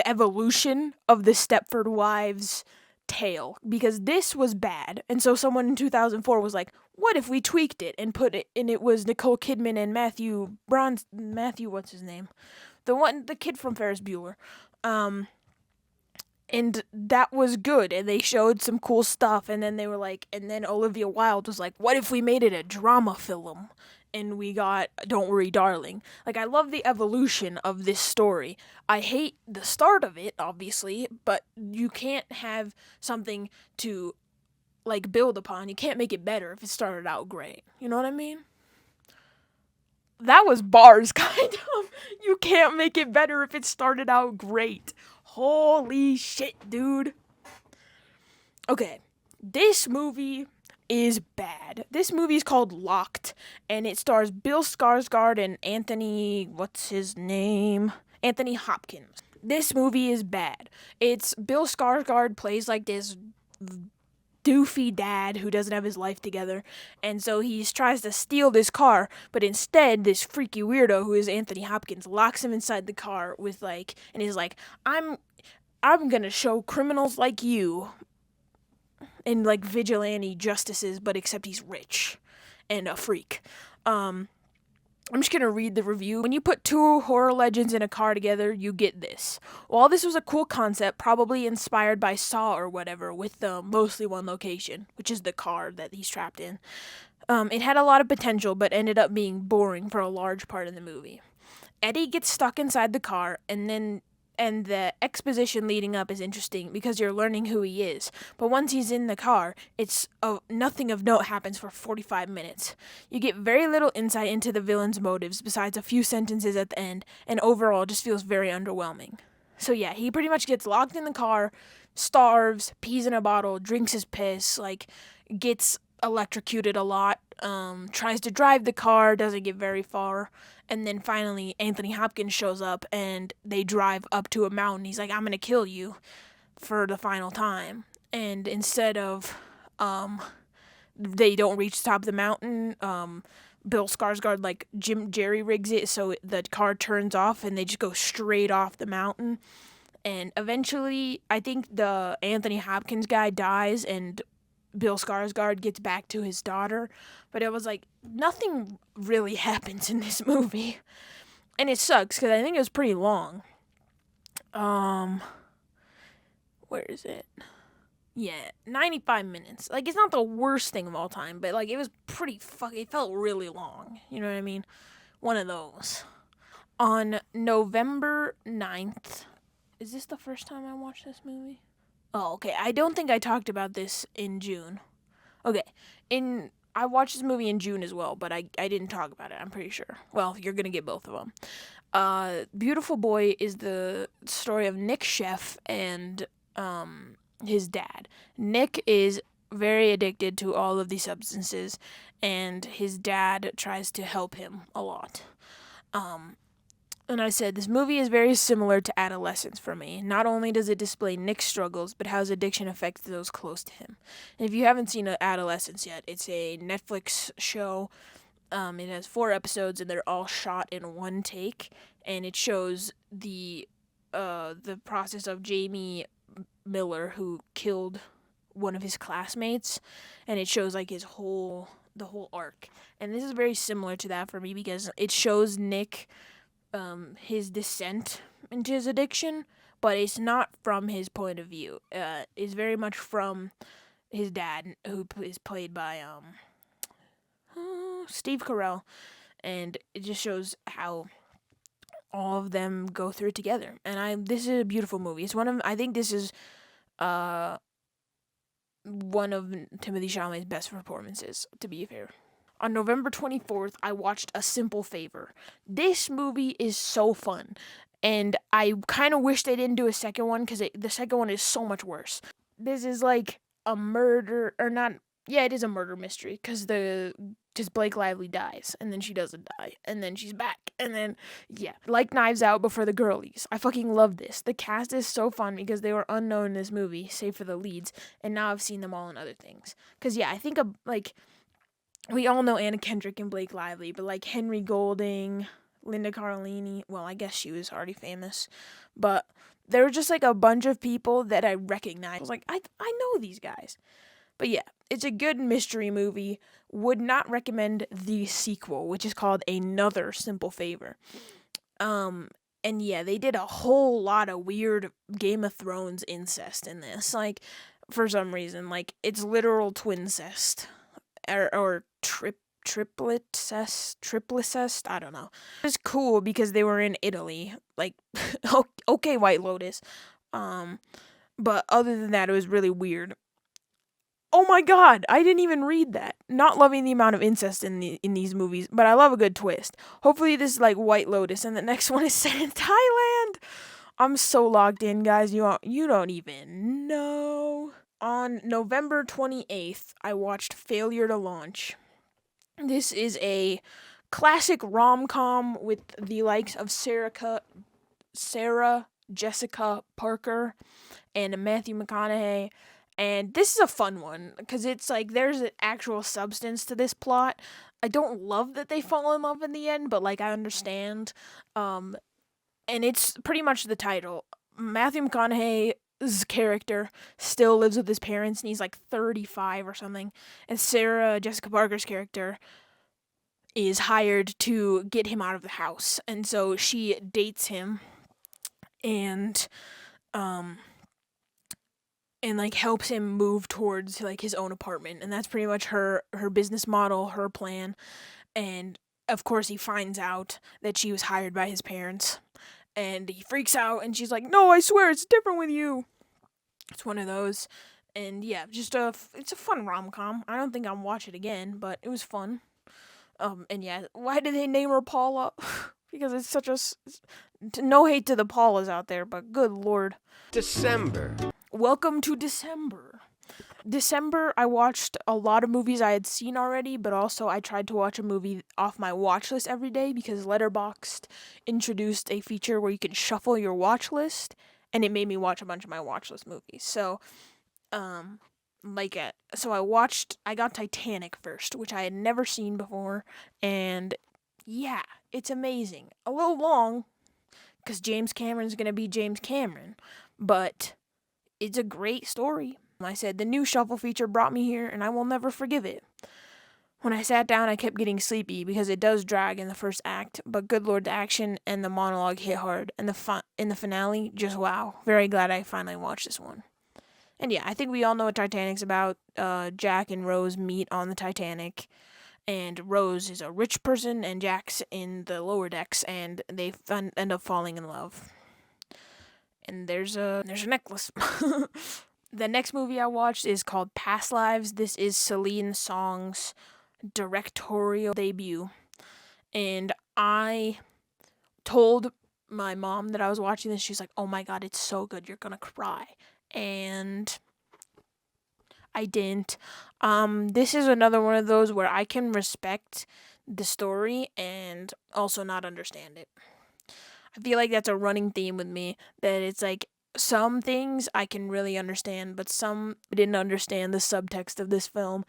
[SPEAKER 1] evolution of the Stepford Wives tale, because this was bad, and so someone in 2004 was like, what if we tweaked it and put it, and it was Nicole Kidman and Matthew, what's his name? The kid from Ferris Bueller. And that was good, and they showed some cool stuff, and then they were like, and then Olivia Wilde was like, what if we made it a drama film? And we got Don't Worry Darling. Like, I love the evolution of this story. I hate the start of it, obviously, but you can't have something to, like, build upon. You can't make it better if it started out great. You know what I mean? That was bars, kind of. You can't make it better if it started out great. Holy shit, dude. Okay, this movie is bad. This movie is called Locked, and it stars Bill Skarsgård and Anthony Hopkins. This movie is bad. It's Bill Skarsgård plays like this doofy dad who doesn't have his life together, and so he tries to steal this car, but instead this freaky weirdo who is Anthony Hopkins locks him inside the car with like, and he's like, I'm gonna show criminals like you and like vigilante justices, but except he's rich and a freak. I'm just gonna read the review. When you put 2 horror legends in a car together, you get this. While this was a cool concept, probably inspired by Saw or whatever, with mostly one location, which is the car that he's trapped in, it had a lot of potential, but ended up being boring for a large part of the movie. Eddie gets stuck inside the car, and the exposition leading up is interesting because you're learning who he is. But once he's in the car, nothing of note happens for 45 minutes. You get very little insight into the villain's motives besides a few sentences at the end, and overall just feels very underwhelming. So yeah, he pretty much gets locked in the car, starves, pees in a bottle, drinks his piss, like, gets electrocuted a lot, tries to drive the car, doesn't get very far, and then finally Anthony Hopkins shows up and they drive up to a mountain. He's like, I'm gonna kill you for the final time. And instead of, they don't reach the top of the mountain, Bill Skarsgård, like, jerry rigs it so the car turns off and they just go straight off the mountain. And eventually, I think the Anthony Hopkins guy dies and Bill Skarsgård gets back to his daughter, but it was like, nothing really happens in this movie, and it sucks because I think it was pretty long. Where is it? Yeah, 95 minutes. Like, it's not the worst thing of all time, but, like, it was pretty it felt really long. You know what I mean? One of those. On November 9th, is this the first time I watched this movie? Oh, okay. I don't think I talked about this in June. Okay. I watched this movie in June as well, but I didn't talk about it, I'm pretty sure. Well, you're going to get both of them. Beautiful Boy is the story of Nick Chef and his dad. Nick is very addicted to all of these substances, and his dad tries to help him a lot. And I said, this movie is very similar to adolescence for me. Not only does it display Nick's struggles, but how his addiction affects those close to him. And if you haven't seen Adolescence yet, it's a Netflix show. It has 4 episodes, and they're all shot in one take. And it shows the process of Jamie Miller, who killed one of his classmates, and it shows like the whole arc. And this is very similar to that for me because it shows Nick his descent into his addiction, but it's not from his point of view. It's very much from his dad, who is played by Steve Carell, and it just shows how all of them go through it together. And this is a beautiful movie. It's I think this is one of Timothy Chalamet's best performances, to be fair. On November 24th, I watched A Simple Favor. This movie is so fun, and I kind of wish they didn't do a second one because the second one is so much worse. This is like a murder, or not, yeah, it is a murder mystery because Blake Lively dies, and then she doesn't die, and then she's back, and then, yeah, like Knives Out, but for the girlies. I fucking love this. The cast is so fun because they were unknown in this movie, save for the leads, and now I've seen them all in other things. Because, yeah, I think, we all know Anna Kendrick and Blake Lively, but, like, Henry Golding, Linda Cardellini, well, I guess she was already famous, but there were just, like, a bunch of people that I recognized. I was like, I know these guys. But yeah, it's a good mystery movie. Would not recommend the sequel, which is called Another Simple Favor. And yeah, they did a whole lot of weird Game of Thrones incest in this. Like, for some reason, like, it's literal twincest. Or triplicest, I don't know. It's cool because they were in Italy. Like, okay, White Lotus. But other than that, it was really weird. Oh my god, I didn't even read that. Not loving the amount of incest in these movies, but I love a good twist. Hopefully this is like White Lotus and the next one is set in Thailand. I'm so locked in, guys. You don't even know. On November 28th, I watched Failure to Launch. This is a classic rom-com with the likes of Sarah Jessica Parker and Matthew McConaughey. And this is a fun one because it's like there's an actual substance to this plot. I don't love that they fall in love in the end, but like I understand. And it's pretty much the title. Matthew McConaughey's character still lives with his parents and he's like 35 or something. And Sarah Jessica Parker's character is hired to get him out of the house. And so she dates him and like helps him move towards like his own apartment, and that's pretty much her business model, her plan. And of course he finds out that she was hired by his parents, and he freaks out, and she's like, "No, I swear it's different with you." It's one of those, and yeah, it's a fun rom-com. I don't think I'll watch it again, but it was fun. And yeah, why did they name her Paula? Because it's such a no hate to the Paulas out there, but good lord.
[SPEAKER 3] December.
[SPEAKER 1] Welcome to December. I watched a lot of movies I had seen already, but also I tried to watch a movie off my watch list every day because Letterboxd introduced a feature where you can shuffle your watch list, and it made me watch a bunch of my watch list movies. So, I got Titanic first, which I had never seen before, and yeah, it's amazing. A little long, because James Cameron's gonna be James Cameron, but it's a great story. I said, the new shuffle feature brought me here, and I will never forgive it. When I sat down, I kept getting sleepy because it does drag in the first act, but good lord, the action and the monologue hit hard, and in the finale, just wow. Very glad I finally watched this one. And yeah, I think we all know what Titanic's about. Jack and Rose meet on the Titanic, and Rose is a rich person, and Jack's in the lower decks, and they end up falling in love. And there's a necklace. The next movie I watched is called Past Lives. This is Celine Song's directorial debut, and I told my mom that I was watching this. She's like, "Oh my god, it's so good, you're gonna cry," and I didn't. This is another one of those where I can respect the story and also not understand it. I feel like that's a running theme with me, that it's like some things I can really understand, but some I didn't understand the subtext of this film.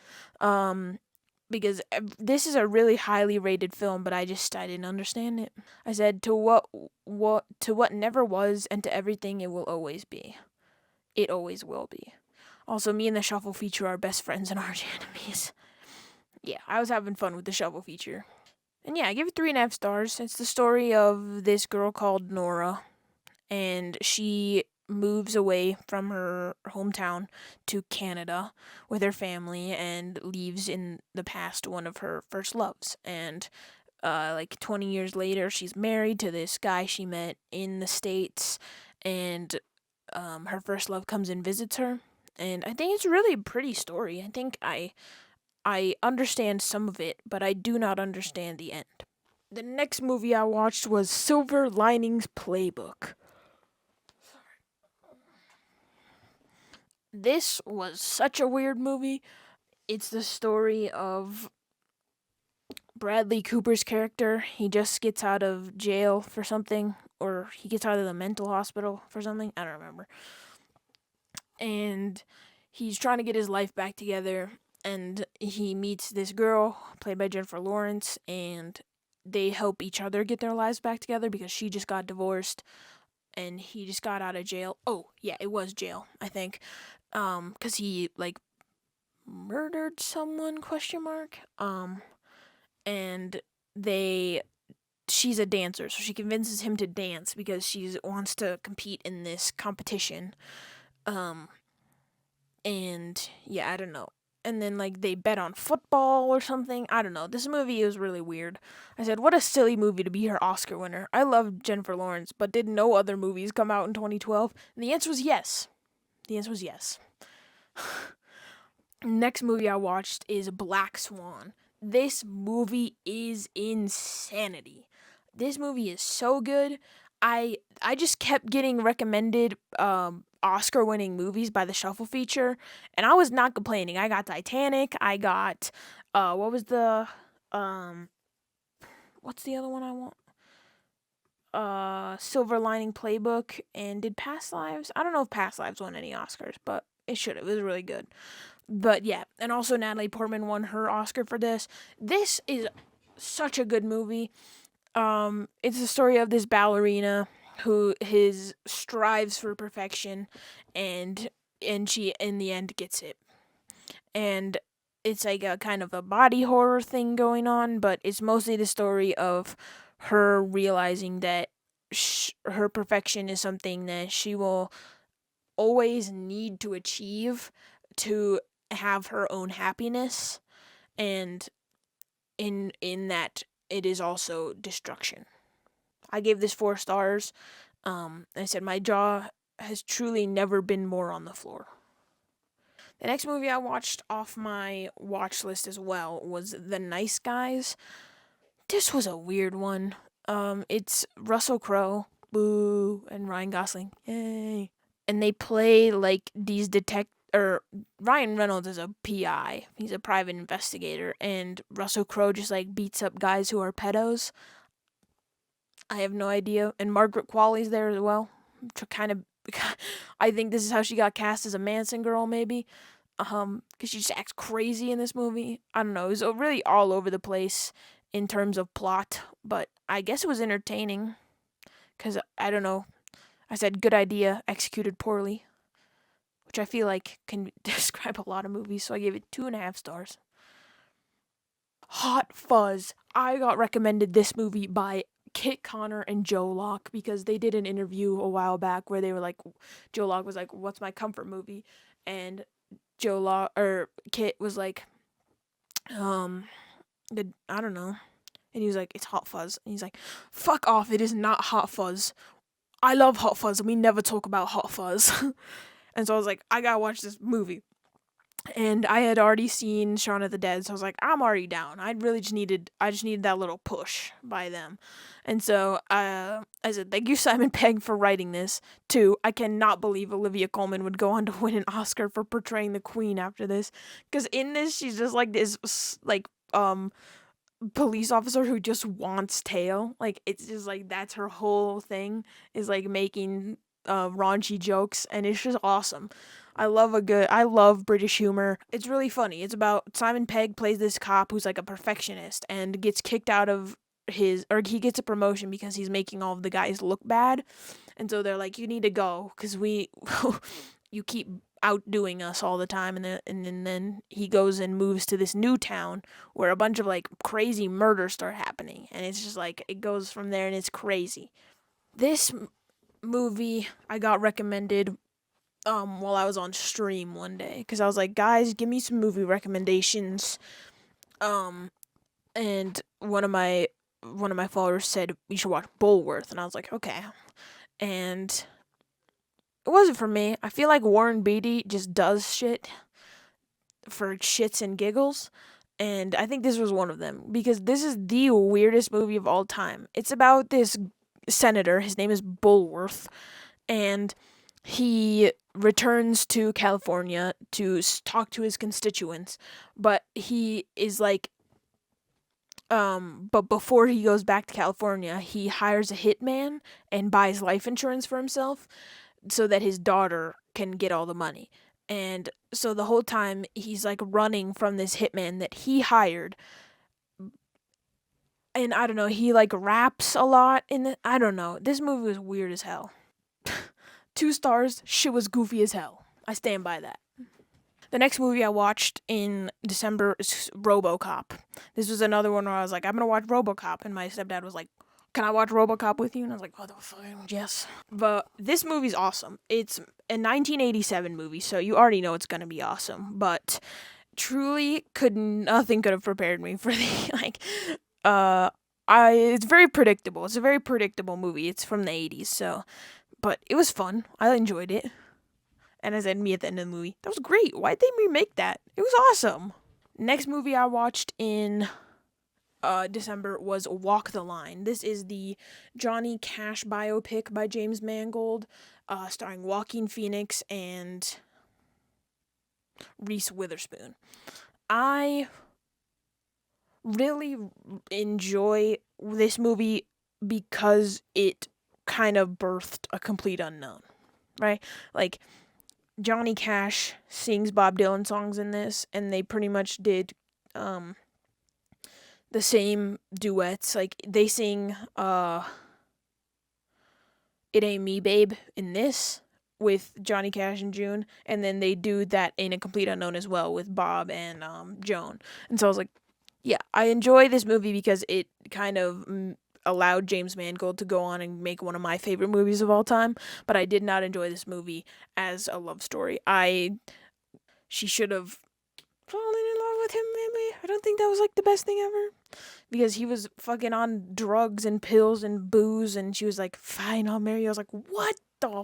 [SPEAKER 1] Because this is a really highly rated film, but I didn't understand it. I said, to what never was, and to everything it will always be. It always will be. Also, me and the Shuffle feature are best friends and arch enemies. Yeah, I was having fun with the Shuffle feature. And yeah, I give it 3.5 stars. It's the story of this girl called Nora, and she moves away from her hometown to Canada with her family and leaves in the past one of her first loves. And like 20 years later, she's married to this guy she met in the States, and her first love comes and visits her. And I think it's really a pretty story. I think I understand some of it, but I do not understand the end. The next movie I watched was Silver Linings Playbook. This was such a weird movie. It's the story of Bradley Cooper's character. He just gets out of jail for something, or he gets out of the mental hospital for something. I don't remember. And he's trying to get his life back together, and he meets this girl played by Jennifer Lawrence, and they help each other get their lives back together because she just got divorced and he just got out of jail. Oh, yeah, it was jail, I think. Cuz he like murdered someone ? And she's a dancer, so she convinces him to dance because she wants to compete in this competition. And yeah, I don't know. And then like they bet on football or something. I don't know. This movie is really weird. I said, what a silly movie to be her Oscar winner. I love Jennifer Lawrence, but did no other movies come out in 2012? And the answer was yes. Next movie I watched is Black Swan. This movie is insanity. This movie is so good. I just kept getting recommended Oscar-winning movies by the Shuffle feature, and I was not complaining. I got Titanic. I got what's the other one I want? Silver Lining Playbook, and did Past Lives? I don't know if Past Lives won any Oscars, but it should have. It was really good. But yeah, and also Natalie Portman won her Oscar for this. This is such a good movie. It's the story of this ballerina who strives for perfection, and she in the end gets it. And it's like a kind of a body horror thing going on, but it's mostly the story of her realizing that her perfection is something that she will always need to achieve to have her own happiness, and in that it is also destruction. I gave this 4 stars. I said my jaw has truly never been more on the floor. The next movie I watched off my watch list as well was The Nice Guys. This was a weird one. It's Russell Crowe, boo, and Ryan Gosling, yay. And they play like these Ryan Reynolds is a PI. He's a private investigator, and Russell Crowe just like beats up guys who are pedos. I have no idea. And Margaret Qualley's there as well. I think this is how she got cast as a Manson girl, maybe. Because she just acts crazy in this movie. I don't know. It was really all over the place in terms of plot, but I guess it was entertaining. Because, I don't know. I said good idea, executed poorly, which I feel like can describe a lot of movies, so I gave it 2.5 stars. Hot Fuzz. I got recommended this movie by Kit Connor and Joe Locke because they did an interview a while back where they were like, Joe Locke was like, what's my comfort movie? and Kit was like, I don't know, and he was like, it's Hot Fuzz, and he's like, fuck off, it is not Hot Fuzz. I love Hot Fuzz, and we never talk about Hot Fuzz. And so I was like, I gotta watch this movie. And I had already seen Shaun of the Dead, so I was like, I'm already down. I just needed that little push by them. And so I said, thank you, Simon Pegg, for writing this. 2, I cannot believe Olivia Colman would go on to win an Oscar for portraying the Queen after this. Because in this, she's just like this, like, police officer who just wants tail. Like, it's just like, that's her whole thing, is like making raunchy jokes, and it's just awesome. I love British humor. It's really funny. It's about Simon Pegg plays this cop who's like a perfectionist and gets kicked out of he gets a promotion because he's making all of the guys look bad. And so they're like, you need to go because you keep outdoing us all the time. And then he goes and moves to this new town where a bunch of like crazy murders start happening. And it's just like, it goes from there and it's crazy. This movie I got recommended while I was on stream one day, because I was like, guys, give me some movie recommendations. And one of my followers said we should watch Bulworth, and I was like, okay. And it wasn't for me. I feel like Warren Beatty just does shit for shits and giggles, and I think this was one of them, because this is the weirdest movie of all time. It's about this senator, his name is Bulworth, and he returns to California to talk to his constituents, but he is like, but before he goes back to California, he hires a hitman and buys life insurance for himself so that his daughter can get all the money. And so the whole time he's like running from this hitman that he hired. And I don't know, he like raps a lot in it. I don't know. This movie was weird as hell. 2 stars, shit was goofy as hell. I stand by that. The next movie I watched in December is RoboCop. This was another one where I was like, I'm gonna watch RoboCop, and my stepdad was like, can I watch RoboCop with you? And I was like, what the fuck, yes. But this movie's awesome. It's a 1987 movie, so you already know it's gonna be awesome. But truly, nothing could have prepared me for it's very predictable. It's a very predictable movie. It's from the 80s, so, but it was fun. I enjoyed it. And I said, me at the end of the movie, that was great. Why'd they remake that? It was awesome. Next movie I watched in December was Walk the Line. This is the Johnny Cash biopic by James Mangold, starring Joaquin Phoenix and Reese Witherspoon. I really enjoy this movie because it kind of birthed a complete unknown, right? Like, Johnny Cash sings Bob Dylan songs in this, and they pretty much did the same duets. Like, they sing It Ain't Me, Babe in this with Johnny Cash and June, and then they do that in A Complete Unknown as well with Bob and Joan. And so I was like, yeah, I enjoy this movie because it kind of allowed James Mangold to go on and make one of my favorite movies of all time, but I did not enjoy this movie as a love story. She should have fallen in love with him, maybe. I don't think that was like the best thing ever, because he was fucking on drugs and pills and booze, and she was like, fine, I'll marry you. I was like, what the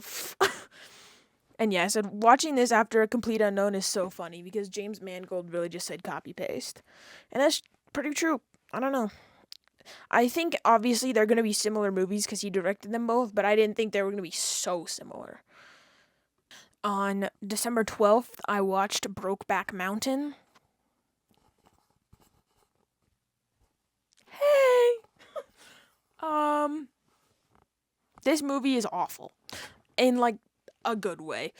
[SPEAKER 1] And yeah, I said, watching this after A Complete Unknown is so funny, because James Mangold really just said copy paste, and that's pretty true. I don't know. I think obviously they're going to be similar movies because he directed them both, but I didn't think they were going to be so similar. On December 12th, I watched Brokeback Mountain. Hey! This movie is awful. In, like, a good way.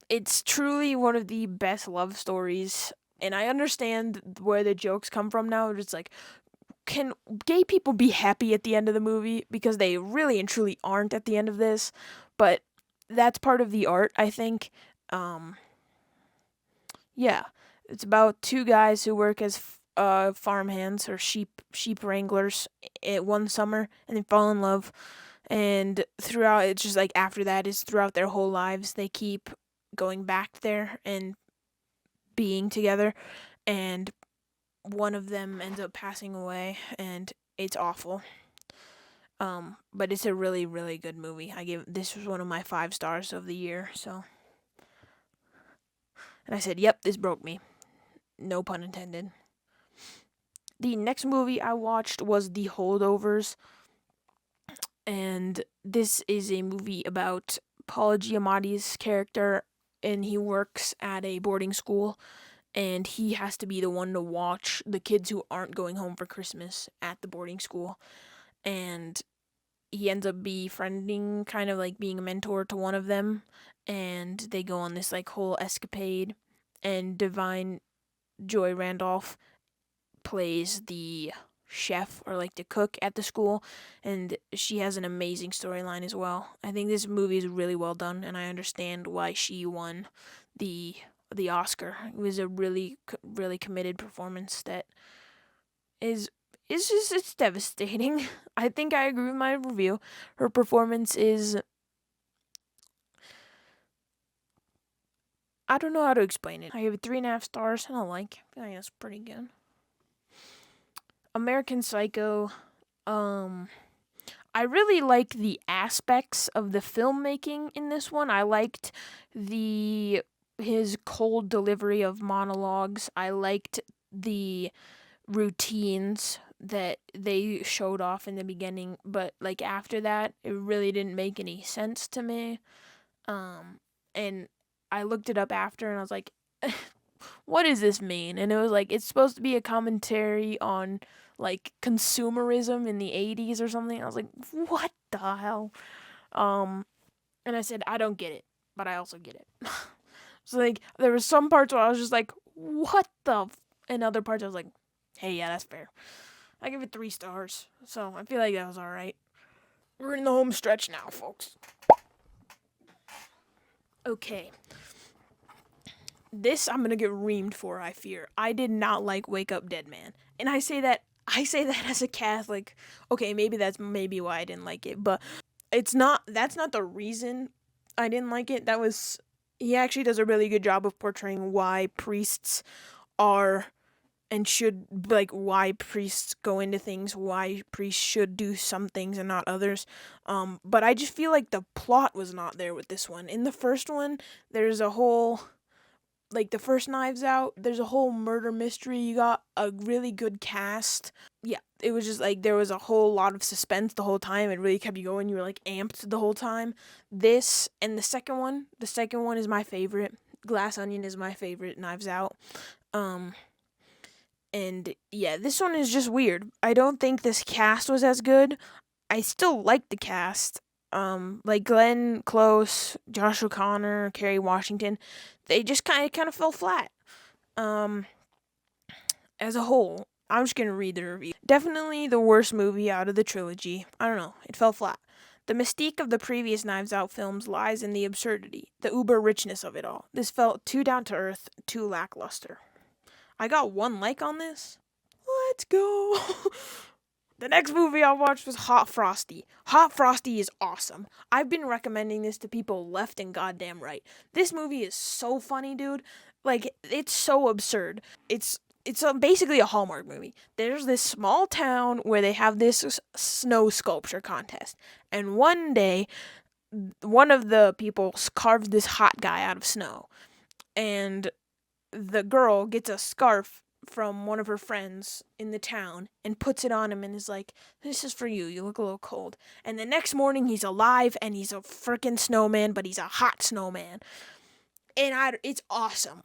[SPEAKER 1] It's truly one of the best love stories, and I understand where the jokes come from now. It's like, can gay people be happy at the end of the movie? Because they really and truly aren't at the end of this, but that's part of the art, I think. Yeah, it's about 2 guys who work as farmhands or sheep wranglers one summer, and they fall in love, and throughout, it's just like after that is throughout their whole lives they keep going back there and being together, and one of them ends up passing away, and it's awful. But it's a really, really good movie. This was one of my 5 stars of the year, so. And I said, yep, this broke me. No pun intended. The next movie I watched was The Holdovers, and this is a movie about Paul Giamatti's character, and he works at a boarding school, and he has to be the one to watch the kids who aren't going home for Christmas at the boarding school, and he ends up befriending, kind of like being a mentor to one of them, and they go on this like whole escapade, and Divine Joy Randolph plays the chef or like the cook at the school, and she has an amazing storyline as well. I think this movie is really well done, and I understand why she won the Oscar. It was a really committed performance that is just, it's devastating. I think I agree with my review. Her performance is, I don't know how to explain it. I give it 3.5 stars, and I think that's pretty good. American Psycho, I really like the aspects of the filmmaking in this one. I liked his cold delivery of monologues. I liked the routines that they showed off in the beginning, but like after that, it really didn't make any sense to me. And I looked it up after, and I was like, what does this mean? And it was like, it's supposed to be a commentary on like consumerism in the 80s or something. I was like, what the hell? And I said, I don't get it, but I also get it. So like, there were some parts where I was just like, what the and other parts I was like, hey, yeah, that's fair. I give it 3 stars, so I feel like that was alright. We're in the home stretch now, folks. Okay. This I'm gonna get reamed for, I fear. I did not like Wake Up Dead Man. And I say that as a Catholic. Okay, that's maybe why I didn't like it, but that's not the reason I didn't like it. He actually does a really good job of portraying why priests are and should, like, why priests go into things, why priests should do some things and not others. But I just feel like the plot was not there with this one. In the first one, there's a whole, like, the first Knives Out, there's a whole murder mystery. You got a really good cast. Yeah, it was just like there was a whole lot of suspense the whole time. It really kept you going. You were like amped the whole time. This and the second one is my favorite. Glass Onion is my favorite Knives Out. And yeah, this one is just weird. I don't think this cast was as good. I still like the cast. Like Glenn Close, Josh O'Connor, Kerry Washington, they just kind of fell flat. As a whole, I'm just gonna read the review. Definitely the worst movie out of the trilogy. I don't know, it fell flat. The mystique of the previous Knives Out films lies in the absurdity, the uber richness of it all. This felt too down to earth, too lackluster. I got 1 like on this. Let's go. The next movie I watched was Hot Frosty. Hot Frosty is awesome. I've been recommending this to people left and goddamn right. This movie is so funny, dude. Like, it's so absurd. It's basically a Hallmark movie. There's this small town where they have this snow sculpture contest. And one day, one of the people carved this hot guy out of snow. And the girl gets a scarf from one of her friends in the town and puts it on him and is like, this is for you. You look a little cold. And the next morning he's alive and he's a freaking snowman, but he's a hot snowman. And it's awesome.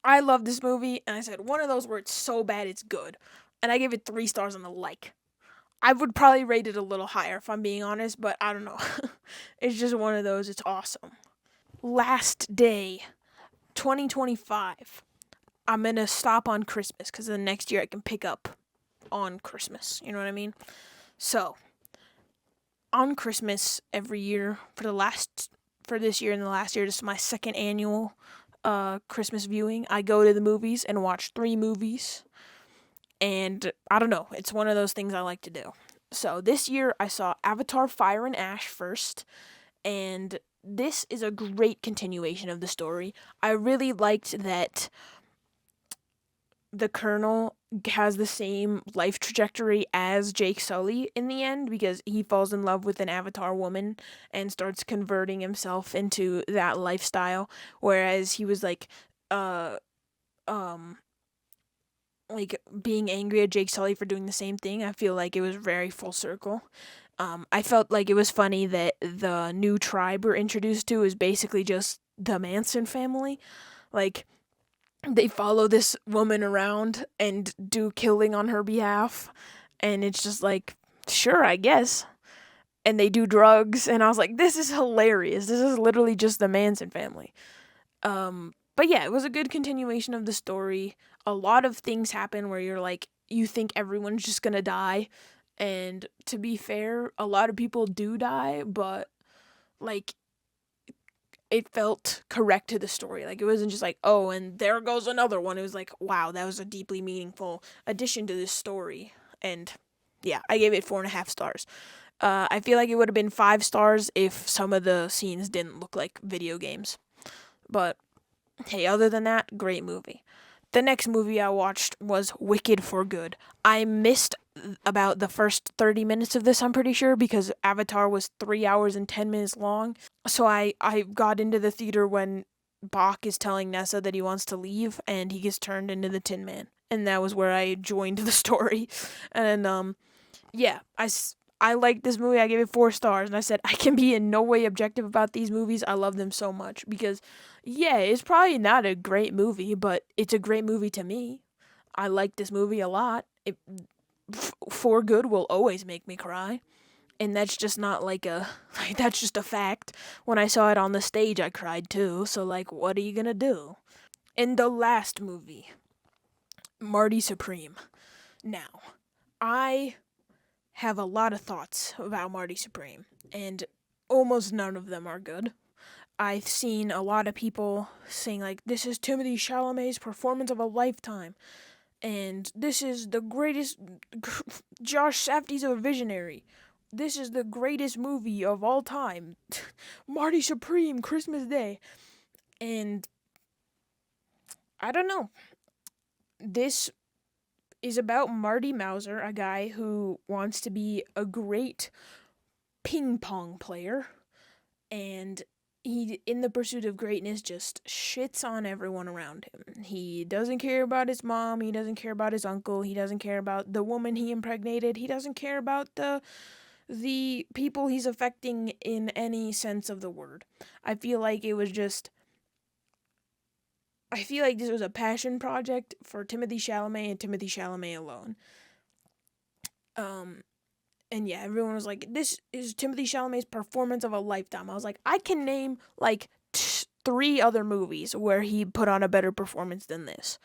[SPEAKER 1] I love this movie, and I said one of those where it's so bad it's good. And I give it 3 stars on the like. I would probably rate it a little higher if I'm being honest, but I don't know. It's just one of those. It's awesome. Last day, 2025. I'm going to stop on Christmas because the next year I can pick up on Christmas. You know what I mean? So, on Christmas every year for this year and the last year, this is my 2nd annual Christmas viewing. I go to the movies and watch 3 movies. And I don't know. It's one of those things I like to do. So this year I saw Avatar Fire and Ash first. And this is a great continuation of the story. I really liked that the Colonel has the same life trajectory as Jake Sully in the end, because he falls in love with an Avatar woman and starts converting himself into that lifestyle, whereas he was uh um being angry at Jake Sully for doing the same thing. I feel like it was very full circle. I felt like it was funny that the new tribe we're introduced to is basically just the Manson family. Like, they follow this woman around and do killing on her behalf, and it's just like, sure, I guess. And they do drugs, and I was like, this is hilarious. This is literally just the Manson family. But yeah, it was a good continuation of the story. A lot of things happen where you're like, you think everyone's just gonna die, and to be fair, a lot of people do die, but like, it felt correct to the story. Like, it wasn't just like, oh, and there goes another one. It was like, wow, that was a deeply meaningful addition to this story. And yeah, I gave it 4.5 stars. I feel like it would have been 5 stars if some of the scenes didn't look like video games. But hey, other than that, great movie. The next movie I watched was Wicked for Good. I missed about the first 30 minutes of this, I'm pretty sure, because Avatar was 3 hours and 10 minutes long. So I got into the theater when Bach is telling Nessa that he wants to leave, and he gets turned into the Tin Man. And that was where I joined the story. And yeah, I liked this movie. I gave it 4 stars, and I said I can be in no way objective about these movies. I love them so much because, yeah, it's probably not a great movie, but it's a great movie to me. I like this movie a lot. For Good will always make me cry, and that's just not that's just a fact. When I saw it on the stage, I cried too. So like, what are you gonna do? In the last movie, Marty Supreme. Now, I have a lot of thoughts about Marty Supreme, and almost none of them are good. I've seen a lot of people saying, like, this is Timothée Chalamet's performance of a lifetime, and this is the greatest, Josh Safdie's a visionary. This is the greatest movie of all time. Marty Supreme, Christmas Day. And I don't know. This is about Marty Mauser, a guy who wants to be a great ping pong player, and he, in the pursuit of greatness, just shits on everyone around him. He doesn't care about his mom, he doesn't care about his uncle, he doesn't care about the woman he impregnated, he doesn't care about the people he's affecting in any sense of the word. I feel like this was a passion project for Timothée Chalamet and Timothée Chalamet alone. And yeah, everyone was like, this is Timothée Chalamet's performance of a lifetime. I was like, I can name like 3 other movies where he put on a better performance than this.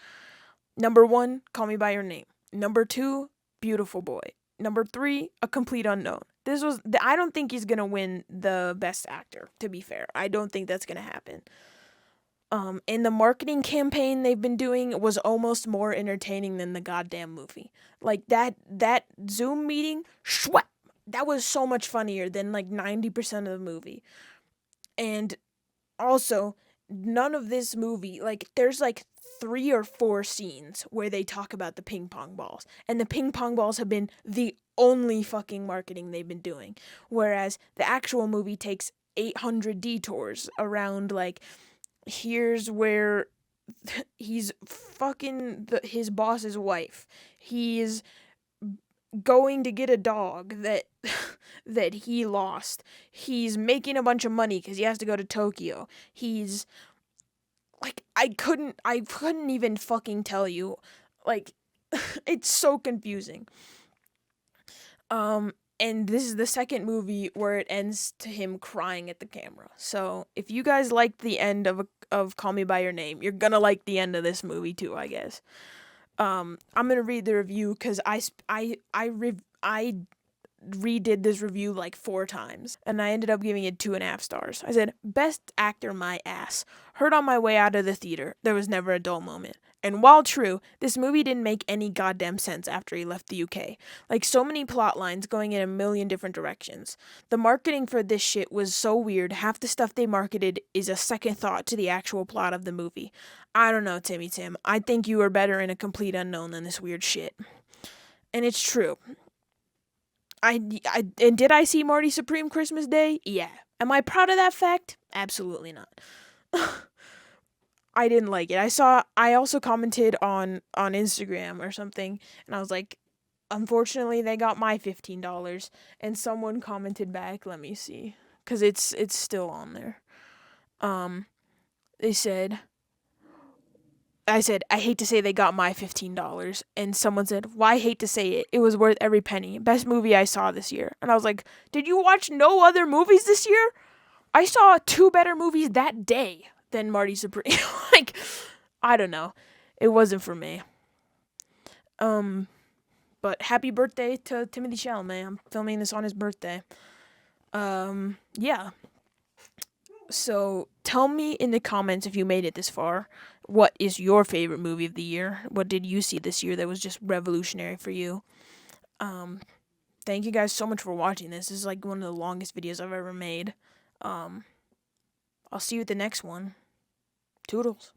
[SPEAKER 1] Number 1, Call Me By Your Name. Number 2, Beautiful Boy. Number 3, A Complete Unknown. I don't think he's gonna win the Best Actor, to be fair. I don't think that's gonna happen. And the marketing campaign they've been doing was almost more entertaining than the goddamn movie. Like, that Zoom meeting, that was so much funnier than like 90% of the movie. And also, none of this movie, like, there's like 3 or 4 scenes where they talk about the ping pong balls, and the ping pong balls have been the only fucking marketing they've been doing. Whereas the actual movie takes 800 detours around, like, here's where he's fucking his boss's wife. He's going to get a dog that he lost. He's making a bunch of money because he has to go to Tokyo. He's like, I couldn't even fucking tell you. Like, it's so confusing. And this is the second movie where it ends to him crying at the camera. So if you guys liked the end of Call Me By Your Name, you're gonna like the end of this movie too, I guess. I'm gonna read the review because I redid this review like 4 times, and I ended up giving it 2.5 stars. I said, best actor, my ass. Heard on my way out of the theater. There was never a dull moment. And while true, this movie didn't make any goddamn sense after he left the UK. Like, so many plot lines going in a million different directions. The marketing for this shit was so weird, half the stuff they marketed is a second thought to the actual plot of the movie. I don't know, Timmy Tim. I think you are better in a complete unknown than this weird shit. And it's true. And did I see Marty Supreme Christmas Day? Yeah. Am I proud of that fact? Absolutely not. I didn't like it. I also commented on Instagram or something, and I was like, unfortunately they got my $15, and someone commented back, let me see, cuz it's still on there. They said, I said, I hate to say they got my $15, and someone said, why hate to say it? It was worth every penny. Best movie I saw this year. And I was like, did you watch no other movies this year? I saw 2 better movies that day than Marty Supreme. Like, I don't know. It wasn't for me. But happy birthday to Timothy Chalamet. I'm filming this on his birthday. Yeah. So tell me in the comments if you made it this far. What is your favorite movie of the year? What did you see this year that was just revolutionary for you? Thank you guys so much for watching this. This is like one of the longest videos I've ever made. I'll see you at the next one. Toodles.